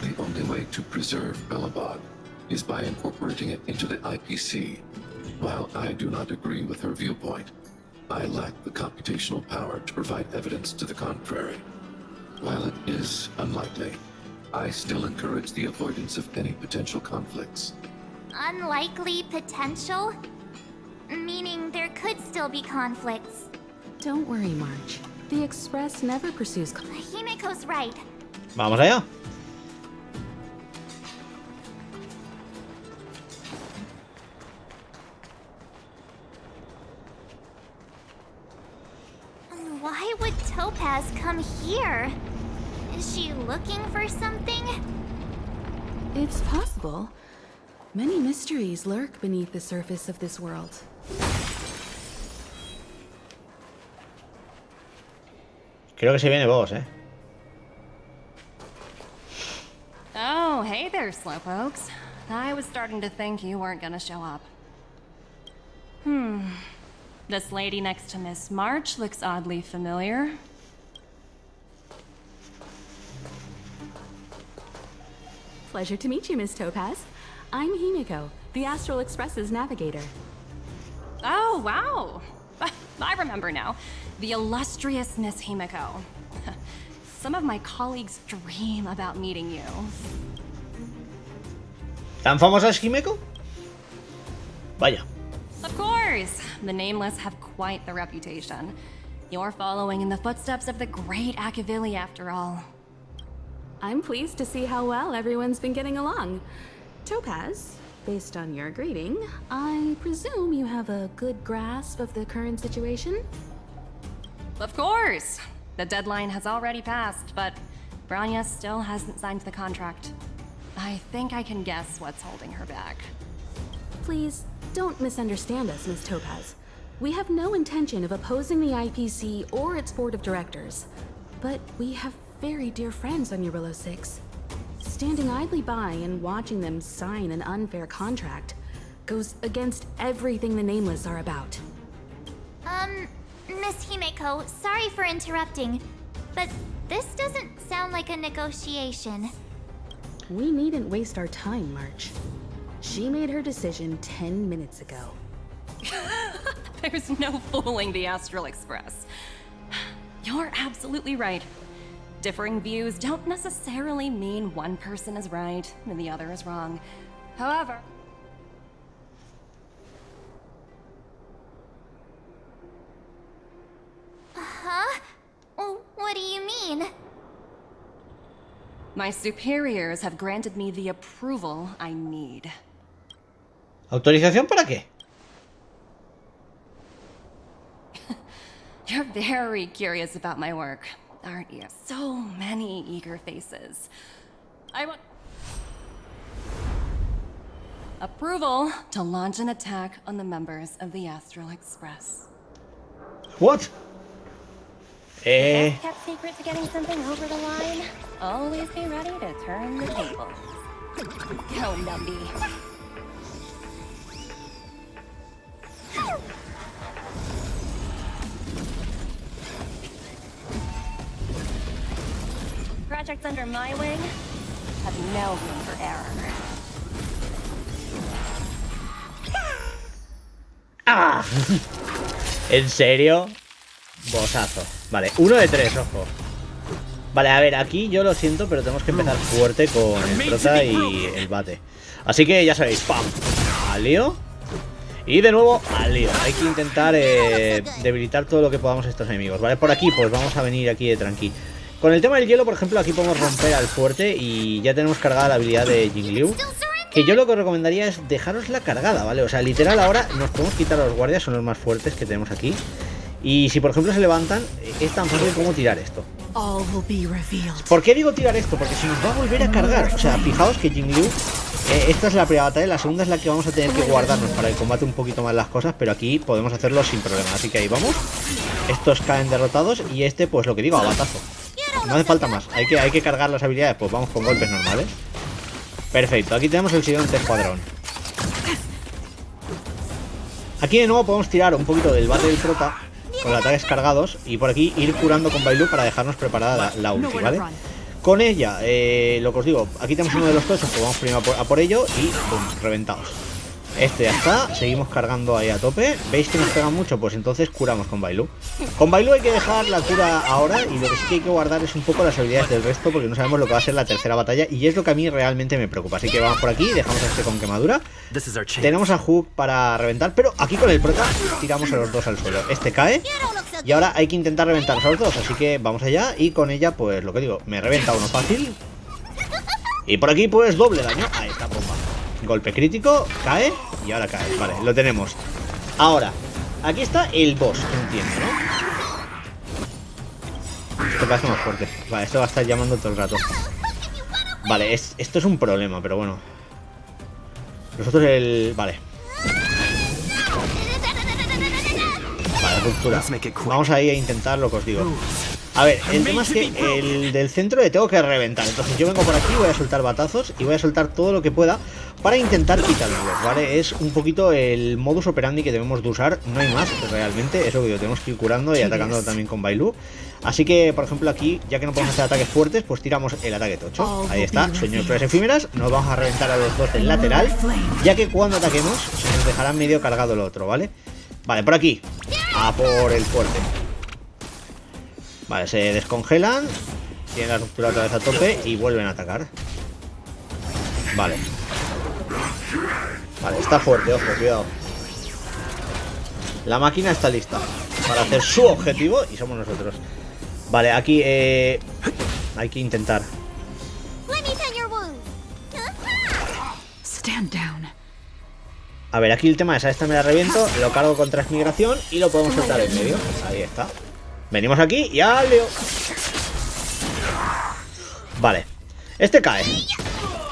Speaker 16: the only way to preserve Belobog is by incorporating it into the IPC. While I do not agree with her viewpoint, I lack the computational power to provide evidence to the contrary. While it is unlikely, I still encourage the avoidance of any potential conflicts.
Speaker 7: Unlikely potential? Meaning there could still be conflicts.
Speaker 2: Don't worry, March. The Express never pursues...
Speaker 7: Himeko's right.
Speaker 1: Vamos allá.
Speaker 7: Why would Topaz come here? Is she looking for something?
Speaker 2: It's possible. Many mysteries lurk beneath the surface of this world.
Speaker 1: Creo que se viene vos, ¿eh?
Speaker 10: Oh, hey there, slowpokes. I was starting to think you weren't gonna show up. This lady next to Miss March looks oddly familiar.
Speaker 2: Pleasure to meet you, Miss Topaz. I'm Himeko, the Astral Express's navigator.
Speaker 10: Oh, wow. I remember now. The illustrious Miss Himeko. Some of my colleagues dream about meeting you.
Speaker 1: ¿Tan famosa es Himeko? Vaya.
Speaker 10: Of course. The Nameless have quite the reputation. You're following in the footsteps of the great Akavili, after all.
Speaker 2: I'm pleased to see how well everyone's been getting along. Topaz, based on your greeting, I presume you have a good grasp of the current situation?
Speaker 10: Of course. The deadline has already passed, but Bronya still hasn't signed the contract. I think I can guess what's holding her back.
Speaker 2: Please, don't misunderstand us, Miss Topaz. We have no intention of opposing the IPC or its board of directors. But we have very dear friends on Berilo-VI. Standing idly by and watching them sign an unfair contract goes against everything the Nameless are about.
Speaker 7: Miss Himeko, sorry for interrupting, but this doesn't sound like a negotiation.
Speaker 2: We needn't waste our time, March. She made her decision 10 minutes ago.
Speaker 10: There's no fooling the Astral Express. You're absolutely right. Differing views don't necessarily mean one person is right and the other is wrong. However...
Speaker 7: Huh? What do you mean?
Speaker 10: My superiors have granted me the approval I need.
Speaker 1: ¿Autorización para qué?
Speaker 10: You're very curious about my work, aren't you? So many eager faces. I want approval to launch an attack on the members of the Astral Express.
Speaker 1: What?
Speaker 10: Best kept secret to getting something over the line. Always be ready to turn the tables. Go, Numby. Projects under my wing have no room for error.
Speaker 1: ¡Ah! ¿En serio? Bosazo. Vale, 1 de 3, ojo. Vale, a ver, aquí yo lo siento, pero tenemos que empezar fuerte con el prota y el bate. Así que ya sabéis, ¡pam! Al lío. Y de nuevo al lío. Hay que intentar debilitar todo lo que podamos a estos enemigos. Vale, por aquí pues vamos a venir aquí de tranqui. Con el tema del hielo, por ejemplo, aquí podemos romper al fuerte y ya tenemos cargada la habilidad de Jingliu. Que yo lo que os recomendaría es dejarosla cargada, ¿vale? O sea, literal ahora nos podemos quitar a los guardias, son los más fuertes que tenemos aquí. Y si por ejemplo se levantan, es tan fácil como tirar esto. ¿Por qué digo tirar esto? Porque se nos va a volver a cargar. O sea, fijaos que Jingliu, esta es la primera batalla, la segunda es la que vamos a tener que guardarnos para el combate un poquito más las cosas, pero aquí podemos hacerlo sin problema. Así que ahí vamos. Estos caen derrotados y este, pues lo que digo, a batazo. No hace falta más. Hay que cargar las habilidades, pues vamos con golpes normales. Perfecto, aquí tenemos el siguiente escuadrón. Aquí de nuevo podemos tirar un poquito del bate del prota con los ataques cargados y por aquí ir curando con Bailu para dejarnos preparada la ulti, ¿vale? Con ella, lo que os digo, aquí tenemos uno de los tochos, pues vamos primero a por ello y ¡pum! Reventados. Este ya está, seguimos cargando ahí a tope. ¿Veis que nos pega mucho? Pues entonces curamos con Bailu. Con Bailu hay que dejar la cura ahora y lo que sí que hay que guardar es un poco las habilidades del resto porque no sabemos lo que va a ser la tercera batalla y es lo que a mí realmente me preocupa. Así que vamos por aquí, dejamos a este con quemadura. Tenemos a Hook para reventar, pero aquí con el prota tiramos a los dos al suelo. Este cae y ahora hay que intentar reventar a los dos, así que vamos allá y con ella pues lo que digo, me revienta uno fácil. Y por aquí pues doble daño a esta bomba. Golpe crítico, cae y ahora cae. Vale, lo tenemos. Ahora, aquí está el boss, entiendo, ¿no? Esto parece más fuerte. Vale, esto va a estar llamando todo el rato. Vale, esto es un problema, pero bueno. Nosotros Vale. Vale, ruptura. Vamos ahí a intentar lo que os digo. A ver, el tema es que el del centro le tengo que reventar. Entonces yo vengo por aquí, voy a soltar batazos y voy a soltar todo lo que pueda para intentar quitármelos, ¿vale? Es un poquito el modus operandi que debemos de usar. No hay más, realmente. Eso que digo, tenemos que ir curando y atacando también con Bailu. Así que, por ejemplo, aquí, ya que no podemos hacer ataques fuertes, pues tiramos el ataque tocho. Ahí está, sueño de flores efímeras. Nos vamos a reventar a los dos del lateral, ya que cuando ataquemos se nos dejará medio cargado el otro, ¿vale? Vale, por aquí. A por el fuerte. Vale, se descongelan. Tienen la ruptura otra vez a tope y vuelven a atacar. Vale. Vale, está fuerte, ojo, cuidado. La máquina está lista para hacer su objetivo y somos nosotros. Vale, aquí hay que intentar. A ver, aquí el tema es, a esta me la reviento, lo cargo con transmigración y lo podemos soltar en medio. Ahí está. Venimos aquí y ¡al lío! Vale. Este cae.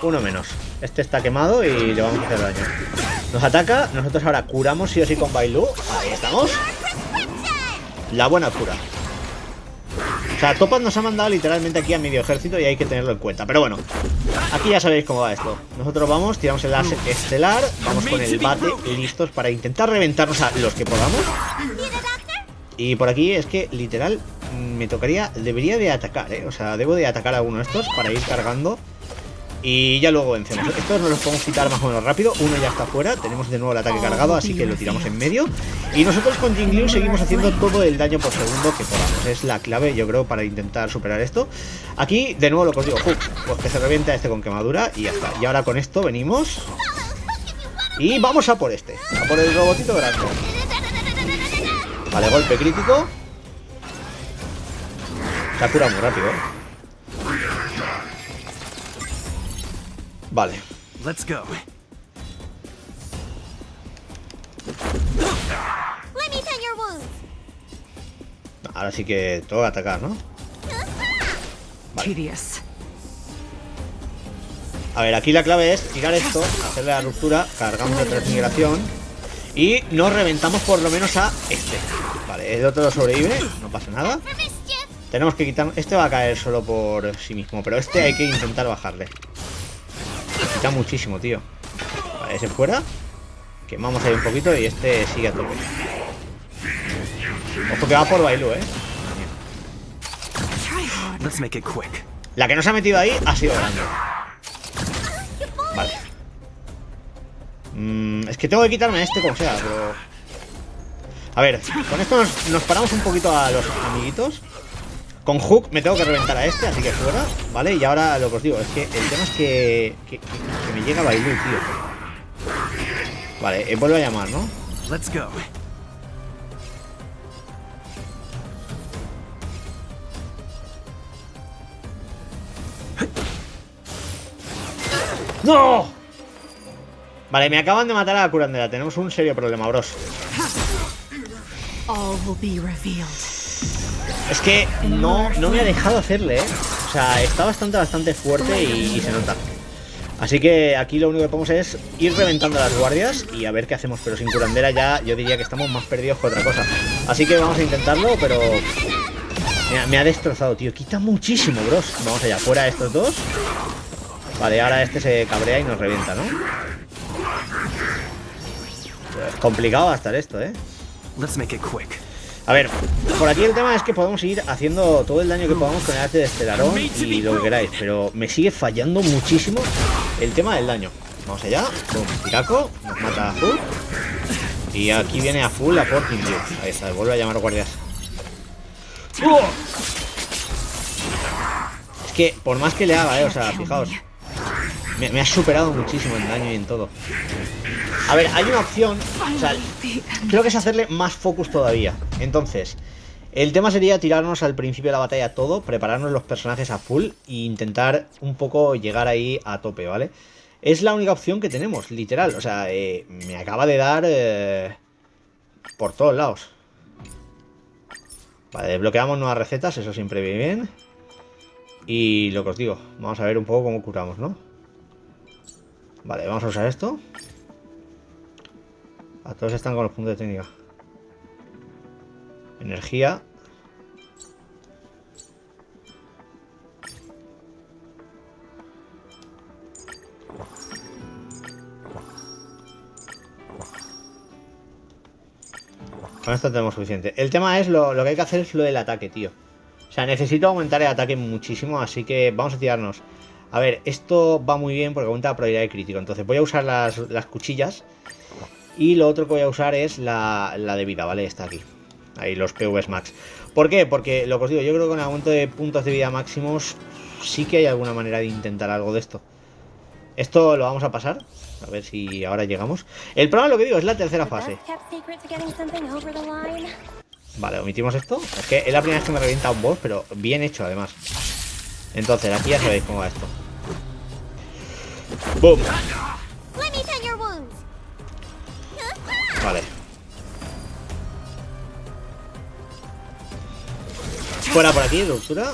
Speaker 1: Uno menos. Este está quemado y le vamos a hacer daño. Nos ataca. Nosotros ahora curamos sí o sí con Bailu. Ahí estamos. La buena cura. O sea, Topaz nos ha mandado literalmente aquí a medio ejército y hay que tenerlo en cuenta. Pero bueno, aquí ya sabéis cómo va esto. Nosotros vamos, tiramos el láser estelar. Vamos con el bate listos para intentar reventarnos a los que podamos. Y por aquí es que literal me tocaría, debería de atacar, o sea, debo de atacar a uno de estos para ir cargando y ya luego vencemos. Estos nos los podemos quitar más o menos rápido. Uno ya está fuera, tenemos de nuevo el ataque cargado, así que lo tiramos en medio. Y nosotros con Jingliu seguimos haciendo todo el daño por segundo que podamos. Es la clave, yo creo, para intentar superar esto. Aquí, de nuevo lo que os digo, pues que se revienta este con quemadura y ya está. Y ahora con esto venimos y vamos a por este, a por el robotito grande. Vale, golpe crítico. Se ha curado muy rápido, Vale.
Speaker 11: Let's go.
Speaker 1: Ahora sí que tengo que atacar, ¿no? Vale. A ver, aquí la clave es tirar esto, hacerle la ruptura, cargamos la transmigración y nos reventamos por lo menos a este. Vale, el otro sobrevive, no pasa nada. Tenemos que quitar... Este va a caer solo por sí mismo, pero este hay que intentar bajarle. Quita muchísimo, tío. Vale, ese fuera. Quemamos ahí un poquito y este sigue a tope. Ojo que va por Bailu, La que nos ha metido ahí ha sido grande. Vale. Es que tengo que quitarme este como sea, pero... A ver, con esto nos paramos un poquito a los amiguitos. Con Hook me tengo que reventar a este, así que fuera, ¿vale? Y ahora lo que os digo, es que el tema es que me llega Bailu, tío. Vale, vuelve a llamar, ¿no?
Speaker 11: Let's go.
Speaker 1: ¡No! Vale, me acaban de matar a la curandera. Tenemos un serio problema, bros. Es que no me ha dejado hacerle, ¿eh? O sea, está bastante fuerte y se nota. Así que aquí lo único que podemos es ir reventando las guardias y a ver qué hacemos. Pero sin curandera ya yo diría que estamos más perdidos que otra cosa. Así que vamos a intentarlo, pero... Mira, me ha destrozado, tío. Quita muchísimo, bros. Vamos allá, fuera estos dos. Vale, ahora este se cabrea y nos revienta, ¿no? Es complicado gastar esto, ¿eh? A ver, por aquí el tema es que podemos ir haciendo todo el daño que podamos con el arte de Estelarón y lo que queráis, pero me sigue fallando muchísimo el tema del daño. Vamos allá, boom, tiraco, nos mata a full. Y aquí viene a full a por Kinju. Ahí está, vuelve a llamar guardias. Es que por más que le haga, o sea, fijaos, me ha superado muchísimo en daño y en todo. A ver, hay una opción, o sea, creo que es hacerle más focus todavía. Entonces, el tema sería tirarnos al principio de la batalla todo, prepararnos los personajes a full e intentar un poco llegar ahí a tope, ¿vale? Es la única opción que tenemos, literal. O sea, me acaba de dar por todos lados. Vale, desbloqueamos nuevas recetas, eso siempre viene bien. Y lo que os digo, vamos a ver un poco cómo curamos, ¿no? Vale, vamos a usar esto. A todos están con los puntos de técnica. Energía. Con esto tenemos suficiente. El tema es lo que hay que hacer es lo del ataque, tío. O sea, necesito aumentar el ataque muchísimo, así que vamos a tirarnos. A ver, esto va muy bien porque aumenta la probabilidad de crítico. Entonces voy a usar las cuchillas. Y lo otro que voy a usar es la de vida, ¿vale? Está aquí. Ahí los PVs max. ¿Por qué? Porque lo que os digo, yo creo que con el aumento de puntos de vida máximos sí que hay alguna manera de intentar algo de esto. Esto lo vamos a pasar. A ver si ahora llegamos. El problema, lo que digo, es la tercera fase. Vale, omitimos esto. Es que es la primera vez que me revienta un boss, pero bien hecho además. Entonces, aquí ya sabéis cómo va esto. ¡Boom! Vale. Fuera por aquí, ruptura.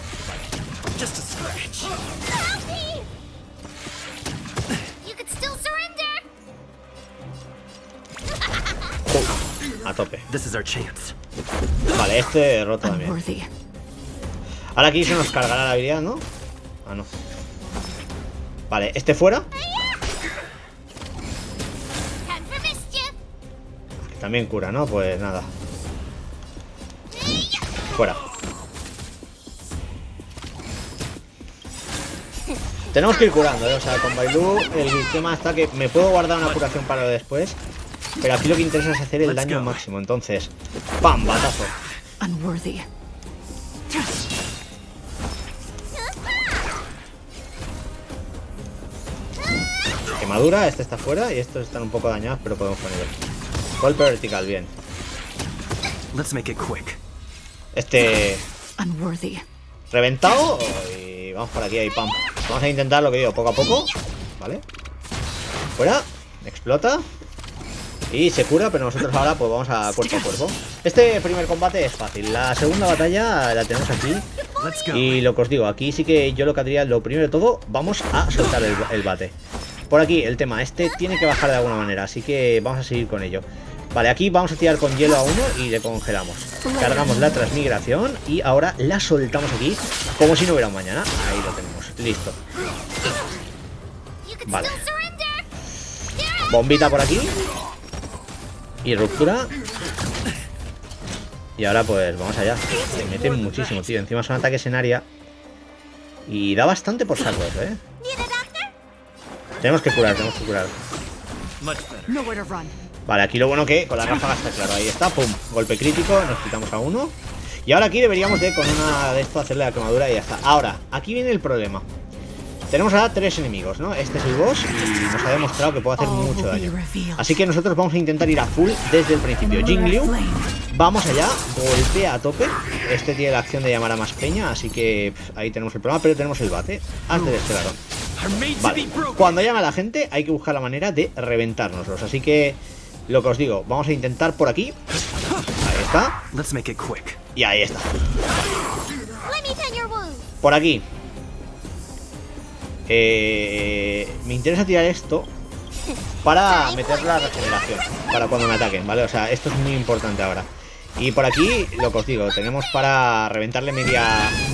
Speaker 1: A tope. Vale, este roto también. Ahora aquí se nos cargará la habilidad, ¿no? Ah, no. Vale, este fuera. También cura, ¿no? Pues nada. Fuera. Tenemos que ir curando, ¿eh? O sea, con Bailu el tema está que me puedo guardar una curación para después. Pero aquí lo que interesa es hacer el daño máximo. Entonces, ¡pam! Batazo. Quemadura, este está fuera y estos están un poco dañados, pero podemos poner. Golpe vertical, bien. Este... reventado y vamos por aquí, ahí, pam. Vamos a intentar lo que digo, poco a poco. Vale. Fuera. Explota. Y se cura, pero nosotros ahora pues vamos a cuerpo a cuerpo. Este primer combate es fácil. La segunda batalla la tenemos aquí. Y lo que os digo, aquí sí que yo lo que haría, lo primero de todo, vamos a soltar el bate. Por aquí el tema, este tiene que bajar de alguna manera, así que vamos a seguir con ello. Vale, aquí vamos a tirar con hielo a uno y le congelamos. Cargamos la transmigración y ahora la soltamos aquí como si no hubiera un mañana. Ahí lo tenemos, listo. Vale. Bombita por aquí. Y ruptura. Y ahora pues vamos allá. Se mete muchísimo, tío. Encima son ataques en área. Y da bastante por saco eso, ¿eh? Tenemos que curar, tenemos que curar. Vale, aquí lo bueno que con la ráfaga está claro. Ahí está, pum, golpe crítico, nos quitamos a uno. Y ahora aquí deberíamos de con una de esto hacerle la quemadura y ya está. Ahora, aquí viene el problema. Tenemos ahora 3 enemigos, ¿no? Este es el boss y nos ha demostrado que puede hacer mucho daño. Así que nosotros vamos a intentar ir a full desde el principio. Jingliu, vamos allá, golpea a tope. Este tiene la acción de llamar a más peña, así que ahí tenemos el problema, pero tenemos el bate. Haz de Estelarón. Vale, cuando llama a la gente hay que buscar la manera de reventárnoslos. Así que lo que os digo, vamos a intentar por aquí. Ahí está. Y ahí está. Por aquí. Me interesa tirar esto para meter la regeneración, para cuando me ataquen, ¿vale? O sea, esto es muy importante ahora. Y por aquí, lo que os digo, tenemos para reventarle media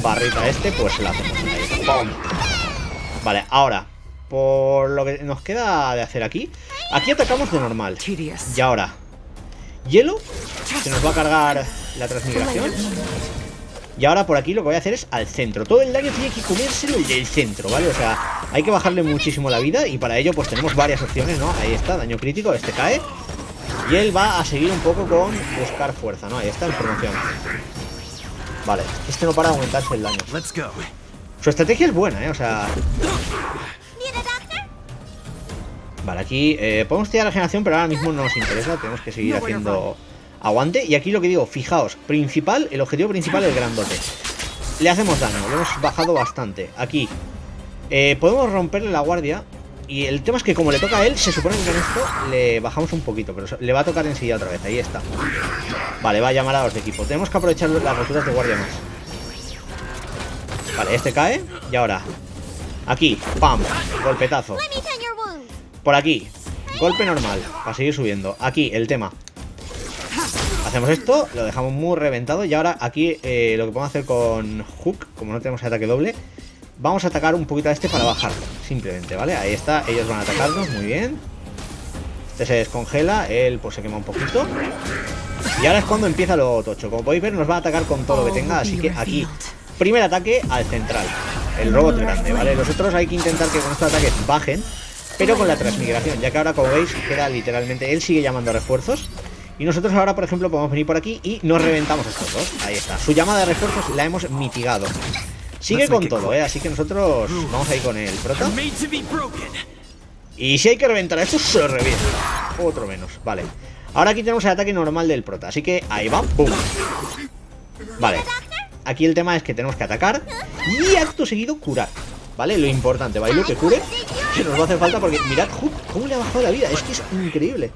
Speaker 1: barrita a este, pues la hacemos. Ahí, ¡pum! Vale, ahora, por lo que nos queda de hacer aquí, aquí atacamos de normal. Y ahora, hielo, se nos va a cargar la transmigración. Y ahora por aquí lo que voy a hacer es al centro. Todo el daño tiene que comérselo el del centro, ¿vale? O sea, hay que bajarle muchísimo la vida. Y para ello pues tenemos varias opciones, ¿no? Ahí está, daño crítico, este cae. Y él va a seguir un poco con buscar fuerza, ¿no? Ahí está, en promoción. Vale, este no para de aumentarse el daño. Su estrategia es buena, ¿eh? O sea... Vale, aquí podemos tirar la regeneración, pero ahora mismo no nos interesa. Tenemos que seguir haciendo... aguante. Y aquí lo que digo, fijaos, principal, el objetivo principal es el grandote. Le hacemos daño, lo hemos bajado bastante. Aquí podemos romperle la guardia. Y el tema es que como le toca a él, se supone que con esto le bajamos un poquito, pero le va a tocar enseguida otra vez. Ahí está. Vale, va a llamar a los de equipo. Tenemos que aprovechar las roturas de guardia más. Vale, este cae. Y ahora aquí, pam, golpetazo. Por aquí, golpe normal, para seguir subiendo. Aquí, el tema, hacemos esto, lo dejamos muy reventado. Y ahora aquí lo que podemos hacer con Hook, como no tenemos ataque doble, vamos a atacar un poquito a este para bajar, simplemente, ¿vale? Ahí está, ellos van a atacarnos, muy bien. Este se descongela, él pues se quema un poquito. Y ahora es cuando empieza lo tocho. Como podéis ver, nos va a atacar con todo lo que tenga. Así que aquí, primer ataque al central, el robot grande, ¿vale? Los otros hay que intentar que con estos ataques bajen, pero con la transmigración, ya que ahora, como veis, queda literalmente, él sigue llamando a refuerzos. Y nosotros ahora, por ejemplo, podemos venir por aquí y nos reventamos estos dos. Ahí está, su llamada de refuerzos la hemos mitigado. Sigue con todo, así que nosotros vamos a ir con el prota. Y si hay que reventar a esto, se revienta. Otro menos, vale. Ahora aquí tenemos el ataque normal del prota, así que ahí va, ¡pum! Vale, aquí el tema es que tenemos que atacar y acto seguido curar, ¿vale? Lo importante, Bailu, que cure, que nos va a hacer falta porque mirad cómo le ha bajado la vida, es que es increíble.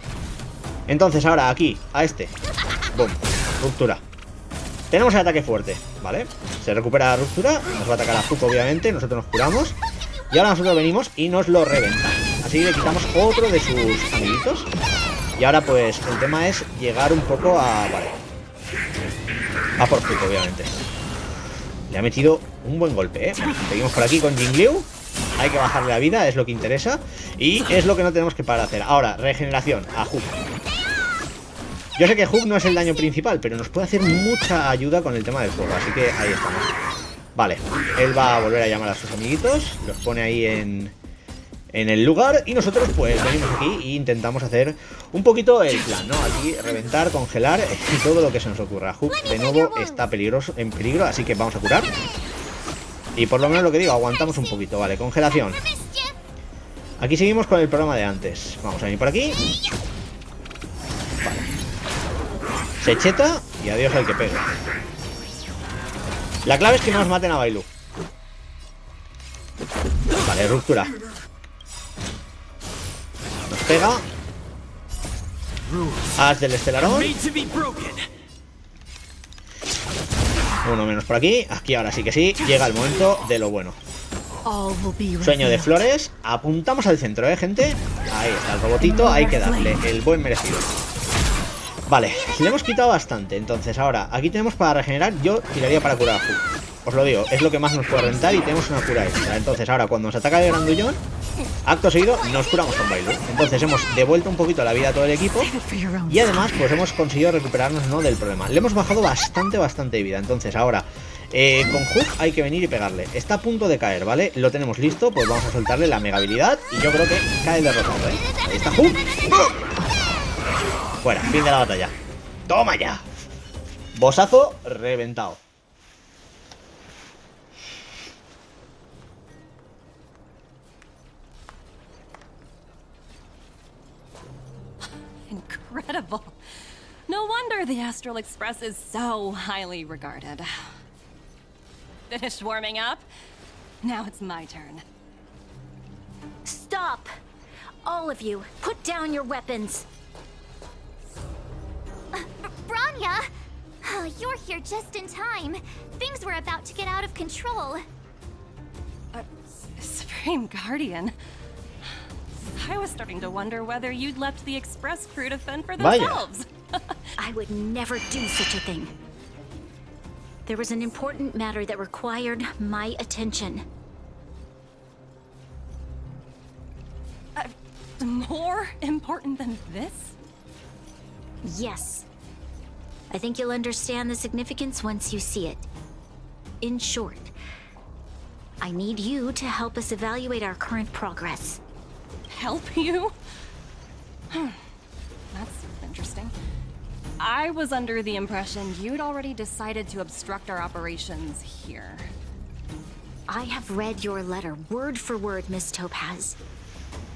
Speaker 1: Entonces ahora aquí, a este, ¡bum! Ruptura. Tenemos el ataque fuerte, ¿vale? Se recupera la ruptura, nos va a atacar a Hook, obviamente, nosotros nos curamos. Y ahora nosotros venimos y nos lo reventamos. Así que le quitamos otro de sus amiguitos. Y ahora pues el tema es llegar un poco a... Vale. A por Hook, obviamente. Le ha metido un buen golpe, ¿eh? Seguimos por aquí con Jingliu. Hay que bajarle la vida, es lo que interesa. Y es lo que no tenemos que parar de hacer. Ahora, regeneración a Hook. Yo sé que Hook no es el daño principal, pero nos puede hacer mucha ayuda con el tema del fuego, así que ahí estamos. Vale, él va a volver a llamar a sus amiguitos, los pone ahí en el lugar y nosotros pues venimos aquí e intentamos hacer un poquito el plan, ¿no? Aquí reventar, congelar y todo lo que se nos ocurra. Hook de nuevo está en peligro, así que vamos a curar. Y por lo menos lo que digo, aguantamos un poquito, vale, congelación. Aquí seguimos con el programa de antes. Vamos a venir por aquí. Vale. Se cheta y adiós al que pegue. La clave es que no nos maten a Bailu. Vale, ruptura. Nos pega. As del estelarón. Uno menos por aquí. Aquí ahora sí que sí. Llega el momento de lo bueno. Sueño de flores. Apuntamos al centro, gente. Ahí está el robotito. Hay que darle el buen merecido. Vale, le hemos quitado bastante. Entonces ahora, aquí tenemos para regenerar. Yo tiraría para curar a Hook. Os lo digo, es lo que más nos puede rentar. Y tenemos una cura extra. Entonces ahora cuando nos ataca el grandullón, acto seguido nos curamos con Bailu. Entonces hemos devuelto un poquito la vida a todo el equipo. Y además pues hemos conseguido recuperarnos, ¿no?, del problema. Le hemos bajado bastante vida. Entonces ahora con Hook hay que venir y pegarle. Está a punto de caer, ¿vale? Lo tenemos listo, pues vamos a soltarle la mega habilidad. Y yo creo que cae derrotado, ¿eh? Ahí está Hook. Fuera, fin de la batalla. ¡Toma ya! Bosazo reventado.
Speaker 10: Incredible. No wonder the Astral Express is so highly regarded. Finished warming up? Now it's my turn.
Speaker 12: Stop! All of you, put down your weapons.
Speaker 7: You're here just in time. Things were about to get out of control.
Speaker 10: Supreme Guardian. I was starting to wonder whether you'd left the Express crew to fend for themselves.
Speaker 13: I would never do such a thing. There was an important matter that required my attention.
Speaker 10: More important than this?
Speaker 13: Yes. I think you'll understand the significance once you see it. In short, I need you to help us evaluate our current progress.
Speaker 10: Help you? That's interesting. I was under the impression you'd already decided to obstruct our operations here.
Speaker 13: I have read your letter word for word, Miss Topaz.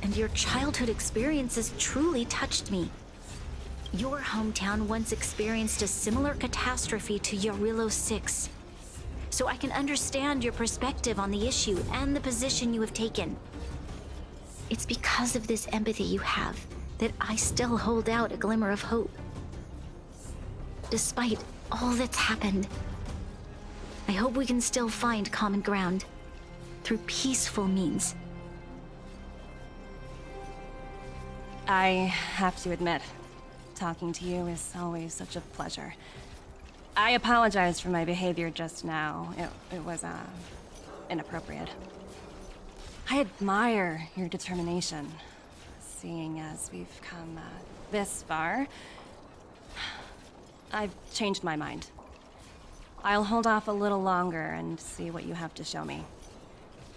Speaker 13: And your childhood experiences truly touched me. Your hometown once experienced a similar catastrophe to Berilo-VI. So I can understand your perspective on the issue and the position you have taken. It's because of this empathy you have that I still hold out a glimmer of hope. Despite all that's happened, I hope we can still find common ground through peaceful means.
Speaker 10: I have to admit, talking to you is always such a pleasure. I apologize for my behavior just now. It was, inappropriate. I admire your determination, seeing as we've come, this far. I've changed my mind. I'll hold off a little longer and see what you have to show me.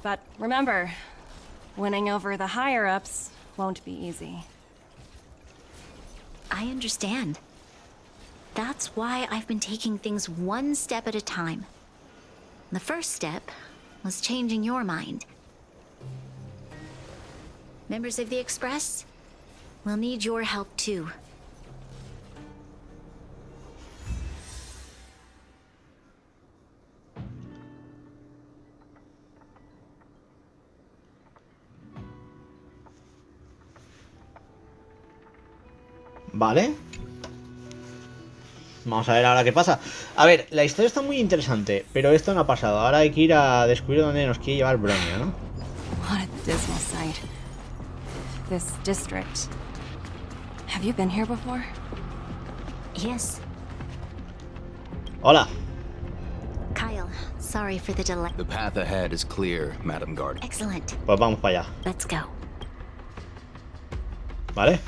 Speaker 10: But remember, winning over the higher-ups won't be easy.
Speaker 13: I understand. That's why I've been taking things one step at a time. The first step was changing your mind. Members of the Express, we'll need your help too.
Speaker 1: Vale. Vamos a ver ahora qué pasa. A ver, la historia está muy interesante, pero esto no ha pasado. Ahora hay que ir a descubrir dónde nos quiere llevar Bronya, ¿no?
Speaker 10: What a dismal sight. This district. Have you been here before?
Speaker 13: Yes.
Speaker 1: Hola.
Speaker 13: Kyle, sorry for the delay.
Speaker 21: The path ahead is clear, Madam Guard.
Speaker 13: Excellent.
Speaker 1: Pues vamos para allá.
Speaker 13: Let's go.
Speaker 1: Vale.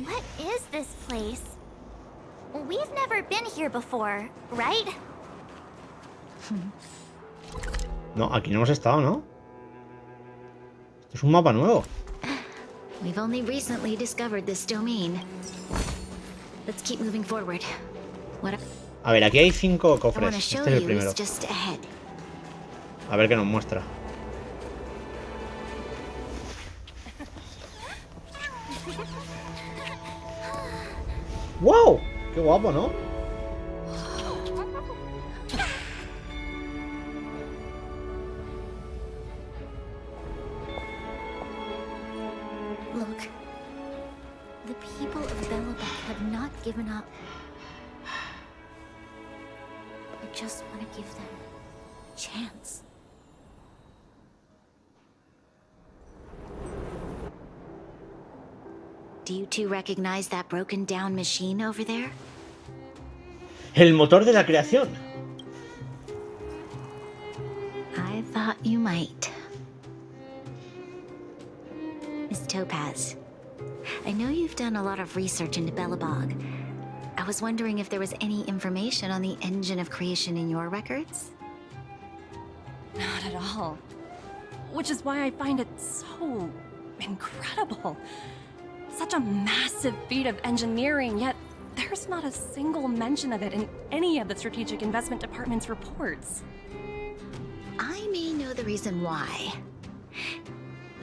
Speaker 7: What is this place? We've never been here before, right?
Speaker 1: No, aquí no hemos estado, ¿no? Esto es un mapa nuevo.
Speaker 13: We've only recently discovered this domain. Let's keep moving forward.
Speaker 1: A ver, aquí hay 5
Speaker 13: I
Speaker 1: cofres.
Speaker 13: want to
Speaker 1: Este
Speaker 13: show
Speaker 1: es el
Speaker 13: you
Speaker 1: primero.
Speaker 13: is just ahead.
Speaker 1: A ver qué nos muestra. ¡Wow! ¡Qué guapo!, ¿no?
Speaker 12: Look, the people of Belobog have not given up. I just want to give them a chance.
Speaker 13: Do you two recognize that broken down machine over there?
Speaker 1: El motor de la creación.
Speaker 13: I thought you might. Miss Topaz, I know you've done a lot of research into Belobog. I was wondering if there was any information on the engine of creation in your records?
Speaker 10: Not at all. Which is why I find it so incredible. Such a massive feat of engineering, yet there's not a single mention of it in any of the Strategic Investment Department's reports.
Speaker 13: I may know the reason why.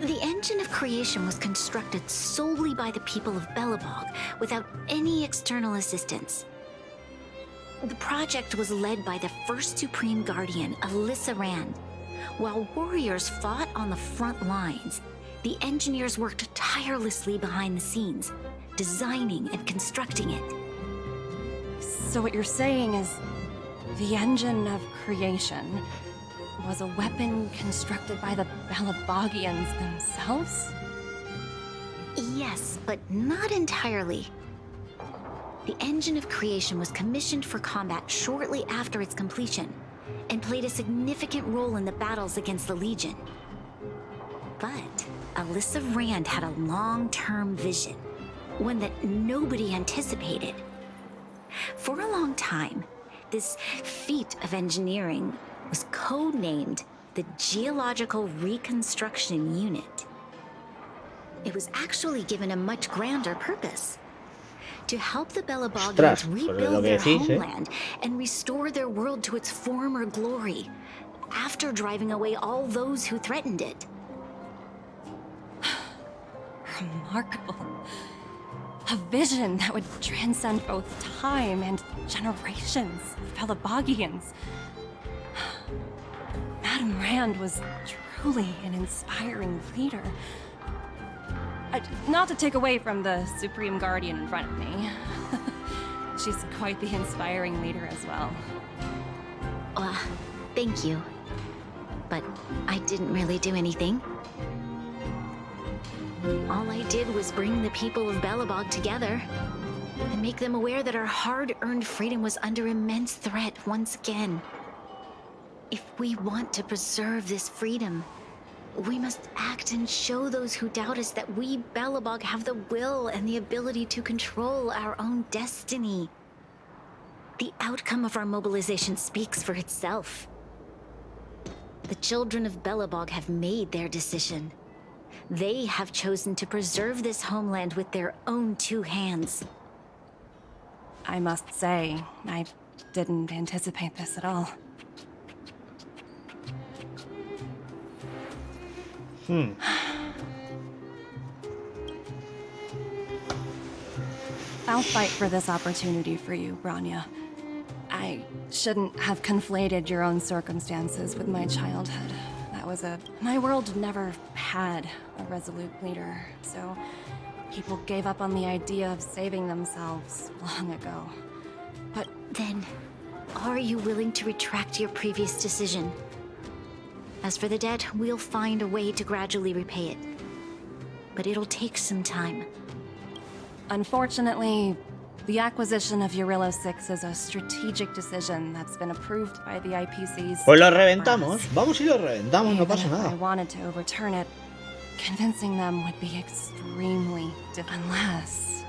Speaker 13: The engine of creation was constructed solely by the people of Belobog, without any external assistance. The project was led by the first Supreme Guardian, Alyssa Rand. While warriors fought on the front lines, the engineers worked tirelessly behind the scenes, designing and constructing it.
Speaker 10: So what you're saying is the engine of creation was a weapon constructed by the Belobogians themselves?
Speaker 13: Yes, but not entirely. The engine of creation was commissioned for combat shortly after its completion, and played a significant role in the battles against the Legion. But Alyssa Rand had a long-term vision, one that nobody anticipated. For a long time, this feat of engineering was codenamed the Geological Reconstruction Unit. It was actually given a much grander purpose: to help the Belobogians rebuild their homeland and restore their world to its former glory, after driving away all those who threatened it.
Speaker 10: Remarkable. A vision that would transcend both time and generations of Belobogians. Madame Rand was truly an inspiring leader. Not to take away from the Supreme Guardian in front of me. She's quite the inspiring leader as well.
Speaker 13: Thank you. But I didn't really do anything. All I did was bring the people of Belobog together and make them aware that our hard-earned freedom was under immense threat once again. If we want to preserve this freedom, we must act and show those who doubt us that we, Belobog, have the will and the ability to control our own destiny. The outcome of our mobilization speaks for itself. The children of Belobog have made their decision. They have chosen to preserve this homeland with their own two hands.
Speaker 10: I must say, I didn't anticipate this at all. I'll fight for this opportunity for you, Bronya. I shouldn't have conflated your own circumstances with my childhood. My world never had a resolute leader, so people gave up on the idea of saving themselves long ago.
Speaker 13: But then, are you willing to retract your previous decision? As for the debt, we'll find a way to gradually repay it. But it'll take some time.
Speaker 10: Unfortunately, the acquisition of Berilo-VI is a strategic decision that's been approved by the IPC's.
Speaker 1: Pues lo reventamos. Vamos y lo reventamos, no pasa nada.
Speaker 10: If I wanted to overturn it, convincing them would be extremely difficult. Unless.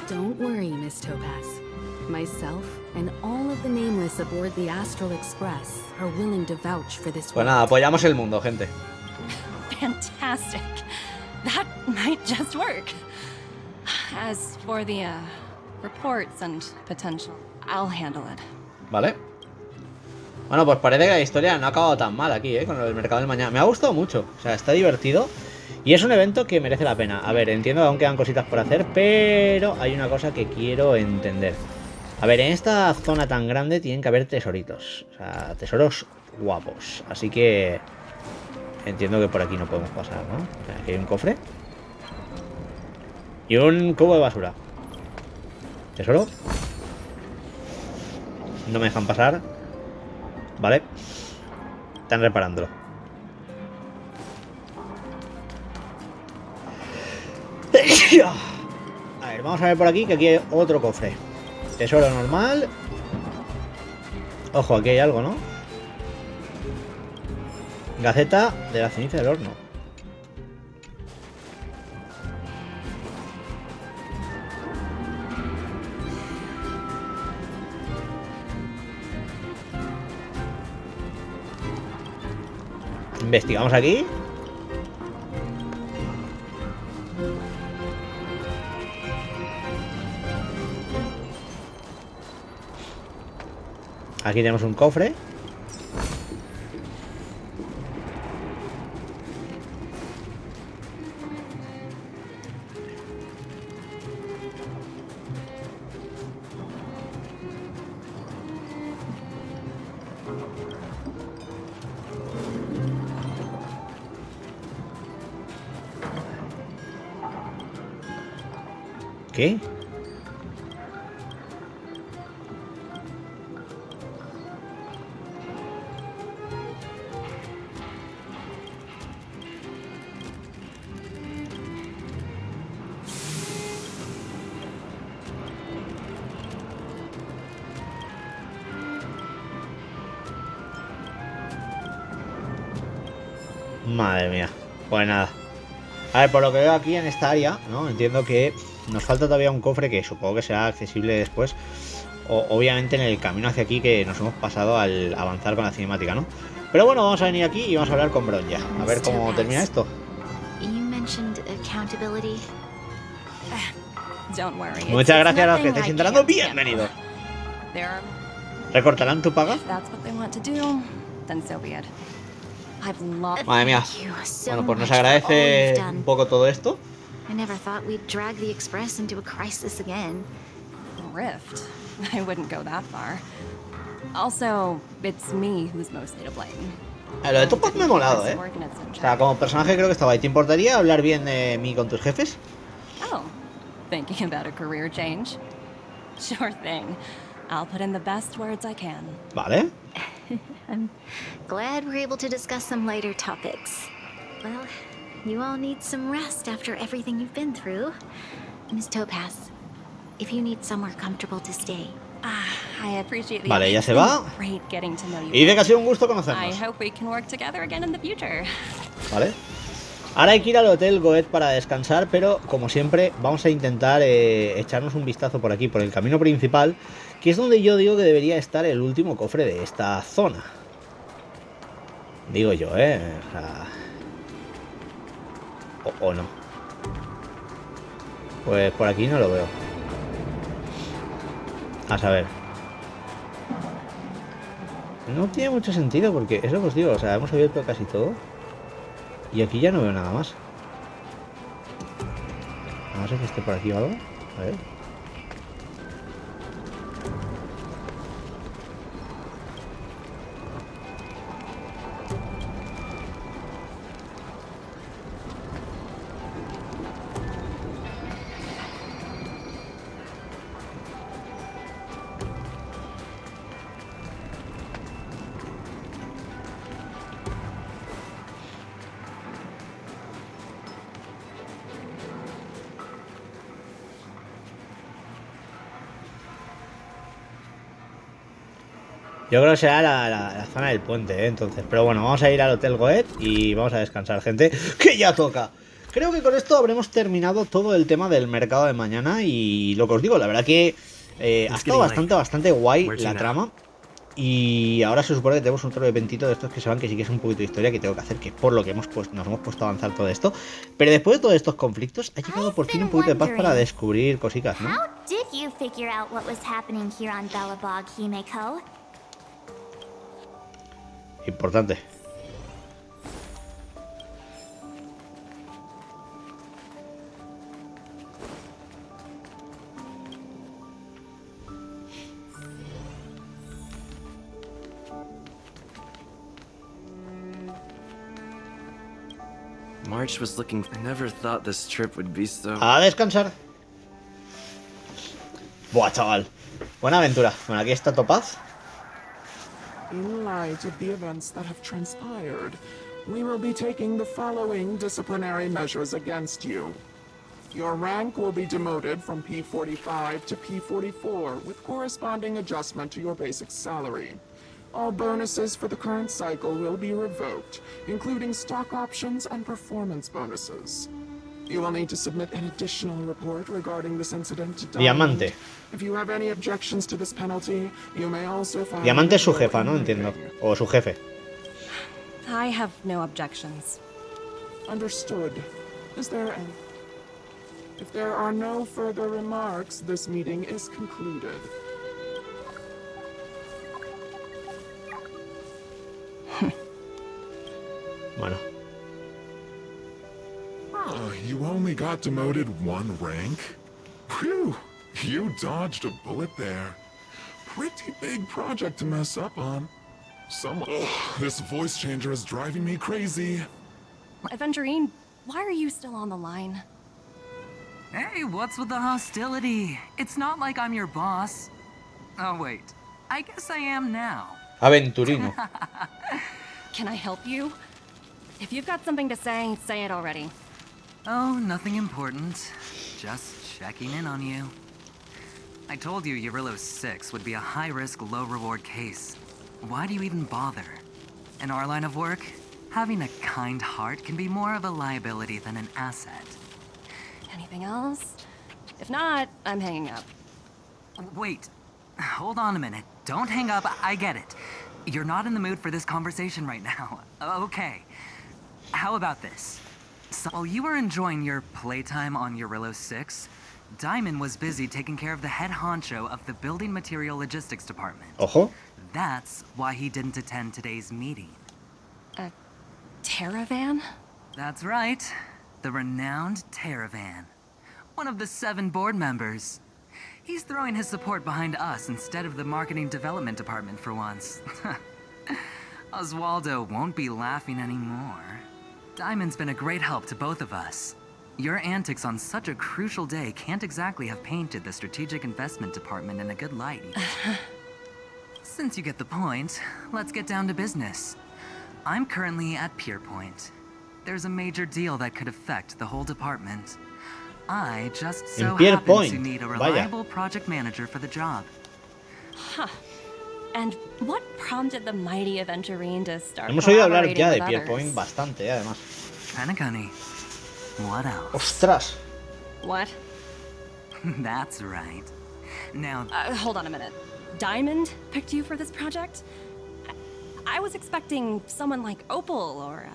Speaker 2: Don't worry, Miss Topaz. Myself and all of the nameless aboard the Astral Express are willing to vouch for this.
Speaker 1: Pues nada, apoyamos el mundo, gente.
Speaker 10: Fantastic. That might just work. As for the reports and potential, I'll handle it.
Speaker 1: Vale. Bueno, pues parece que la historia no ha acabado tan mal aquí, con el Mercado del Mañana. Me ha gustado mucho. O sea, está divertido. Y es un evento que merece la pena. A ver, entiendo que aún quedan cositas por hacer, pero hay una cosa que quiero entender. A ver, en esta zona tan grande tienen que haber tesoritos. O sea, tesoros guapos. Así que entiendo que por aquí no podemos pasar, ¿no? O sea, aquí hay un cofre. Y un cubo de basura. ¿Tesoro? No me dejan pasar. Vale. Están reparándolo. A ver, vamos a ver por aquí, que aquí hay otro cofre. Tesoro normal. Ojo, aquí hay algo, ¿no? Gaceta de la ceniza del horno. Investigamos aquí. Aquí tenemos un cofre. ¿Qué? Madre mía. Pues nada. A ver, por lo que veo aquí en esta área, ¿no? Entiendo que nos falta todavía un cofre que supongo que será accesible después. O, obviamente en el camino hacia aquí que nos hemos pasado al avanzar con la cinemática, ¿no? Pero bueno, vamos a venir aquí y vamos a hablar con Bronya. A ver cómo termina esto. Muchas gracias a los que estáis entrando. Bienvenido. ¿Recortarán tu paga? Madre mía. Bueno, pues nos agradece un poco todo esto.
Speaker 13: I never thought we'd drag the Express into a crisis again.
Speaker 10: Rift? I wouldn't go that far. Also, it's me who's mostly to blame.
Speaker 1: Lo de Topaz me ha molado, ¿eh? O sea, como personaje creo que estaba ahí. ¿Te importaría hablar bien de mí con tus jefes?
Speaker 10: Oh, thinking about a career change? Sure thing. I'll put in the best words I can.
Speaker 1: Vale.
Speaker 13: I'm glad we're able to discuss some lighter topics. Well, you all need some rest after everything you've been through. Miss Topaz, if you need somewhere comfortable to stay.
Speaker 10: I appreciate the
Speaker 1: Vale, ya se va.
Speaker 10: Great getting to know you.
Speaker 1: Y dice que ha sido un gusto conocernos.
Speaker 10: I hope we can work together again in the future.
Speaker 1: Vale. Ahora hay que ir al Hotel Goethe para descansar, pero como siempre vamos a intentar echarnos un vistazo por aquí, por el camino principal, que es donde yo digo que debería estar el último cofre de esta zona. Digo yo, o sea... o no. Pues por aquí no lo veo. A saber. No tiene mucho sentido porque es lo que os digo, o sea, hemos abierto casi todo. Y aquí ya no veo nada más. No sé que esté por aquí o algo. A ver. Yo creo que será la zona del puente, entonces. Pero bueno, vamos a ir al Hotel Goethe y vamos a descansar, gente. ¡Que ya toca! Creo que con esto habremos terminado todo el tema del mercado de mañana. Y lo que os digo, la verdad que ha estado bastante guay la trama. Y ahora se supone que tenemos otro eventito de estos que se van, que sí que es un poquito de historia que tengo que hacer, que es por lo que nos hemos puesto a avanzar todo esto. Pero después de todos estos conflictos, ha llegado por fin un poquito de paz para descubrir cositas, ¿no?
Speaker 7: How did you figure out what was happening here on Belobog, Himeko?
Speaker 1: Importante.
Speaker 8: March was looking. I never thought this trip would be so.
Speaker 1: A descansar. Buah, chaval. Buena aventura. Bueno, aquí está Topaz.
Speaker 4: In light of the events that have transpired, we will be taking the following disciplinary measures against you. Your rank will be demoted from P45 to P44 with corresponding adjustment to your basic salary. All bonuses for the current cycle will be revoked, including stock options and performance bonuses. You will need to submit an additional report regarding this incident to
Speaker 1: Diamante.
Speaker 4: If you have any objections to this penalty, you may also file.
Speaker 1: Diamante es su jefa, ¿no? Entiendo. O su jefe.
Speaker 10: I have no objections.
Speaker 4: Understood. Is there any? If there are no further remarks, this meeting is concluded.
Speaker 1: Bueno.
Speaker 22: You only got demoted one rank? Phew, you dodged a bullet there. Pretty big project to mess up on. This voice changer is driving me crazy.
Speaker 10: Aventurine, why are you still on the line?
Speaker 5: Hey, what's with the hostility? It's not like I'm your boss. Oh, wait. I guess I am now.
Speaker 1: Aventurino.
Speaker 10: Can I help you? If you've got something to say it already.
Speaker 5: Oh, nothing important. Just checking in on you. I told you Berilo-VI would be a high-risk, low-reward case. Why do you even bother? In our line of work, having a kind heart can be more of a liability than an asset.
Speaker 10: Anything else? If not, I'm hanging up.
Speaker 5: Wait. Hold on a minute. Don't hang up. I get it. You're not in the mood for this conversation right now. Okay. How about this? So, while you were enjoying your playtime on Berilo-VI, Diamond was busy taking care of the head honcho of the building material logistics department.
Speaker 1: Ojo.
Speaker 5: That's why he didn't attend today's meeting.
Speaker 10: A Terravan?
Speaker 5: That's right. The renowned Terravan. One of the 7 board members. He's throwing his support behind us instead of the marketing development department for once. Oswaldo won't be laughing anymore. Diamond's been a great help to both of us. Your antics on such a crucial day can't exactly have painted the strategic investment department in a good light. Since you get the point, let's get down to business. I'm currently at Pierpoint. There's a major deal that could affect the whole department. I just so happen to need a reliable project manager for the job.
Speaker 10: Huh. And what prompted the mighty Aventurine to start
Speaker 1: Hemos oído hablar
Speaker 10: collaborating
Speaker 1: ya de
Speaker 10: with
Speaker 1: Pierpoint
Speaker 10: others?
Speaker 1: bastante, además.
Speaker 5: Penacony. What else?
Speaker 1: Ostras.
Speaker 10: What?
Speaker 5: That's right. Now,
Speaker 10: hold on a minute. Diamond picked you for this project? I was expecting someone like Opal or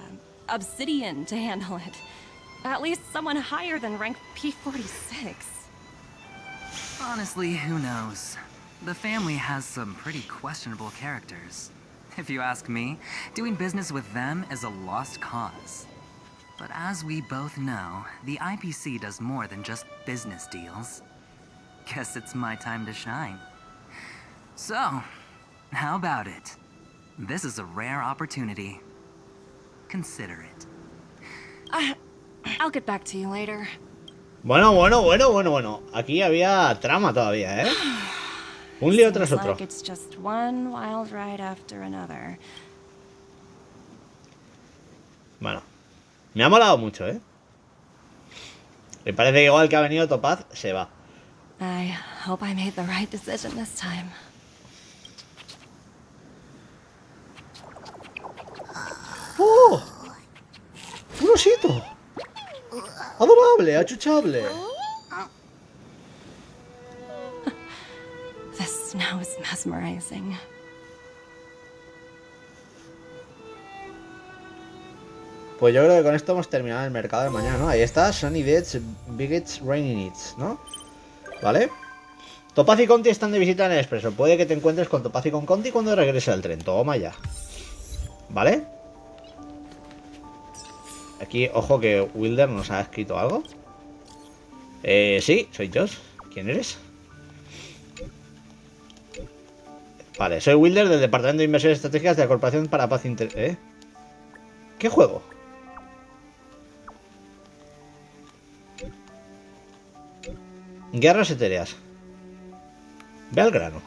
Speaker 10: Obsidian to handle it. At least someone higher than rank P46.
Speaker 5: honestly, who knows? The family has some pretty questionable characters. If you ask me, doing business with them is a lost cause. But as we both know, the IPC does more than just business deals. Guess it's my time to shine. So, how about it? This is a rare opportunity. Consider it.
Speaker 10: I'll get back to you later.
Speaker 1: Bueno. Aquí había trama todavía, ¿eh? Un lío tras otro.
Speaker 10: Like it's just one wild ride after another.
Speaker 1: Bueno, me ha molado mucho, ¿eh? Me parece que igual que ha venido Topaz, se va.
Speaker 10: I hope I made the right decision this time.
Speaker 1: ¡Oh! ¡Un osito! ¡Adorable! ¡Achuchable!
Speaker 10: The snow is mesmerizing.
Speaker 1: Pues yo creo que con esto hemos terminado el mercado de mañana, ¿no? Ahí está, Sunny Days, Bigots, Rainy Needs, ¿no? ¿Vale? Topaz y Conti están de visita en el Expreso. Puede que te encuentres con Topaz y con Conti cuando regrese al tren. Toma ya. ¿Vale? Aquí, ojo que Wilder nos ha escrito algo. Sí, soy Josh. ¿Quién eres? Vale, soy Wilder del Departamento de Inversiones Estratégicas de la Corporación para Paz Inter... ¿Qué juego? Guerras etéreas. Ve al grano.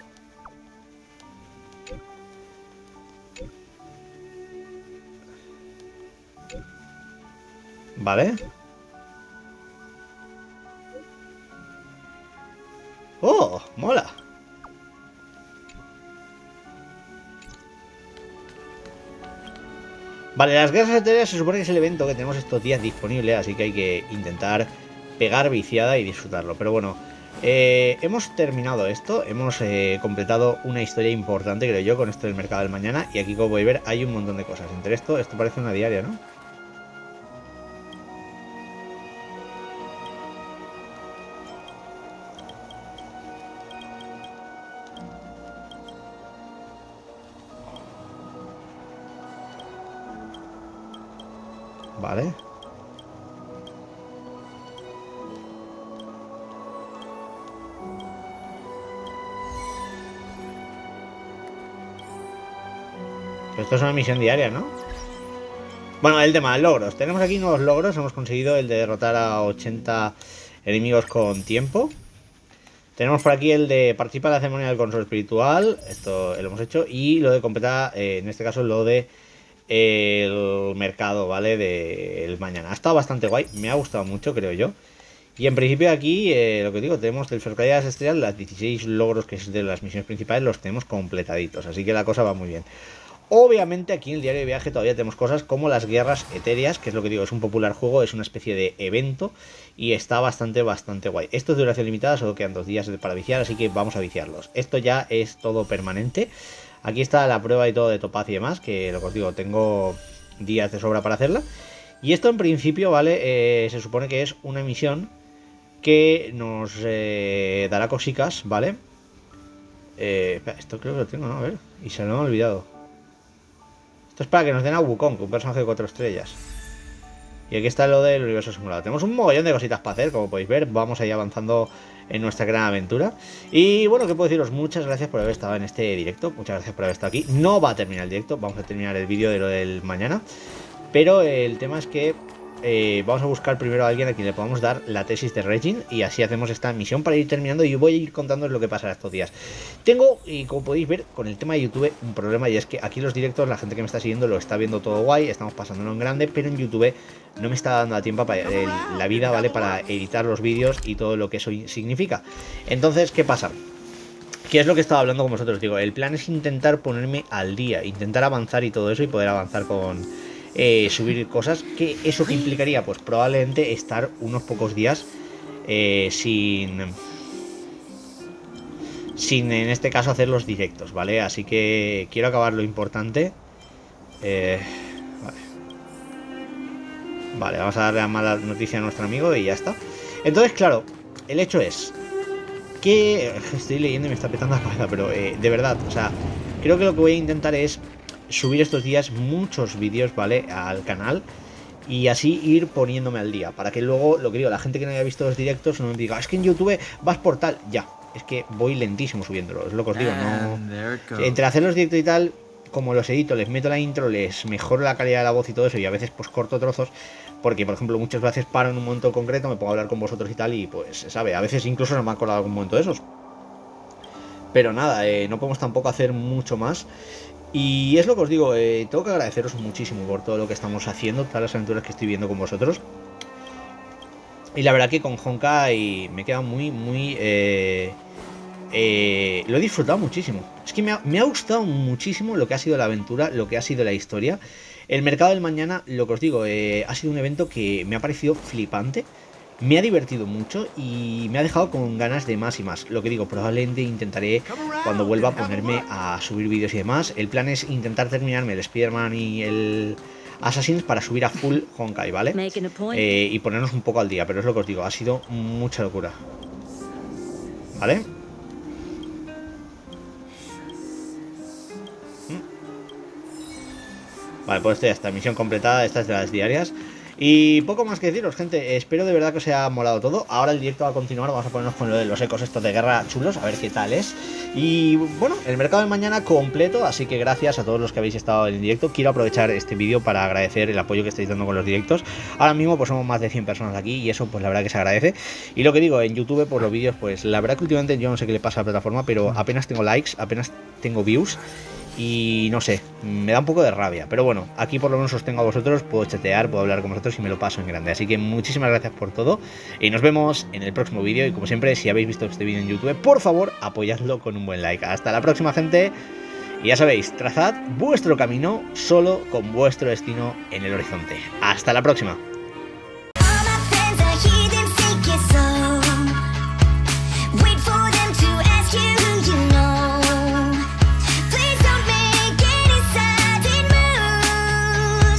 Speaker 1: Vale. Oh, mola. Vale, las guerras etéreas se supone que es el evento que tenemos estos días disponible, así que hay que intentar pegar viciada y disfrutarlo. Pero bueno, hemos terminado esto, hemos completado una historia importante, creo yo, con esto del mercado del mañana. Y aquí, como podéis ver, hay un montón de cosas. Entre esto parece una diaria, ¿no? Vale. Esto es una misión diaria, ¿no? Bueno, el tema de logros. Tenemos aquí nuevos logros. Hemos conseguido el de derrotar a 80 enemigos con tiempo. Tenemos por aquí el de participar en la ceremonia del control espiritual, esto lo hemos hecho, y lo de completar, en este caso, lo de el mercado, ¿vale? Del mañana. Ha estado bastante guay, me ha gustado mucho, creo yo. Y en principio aquí, lo que digo, tenemos del Ferrocarril Estrellas, las 16 logros que es de las misiones principales, los tenemos completaditos, así que la cosa va muy bien. Obviamente aquí en el diario de viaje todavía tenemos cosas como las guerras etéreas, que es lo que digo, es un popular juego, es una especie de evento y está bastante guay. Esto es de duración limitada, solo quedan 2 días para viciar, así que vamos a viciarlos. Esto ya es todo permanente. Aquí está la prueba y todo de topaz y demás, que lo que os digo, tengo días de sobra para hacerla. Y esto en principio, ¿vale? Se supone que es una misión que nos dará cosicas, ¿vale? Esto creo que lo tengo, ¿no? A ver, y se lo he olvidado. Esto es para que nos den a Wukong, un personaje de 4 estrellas. Y aquí está lo del universo simulado. Tenemos un mogollón de cositas para hacer, como podéis ver. Vamos a ir avanzando en nuestra gran aventura. Y bueno, ¿qué puedo deciros? Muchas gracias por haber estado en este directo. Muchas gracias por haber estado aquí. No va a terminar el directo, vamos a terminar el vídeo de lo del mañana. Pero el tema es que vamos a buscar primero a alguien a quien le podamos dar la tesis de Regin. Y así hacemos esta misión para ir terminando. Y voy a ir contándoos lo que pasará estos días. Tengo, y como podéis ver, con el tema de YouTube un problema. Y es que aquí los directos, la gente que me está siguiendo lo está viendo todo guay. Estamos pasándolo en grande. Pero en YouTube no me está dando tiempo para la vida, ¿vale? Para editar los vídeos y todo lo que eso significa. Entonces, ¿qué pasa? ¿Qué es lo que estaba hablando con vosotros? Digo, el plan es intentar ponerme al día. Intentar avanzar y todo eso. Y poder avanzar con subir cosas, que eso que implicaría pues probablemente estar unos pocos días sin en este caso hacer los directos, ¿vale? Así que quiero acabar lo importante. Vale, vamos a darle la mala noticia a nuestro amigo y ya está. Entonces, claro, el hecho es que estoy leyendo y me está petando la cabeza, pero de verdad, o sea, creo que lo que voy a intentar es subir estos días muchos vídeos, ¿vale? Al canal y así ir poniéndome al día, para que luego, lo que digo, la gente que no haya visto los directos no me diga, es que en YouTube vas por tal, ya, es que voy lentísimo subiéndolo, es lo que os digo, no. Entre hacer los directos y tal, como los edito, les meto la intro, les mejoro la calidad de la voz y todo eso, y a veces pues corto trozos, porque por ejemplo muchas veces paro en un momento concreto, me pongo a hablar con vosotros y tal, y pues se sabe, a veces incluso no me ha acordado algún momento de esos. Pero nada, no podemos tampoco hacer mucho más. Y es lo que os digo, tengo que agradeceros muchísimo por todo lo que estamos haciendo, todas las aventuras que estoy viendo con vosotros. Y la verdad que con Honkai me queda muy lo he disfrutado muchísimo. Es que me ha gustado muchísimo lo que ha sido la aventura, lo que ha sido la historia. El Mercado del Mañana, lo que os digo, ha sido un evento que me ha parecido flipante. Me ha divertido mucho y me ha dejado con ganas de más y más. Lo que digo, probablemente intentaré cuando vuelva a ponerme a subir vídeos y demás. El plan es intentar terminarme el Spider-Man y el Assassin's para subir a full Honkai, ¿vale? Y ponernos un poco al día, pero es lo que os digo, ha sido mucha locura. ¿Vale? Vale, pues esto ya está, misión completada, estas de las diarias. Y poco más que deciros, gente, espero de verdad que os haya molado todo. Ahora el directo va a continuar, vamos a ponernos con lo de los ecos estos de guerra chulos, a ver qué tal es. Y bueno, el mercado de mañana completo, así que gracias a todos los que habéis estado en el directo. Quiero aprovechar este vídeo para agradecer el apoyo que estáis dando con los directos. Ahora mismo pues somos más de 100 personas aquí y eso pues la verdad que se agradece. Y lo que digo, en YouTube por los vídeos, pues la verdad que últimamente yo no sé qué le pasa a la plataforma, pero apenas tengo likes, apenas tengo views. Y no sé, me da un poco de rabia. Pero bueno, aquí por lo menos os tengo a vosotros, puedo chatear, puedo hablar con vosotros y me lo paso en grande. Así que muchísimas gracias por todo. Y nos vemos en el próximo vídeo. Y como siempre, si habéis visto este vídeo en YouTube, por favor, apoyadlo con un buen like. Hasta la próxima, gente. Y ya sabéis, trazad vuestro camino solo con vuestro destino en el horizonte. Hasta la próxima.